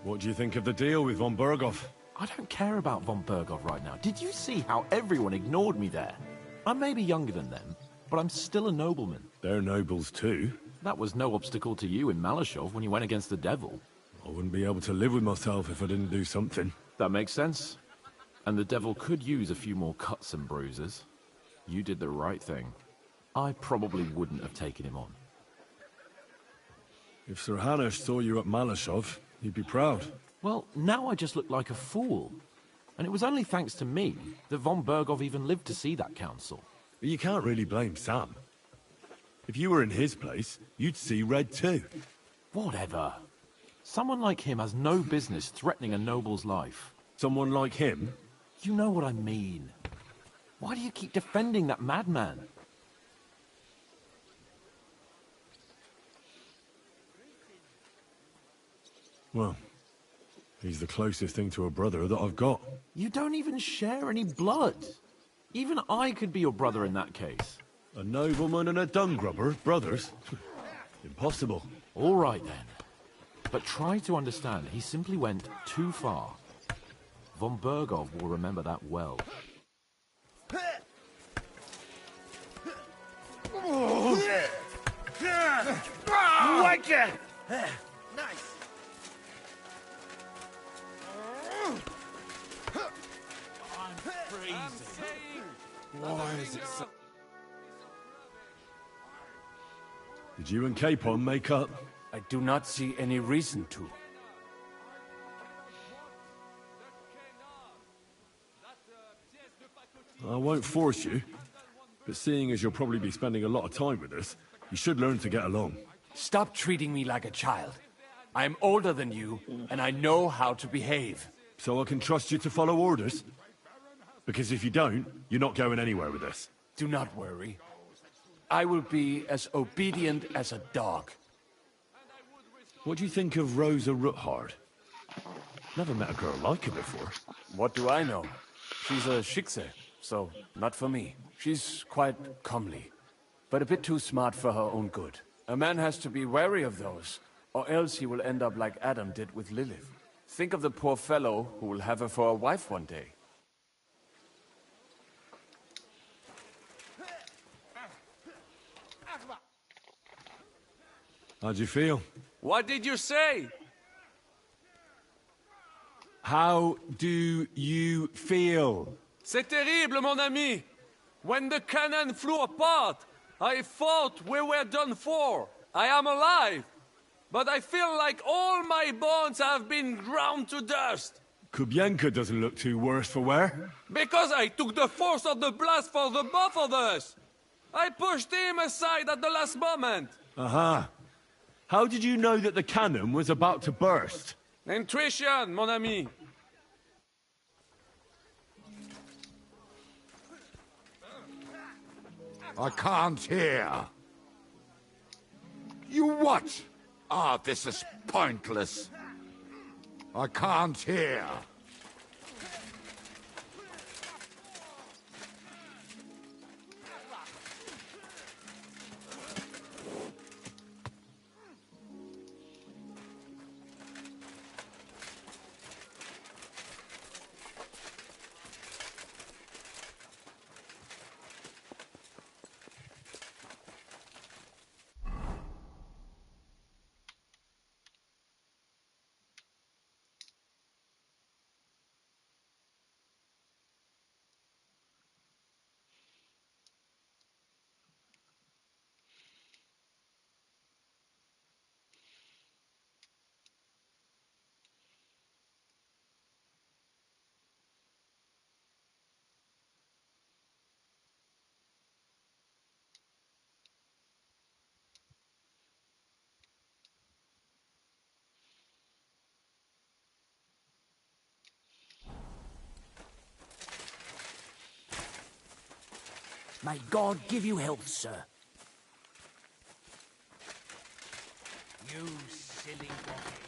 What do you think of the deal with von Bergov? I don't care about von Bergov right now. Did you see how everyone ignored me there? I may be younger than them, but I'm still a nobleman. They're nobles too. That was no obstacle to you in Malashov when you went against the devil. I wouldn't be able to live with myself if I didn't do something. That makes sense. And the devil could use a few more cuts and bruises. You did the right thing. I probably wouldn't have taken him on. If Sir Hanush saw you at Malashov, he'd be proud. Well, now I just look like a fool. And it was only thanks to me that von Bergov even lived to see that council. But you can't really blame Sam. If you were in his place, you'd see red too. Whatever. Someone like him has no business threatening a noble's life. Someone like him? You know what I mean. Why do you keep defending that madman? Well, he's the closest thing to a brother that I've got. You don't even share any blood. Even I could be your brother in that case. A nobleman and a dung grubber, brothers? Impossible. All right then. But try to understand, he simply went too far. Von Bergov will remember that well. Watcha! Nice. I'm freezing. Why is it so... Did you and Capon make up? I do not see any reason to. I won't force you, but seeing as you'll probably be spending a lot of time with us, you should learn to get along. Stop treating me like a child. I am older than you, and I know how to behave. So I can trust you to follow orders? Because if you don't, you're not going anywhere with us. Do not worry. I will be as obedient as a dog. What do you think of Rosa Ruthard? Never met a girl like her before. What do I know? She's a Schickse, so not for me. She's quite comely, but a bit too smart for her own good. A man has to be wary of those, or else he will end up like Adam did with Lilith. Think of the poor fellow who will have her for a wife one day. How'd you feel? What did you say? How do you feel? C'est terrible, mon ami! When the cannon flew apart, I thought we were done for. I am alive, but I feel like all my bones have been ground to dust. Kubyanka doesn't look too worse for wear. Because I took the force of the blast for the both of us. I pushed him aside at the last moment. Aha. How did you know that the cannon was about to burst? Intuition, mon ami. I can't hear. You what? Ah, this is pointless. I can't hear. May God give you health, sir. You silly rocket.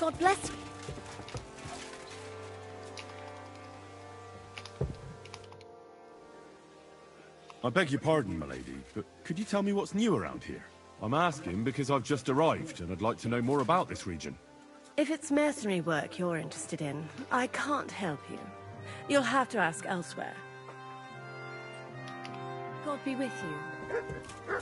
God bless you. I beg your pardon, milady, but could you tell me what's new around here? I'm asking because I've just arrived, and I'd like to know more about this region. If it's mercenary work you're interested in, I can't help you. You'll have to ask elsewhere. God be with you.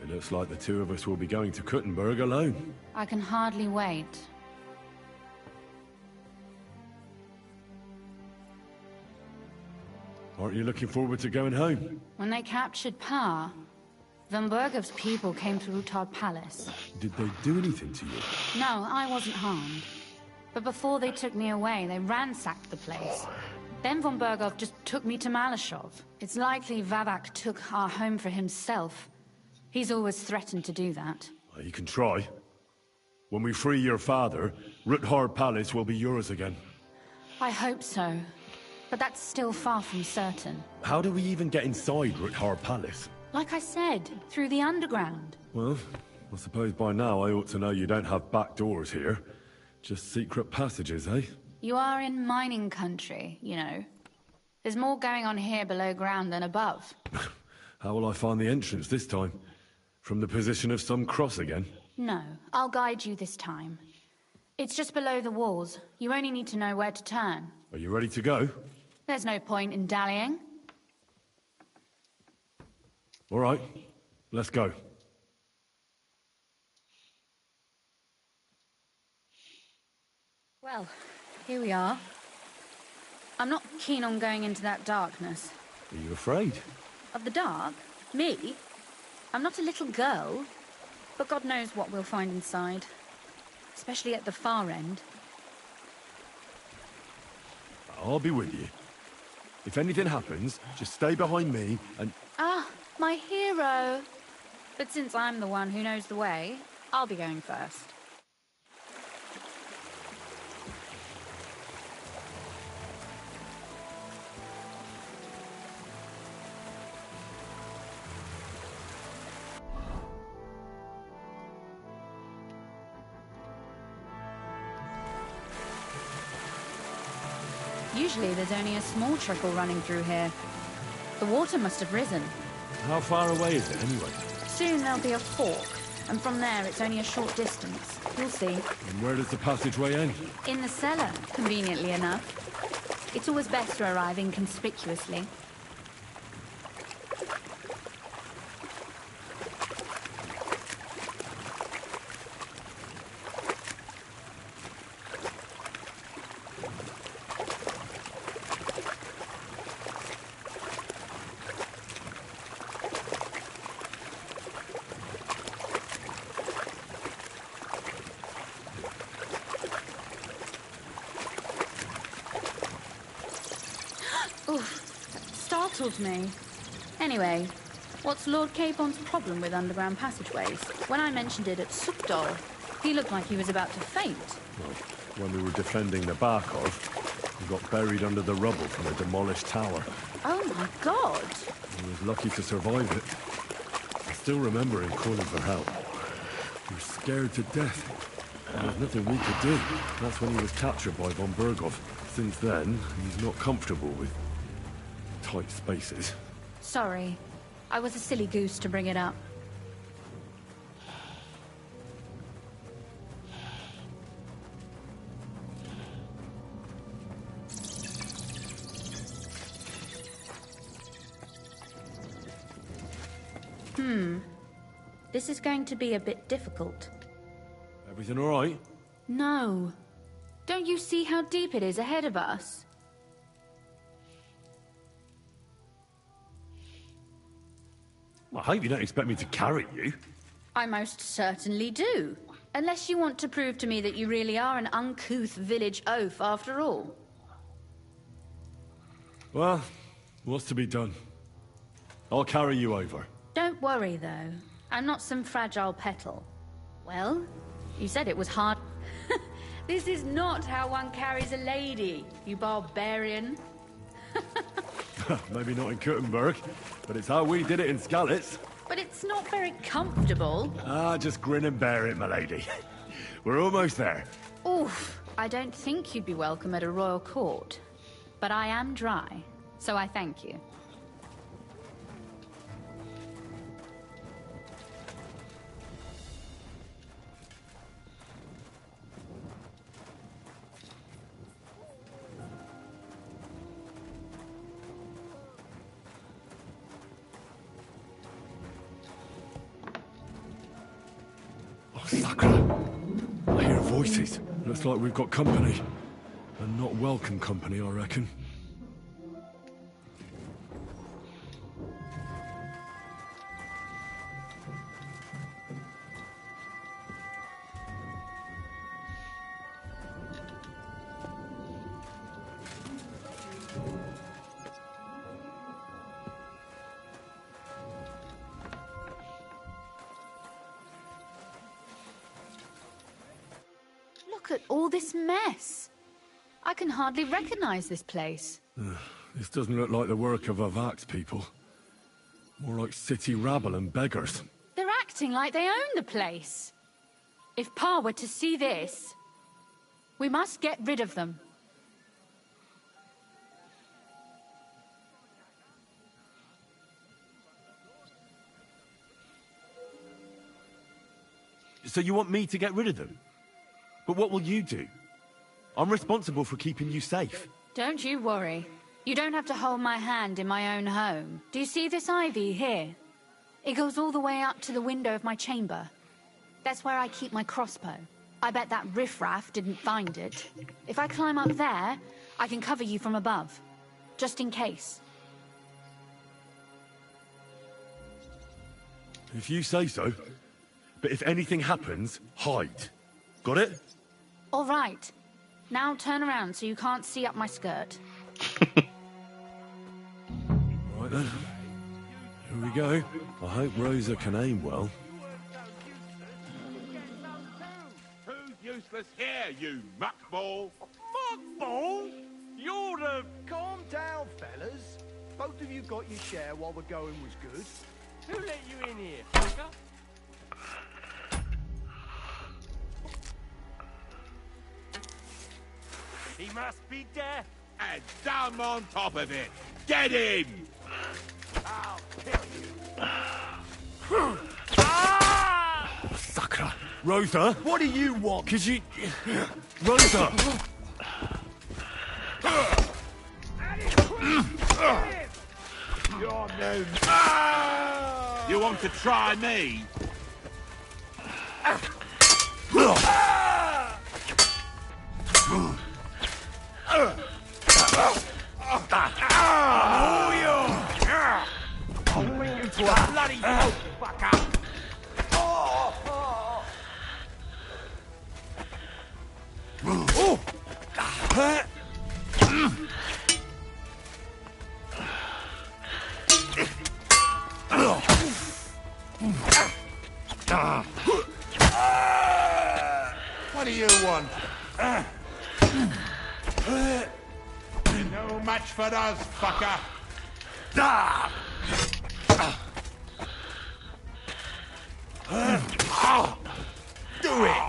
It looks like the two of us will be going to Kuttenberg alone. I can hardly wait. Aren't you looking forward to going home? When they captured Pa, von Bergov's people came to Ruthard Palace. Did they do anything to you? No, I wasn't harmed. But before they took me away, they ransacked the place. Then von Bergov just took me to Malashov. It's likely Vavak took our home for himself. He's always threatened to do that. Well, you can try. When we free your father, Ruthard Palace will be yours again. I hope so. But that's still far from certain. How do we even get inside Ruthard Palace? Like I said, through the underground. Well, I suppose by now I ought to know you don't have back doors here. Just secret passages, eh? You are in mining country, you know. There's more going on here below ground than above. How will I find the entrance this time? From the position of some cross again? No, I'll guide you this time. It's just below the walls. You only need to know where to turn. Are you ready to go? There's no point in dallying. All right, let's go. Well, here we are. I'm not keen on going into that darkness. Are you afraid? Of the dark? Me? I'm not a little girl. But God knows what we'll find inside. Especially at the far end. I'll be with you. If anything happens, just stay behind me and... Ah, my hero! But since I'm the one who knows the way, I'll be going first. Usually there's only a small trickle running through here. The water must have risen. How far away is it, anyway? Soon there'll be a fork, and from there it's only a short distance. You'll see. And where does the passageway end? In the cellar, conveniently enough. It's always best to arrive inconspicuously. Startled me. Anyway, what's Lord Capon's problem with underground passageways? When I mentioned it at Sukdol, he looked like he was about to faint. Well, when we were defending the Barkov, we got buried under the rubble from a demolished tower. Oh my god! He was lucky to survive it. I still remember him calling for help. We were scared to death. There was nothing we could do. That's when he was captured by von Bergov. Since then, he's not comfortable with tight spaces. Sorry. I was a silly goose to bring it up. This is going to be a bit difficult. Everything all right? No. Don't you see how deep it is ahead of us? I hope you don't expect me to carry you. I most certainly do. Unless you want to prove to me that you really are an uncouth village oaf after all. Well, what's to be done? I'll carry you over. Don't worry, though. I'm not some fragile petal. Well, you said it was hard. This is not how one carries a lady, you barbarian. Maybe not in Kuttenberg, but it's how we did it in Skalitz. But it's not very comfortable. Just grin and bear it, my lady. We're almost there. Oof, I don't think you'd be welcome at a royal court. But I am dry, so I thank you. Sakra! I hear voices. Looks like we've got company. And not welcome company, I reckon. Look at all this mess. I can hardly recognize this place. This doesn't look like the work of Avak's people. More like city rabble and beggars. They're acting like they own the place. If Pa were to see this, we must get rid of them. So you want me to get rid of them? But what will you do? I'm responsible for keeping you safe. Don't you worry. You don't have to hold my hand in my own home. Do you see this ivy here? It goes all the way up to the window of my chamber. That's where I keep my crossbow. I bet that riffraff didn't find it. If I climb up there, I can cover you from above. Just in case. If you say so. But if anything happens, hide. Got it? All right. Now turn around so you can't see up my skirt. Right then. Here we go. I hope Rosa can aim well. Who's useless here, you muckball? Fuckball? You're the... Calm down, fellas. Both of you got your share while the going was good. Who let you in here, fucker? He must be deaf. And dumb on top of it. Get him! I'll kill you. Sakra! Rosa! What do you want? Could you... Rosa! You're no... You want to try me? I'll bring you to a bloody halt, fucker! What do you want? No match for us, fucker. Do it!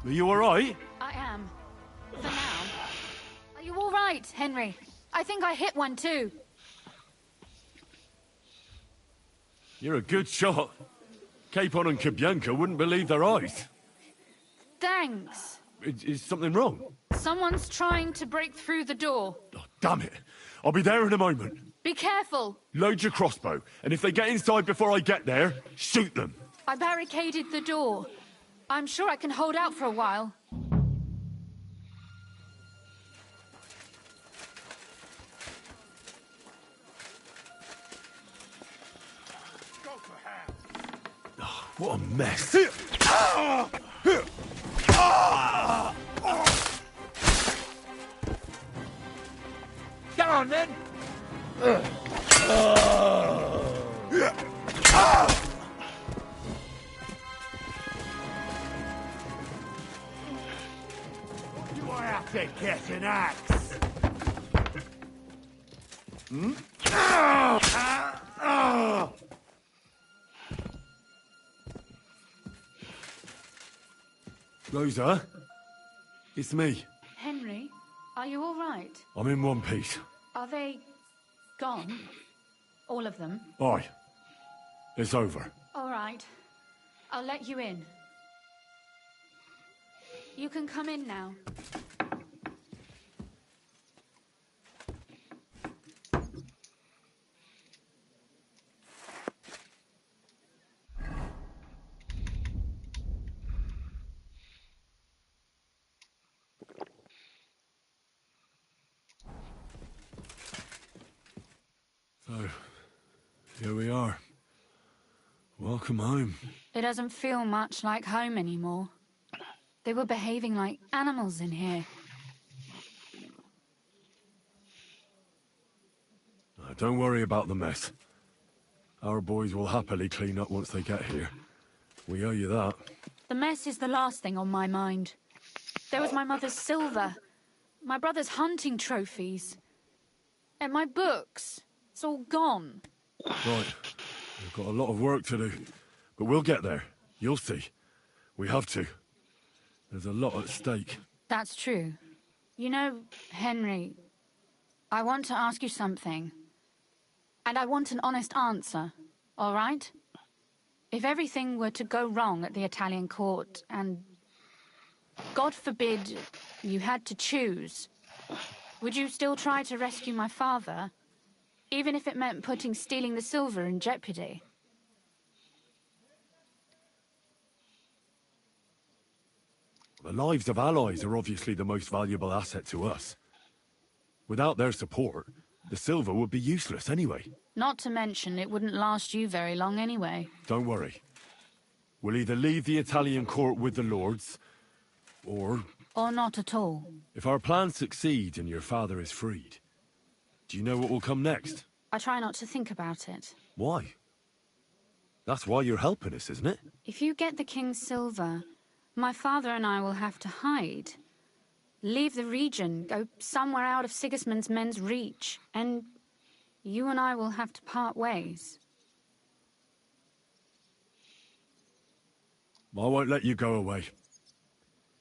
Are you alright? I am. For now. Are you all right, Henry? I think I hit one too. You're a good shot. Capon and Kabianka wouldn't believe their eyes. Thanks. Is something wrong? Someone's trying to break through the door. Damn it. I'll be there in a moment. Be careful. Load your crossbow, and if they get inside before I get there, shoot them. I barricaded the door. I'm sure I can hold out for a while. What a mess. Come on, then. Do I have to get an axe? Hmm? Rosa, it's me. Henry, are you all right? I'm in one piece. Are they gone? All of them? Aye. It's over. All right. I'll let you in. You can come in now. So, here we are. Welcome home. It doesn't feel much like home anymore. They were behaving like animals in here. Don't worry about the mess. Our boys will happily clean up once they get here. We owe you that. The mess is the last thing on my mind. There was my mother's silver, my brother's hunting trophies, and my books. It's all gone. Right. We've got a lot of work to do. But we'll get there. You'll see. We have to. There's a lot at stake. That's true. You know, Henry, I want to ask you something. And I want an honest answer, all right? If everything were to go wrong at the Italian court, and God forbid you had to choose, would you still try to rescue my father? Even if it meant putting stealing the silver in jeopardy? The lives of allies are obviously the most valuable asset to us. Without their support, the silver would be useless anyway. Not to mention, it wouldn't last you very long anyway. Don't worry. We'll either leave the Italian court with the lords, or... Or not at all. If our plan succeeds and your father is freed, do you know what will come next? I try not to think about it. Why? That's why you're helping us, isn't it? If you get the king's silver, my father and I will have to hide. Leave the region, go somewhere out of Sigismund's men's reach, and you and I will have to part ways. I won't let you go away.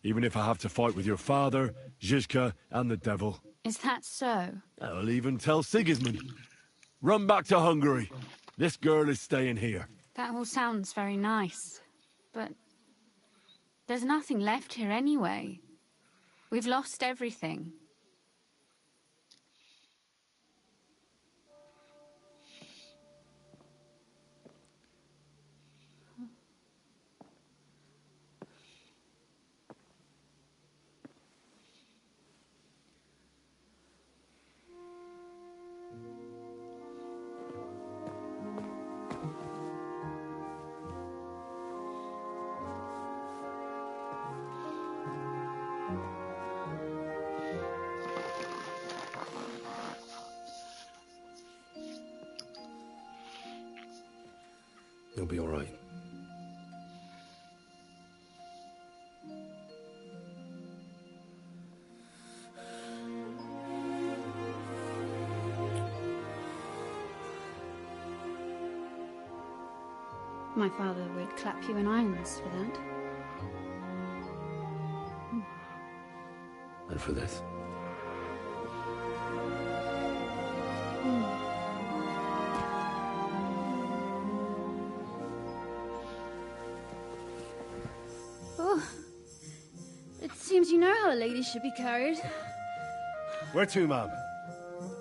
Even if I have to fight with your father, Zizka, and the devil. Is that so? I'll even tell Sigismund. Run back to Hungary. This girl is staying here. That all sounds very nice, but there's nothing left here anyway. We've lost everything. You'll be all right. My father would clap you in irons for that. And for this. Oh, it seems you know how a lady should be carried. Where to, ma'am?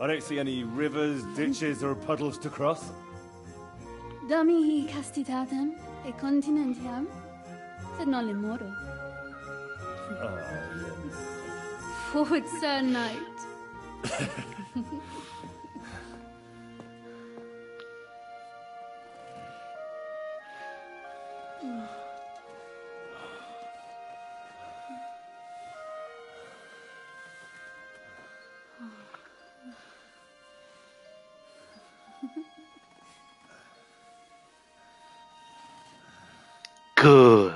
I don't see any rivers, ditches, or puddles to cross. Damihi castitatem e continentiam, sed non lemoro. Forward, Sir Knight. Good.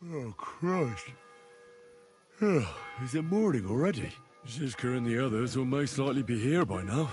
Oh, Christ. Oh, is it morning already? Zizka and the others will most likely be here by now.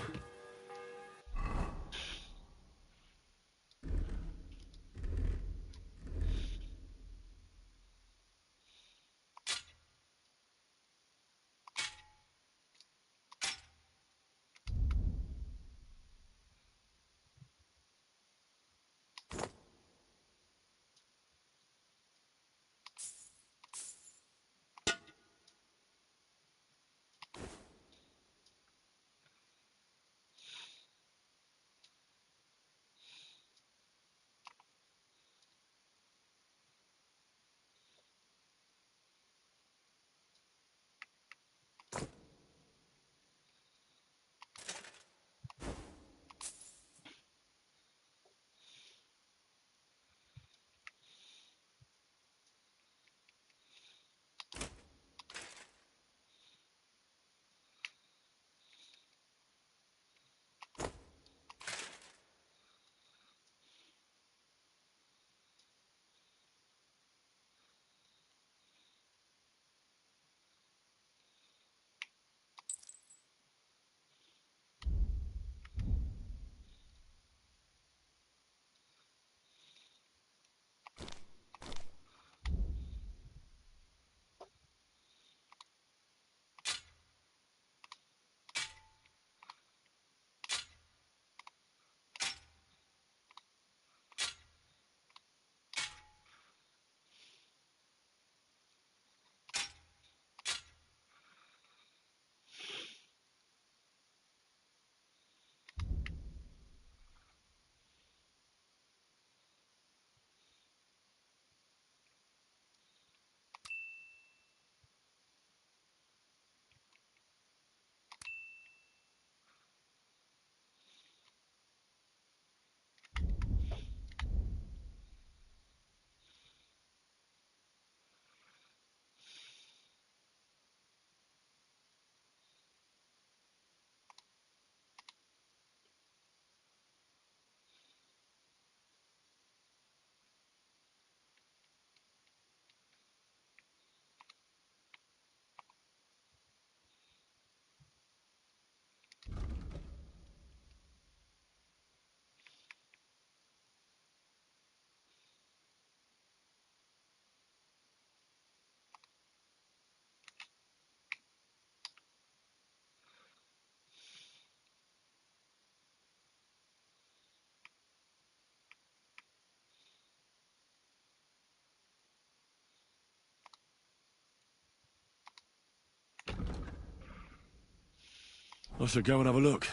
I should go and have a look.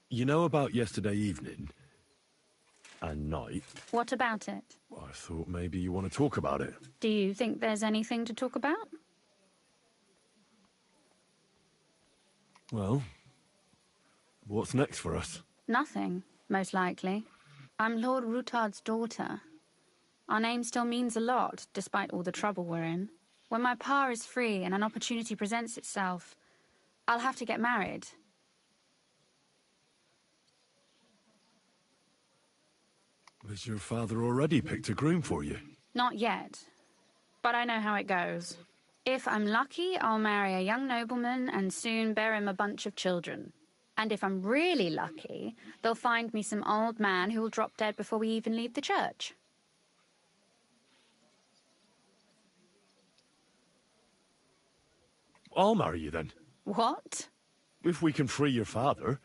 You know about yesterday evening and night? What about it? I thought maybe you want to talk about it. Do you think there's anything to talk about? Well, what's next for us? Nothing, most likely. I'm Lord Rutard's daughter. Our name still means a lot, despite all the trouble we're in. When my pa is free and an opportunity presents itself, I'll have to get married. Has your father already picked a groom for you? Not yet, but I know how it goes. If I'm lucky, I'll marry a young nobleman and soon bear him a bunch of children. And if I'm really lucky, they'll find me some old man who will drop dead before we even leave the church. I'll marry you then. What? If we can free your father,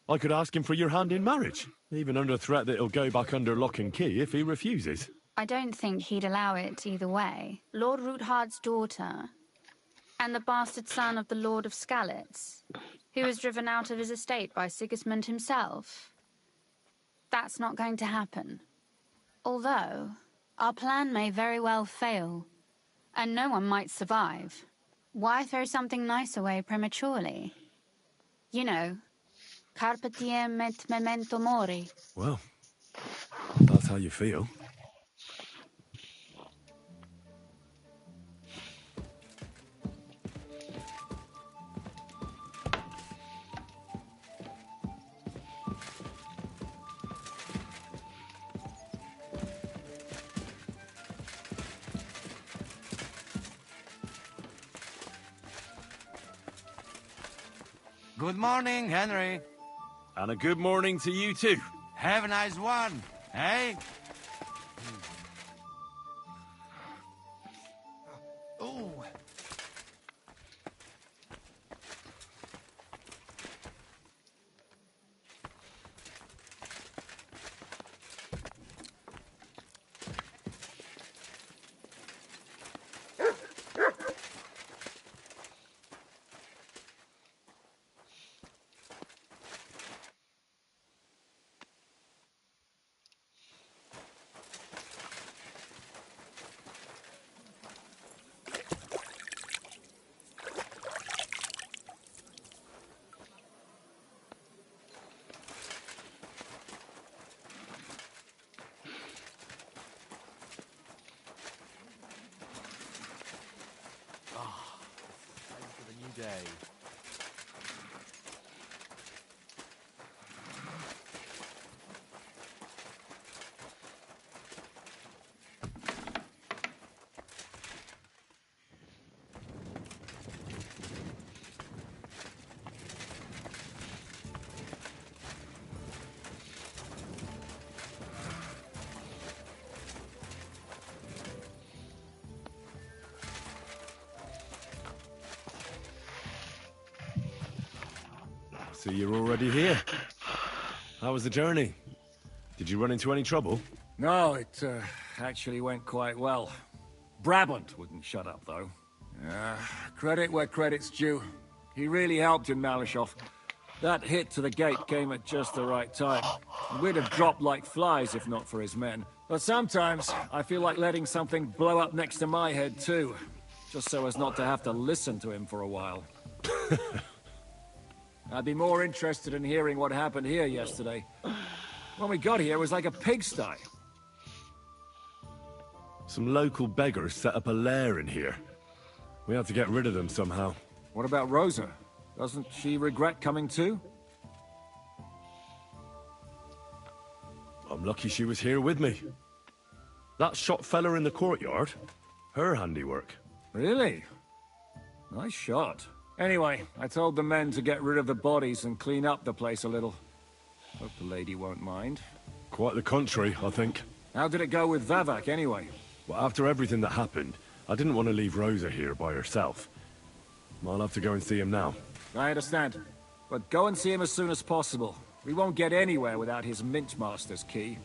I could ask him for your hand in marriage, even under threat that he'll go back under lock and key if he refuses. I don't think he'd allow it either way. Lord Roothard's daughter, and the bastard son of the Lord of Skalitz, who was driven out of his estate by Sigismund himself. That's not going to happen. Although, our plan may very well fail, and no one might survive. Why throw something nice away prematurely? You know, carpe diem et memento mori. Well, that's how you feel. Good morning, Henry. And a good morning to you too. Have a nice one, eh? Oh. Day. So you're already here. How was the journey? Did you run into any trouble? No, it actually went quite well. Brabant wouldn't shut up, though. Credit where credit's due. He really helped in Malishov. That hit to the gate came at just the right time. We'd have dropped like flies if not for his men. But sometimes, I feel like letting something blow up next to my head, too. Just so as not to have to listen to him for a while. I'd be more interested in hearing what happened here yesterday. When we got here, it was like a pigsty. Some local beggars set up a lair in here. We had to get rid of them somehow. What about Rosa? Doesn't she regret coming too? I'm lucky she was here with me. That shot fella in the courtyard, her handiwork. Really? Nice shot. Anyway, I told the men to get rid of the bodies and clean up the place a little. Hope the lady won't mind. Quite the contrary, I think. How did it go with Vavak, anyway? Well, after everything that happened, I didn't want to leave Rosa here by herself. I'll have to go and see him now. I understand. But go and see him as soon as possible. We won't get anywhere without his Mintmaster's key.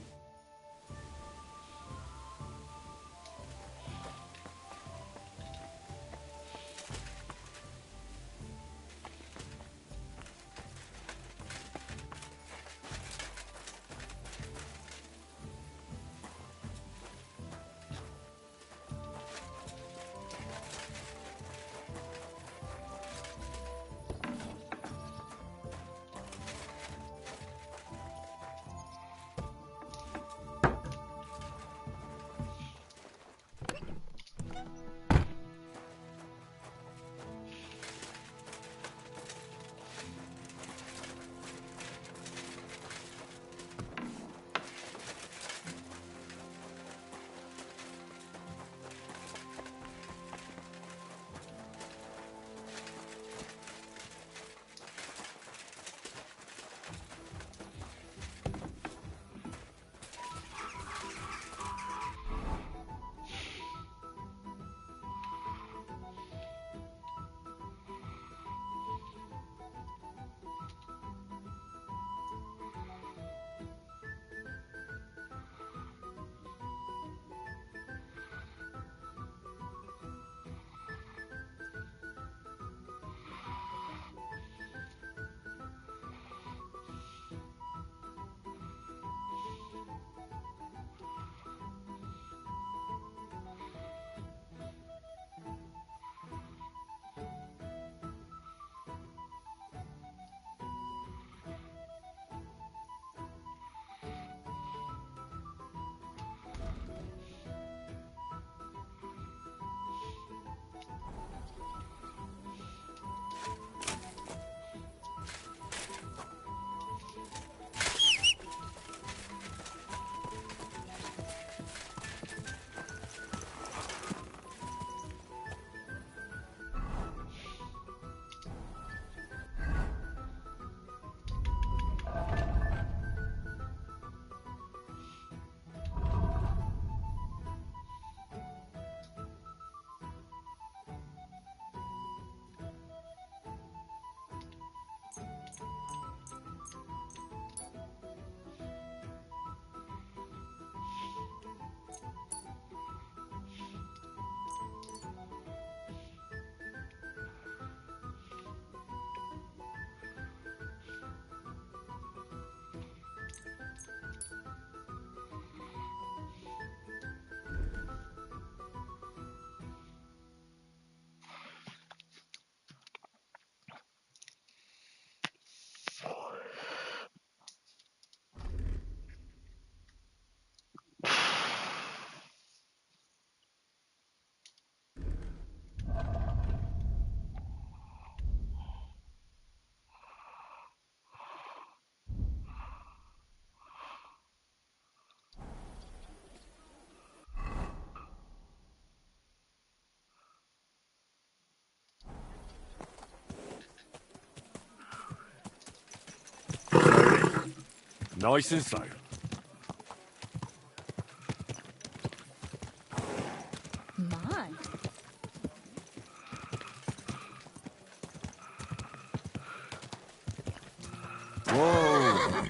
Nice and slow. My. Whoa!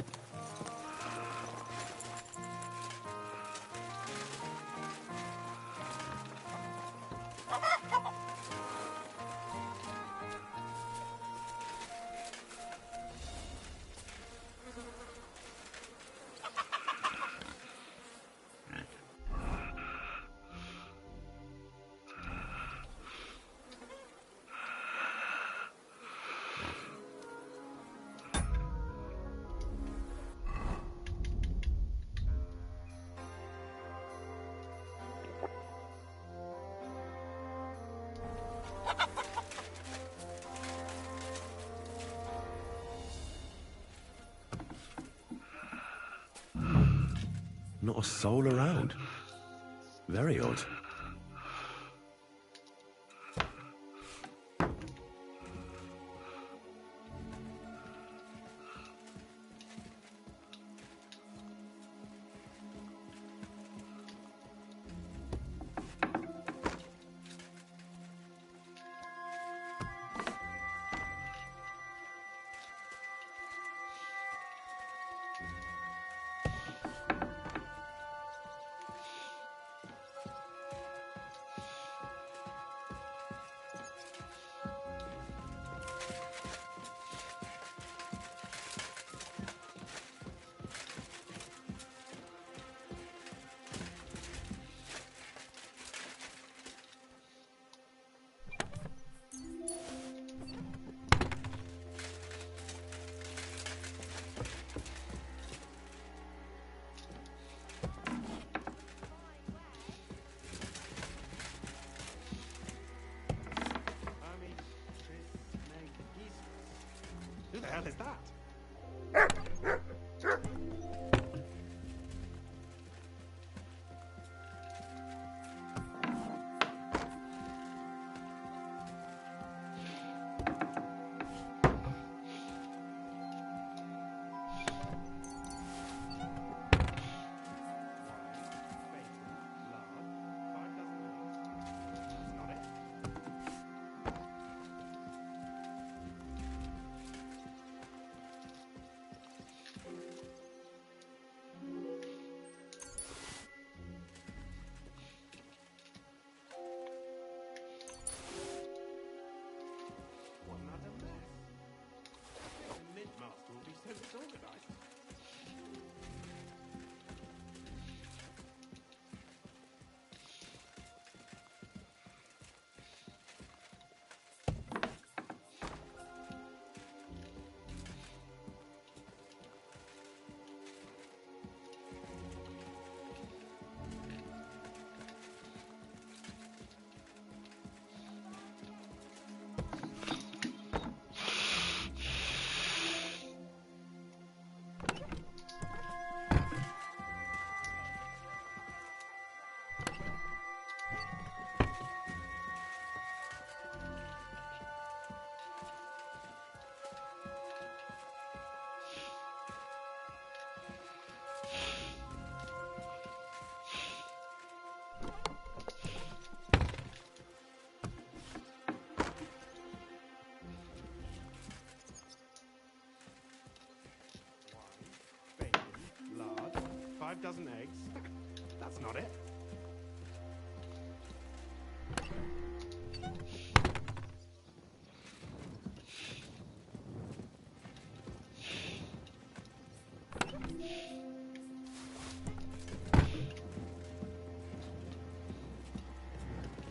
Not a soul around. Very odd. Who the hell is that? Lard, 5 dozen eggs. That's not it.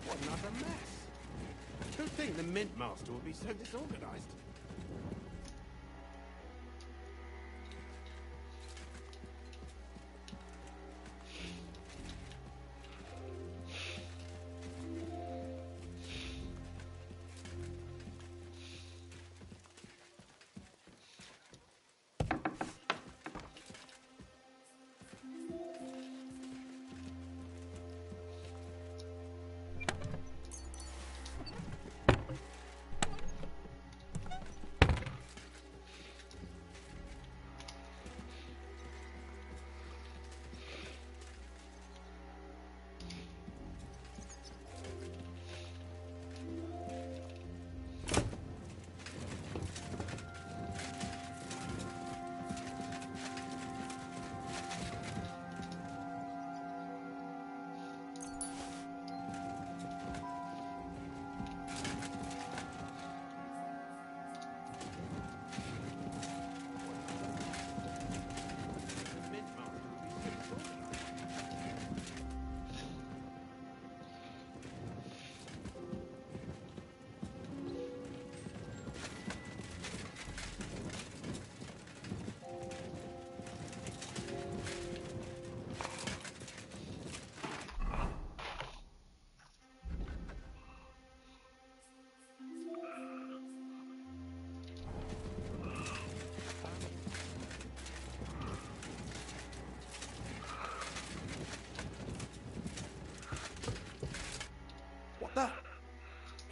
What another mess. Who'd think the Mint Master would be so disorganized?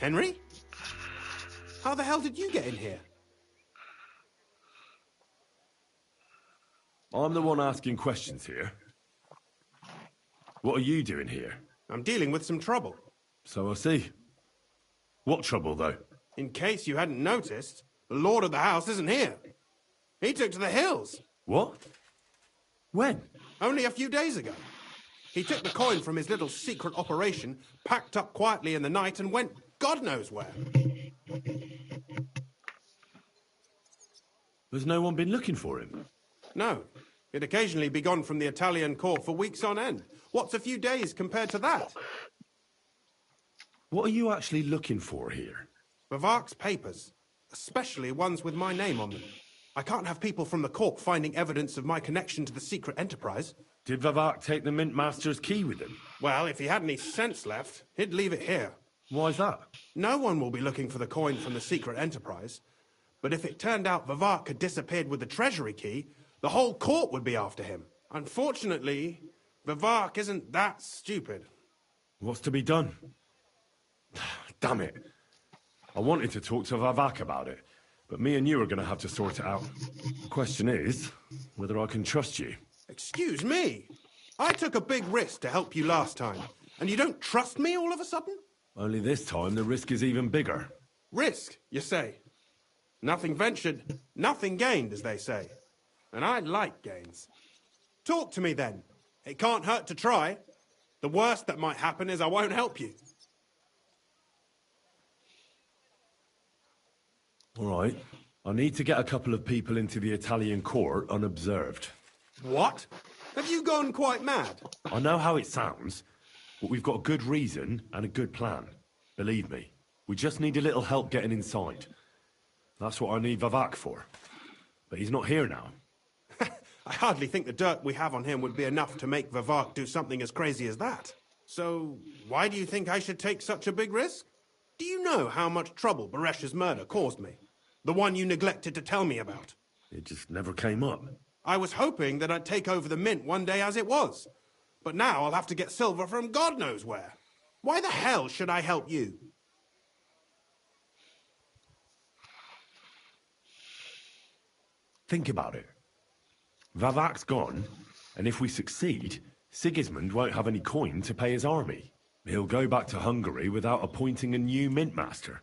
Henry? How the hell did you get in here? I'm the one asking questions here. What are you doing here? I'm dealing with some trouble. So I see. What trouble, though? In case you hadn't noticed, the lord of the house isn't here. He took to the hills. What? When? Only a few days ago. He took the coin from his little secret operation, packed up quietly in the night, and went God knows where. Has no one been looking for him? No. He'd occasionally be gone from the Italian court for weeks on end. What's a few days compared to that? What are you actually looking for here? Vivark's papers, especially ones with my name on them. I can't have people from the court finding evidence of my connection to the secret enterprise. Did Vivark take the Mint Master's key with him? Well, if he had any sense left, he'd leave it here. Why's that? No one will be looking for the coin from the secret enterprise. But if it turned out Vivark had disappeared with the treasury key, the whole court would be after him. Unfortunately, Vivark isn't that stupid. What's to be done? Damn it. I wanted to talk to Vivark about it, but me and you are going to have to sort it out. The question is, whether I can trust you. Excuse me? I took a big risk to help you last time, and you don't trust me all of a sudden? Only this time the risk is even bigger. Risk, you say? Nothing ventured, nothing gained, as they say. And I like gains. Talk to me then. It can't hurt to try. The worst that might happen is I won't help you. All right. I need to get a couple of people into the Italian court unobserved. What? Have you gone quite mad? I know how it sounds, but we've got a good reason and a good plan. Believe me, we just need a little help getting inside. That's what I need Vivark for. But he's not here now. I hardly think the dirt we have on him would be enough to make Vivark do something as crazy as that. So, why do you think I should take such a big risk? Do you know how much trouble Baresh's murder caused me? The one you neglected to tell me about. It just never came up. I was hoping that I'd take over the mint one day as it was. But now I'll have to get silver from God knows where. Why the hell should I help you? Think about it. Vivark's gone, and if we succeed, Sigismund won't have any coin to pay his army. He'll go back to Hungary without appointing a new mint master.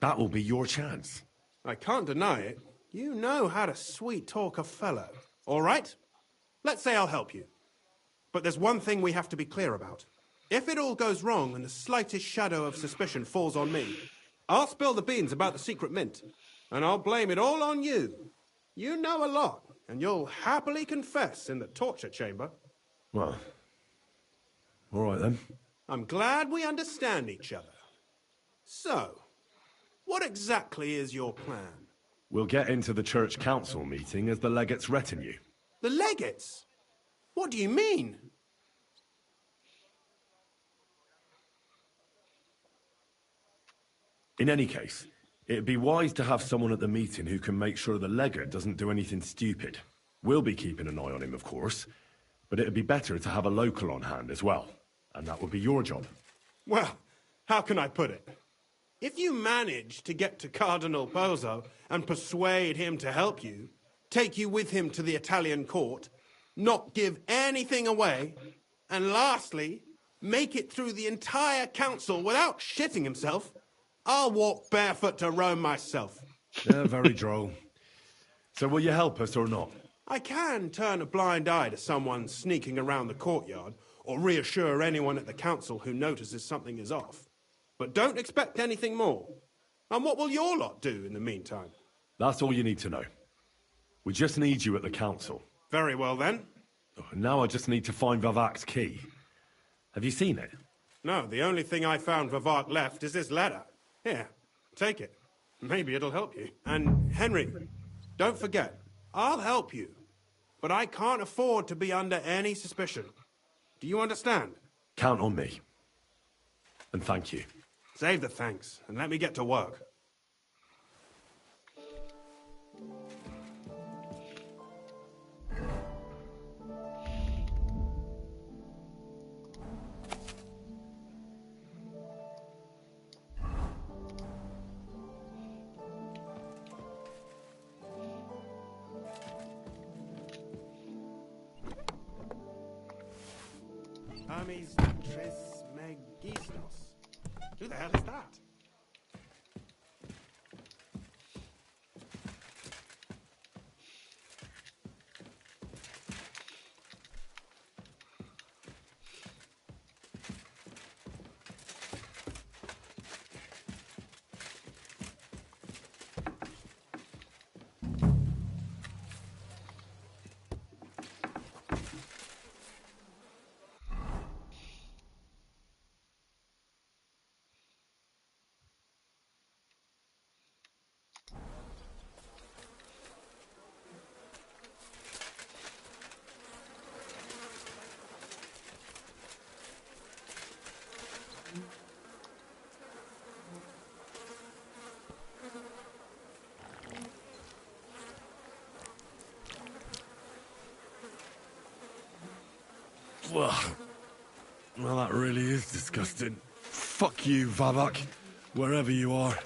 That will be your chance. I can't deny it. You know how to sweet-talk a fellow. All right? Let's say I'll help you. But there's one thing we have to be clear about. If it all goes wrong and the slightest shadow of suspicion falls on me, I'll spill the beans about the secret mint, and I'll blame it all on you. You know a lot, and you'll happily confess in the torture chamber. Well, all right then. I'm glad we understand each other. So, what exactly is your plan? We'll get into the church council meeting as the legate's retinue. The legates? What do you mean? In any case, it'd be wise to have someone at the meeting who can make sure the legate doesn't do anything stupid. We'll be keeping an eye on him, of course, but it'd be better to have a local on hand as well, and that would be your job. Well, how can I put it? If you manage to get to Cardinal Pozzo and persuade him to help you, take you with him to the Italian court, not give anything away, and lastly, make it through the entire council without shitting himself, I'll walk barefoot to Rome myself. Yeah, very droll. So will you help us or not? I can turn a blind eye to someone sneaking around the courtyard, or reassure anyone at the council who notices something is off. But don't expect anything more. And what will your lot do in the meantime? That's all you need to know. We just need you at the council. Very well then. Now I just need to find Vivark's key. Have you seen it? No, the only thing I found Vivark left is this letter. Here, take it. Maybe it'll help you. And Henry, don't forget, I'll help you. But I can't afford to be under any suspicion. Do you understand? Count on me. And thank you. Save the thanks, and let me get to work. Hermes Trismegistos. Who the hell is that? Well, that really is disgusting. Fuck you, Vavak, wherever you are.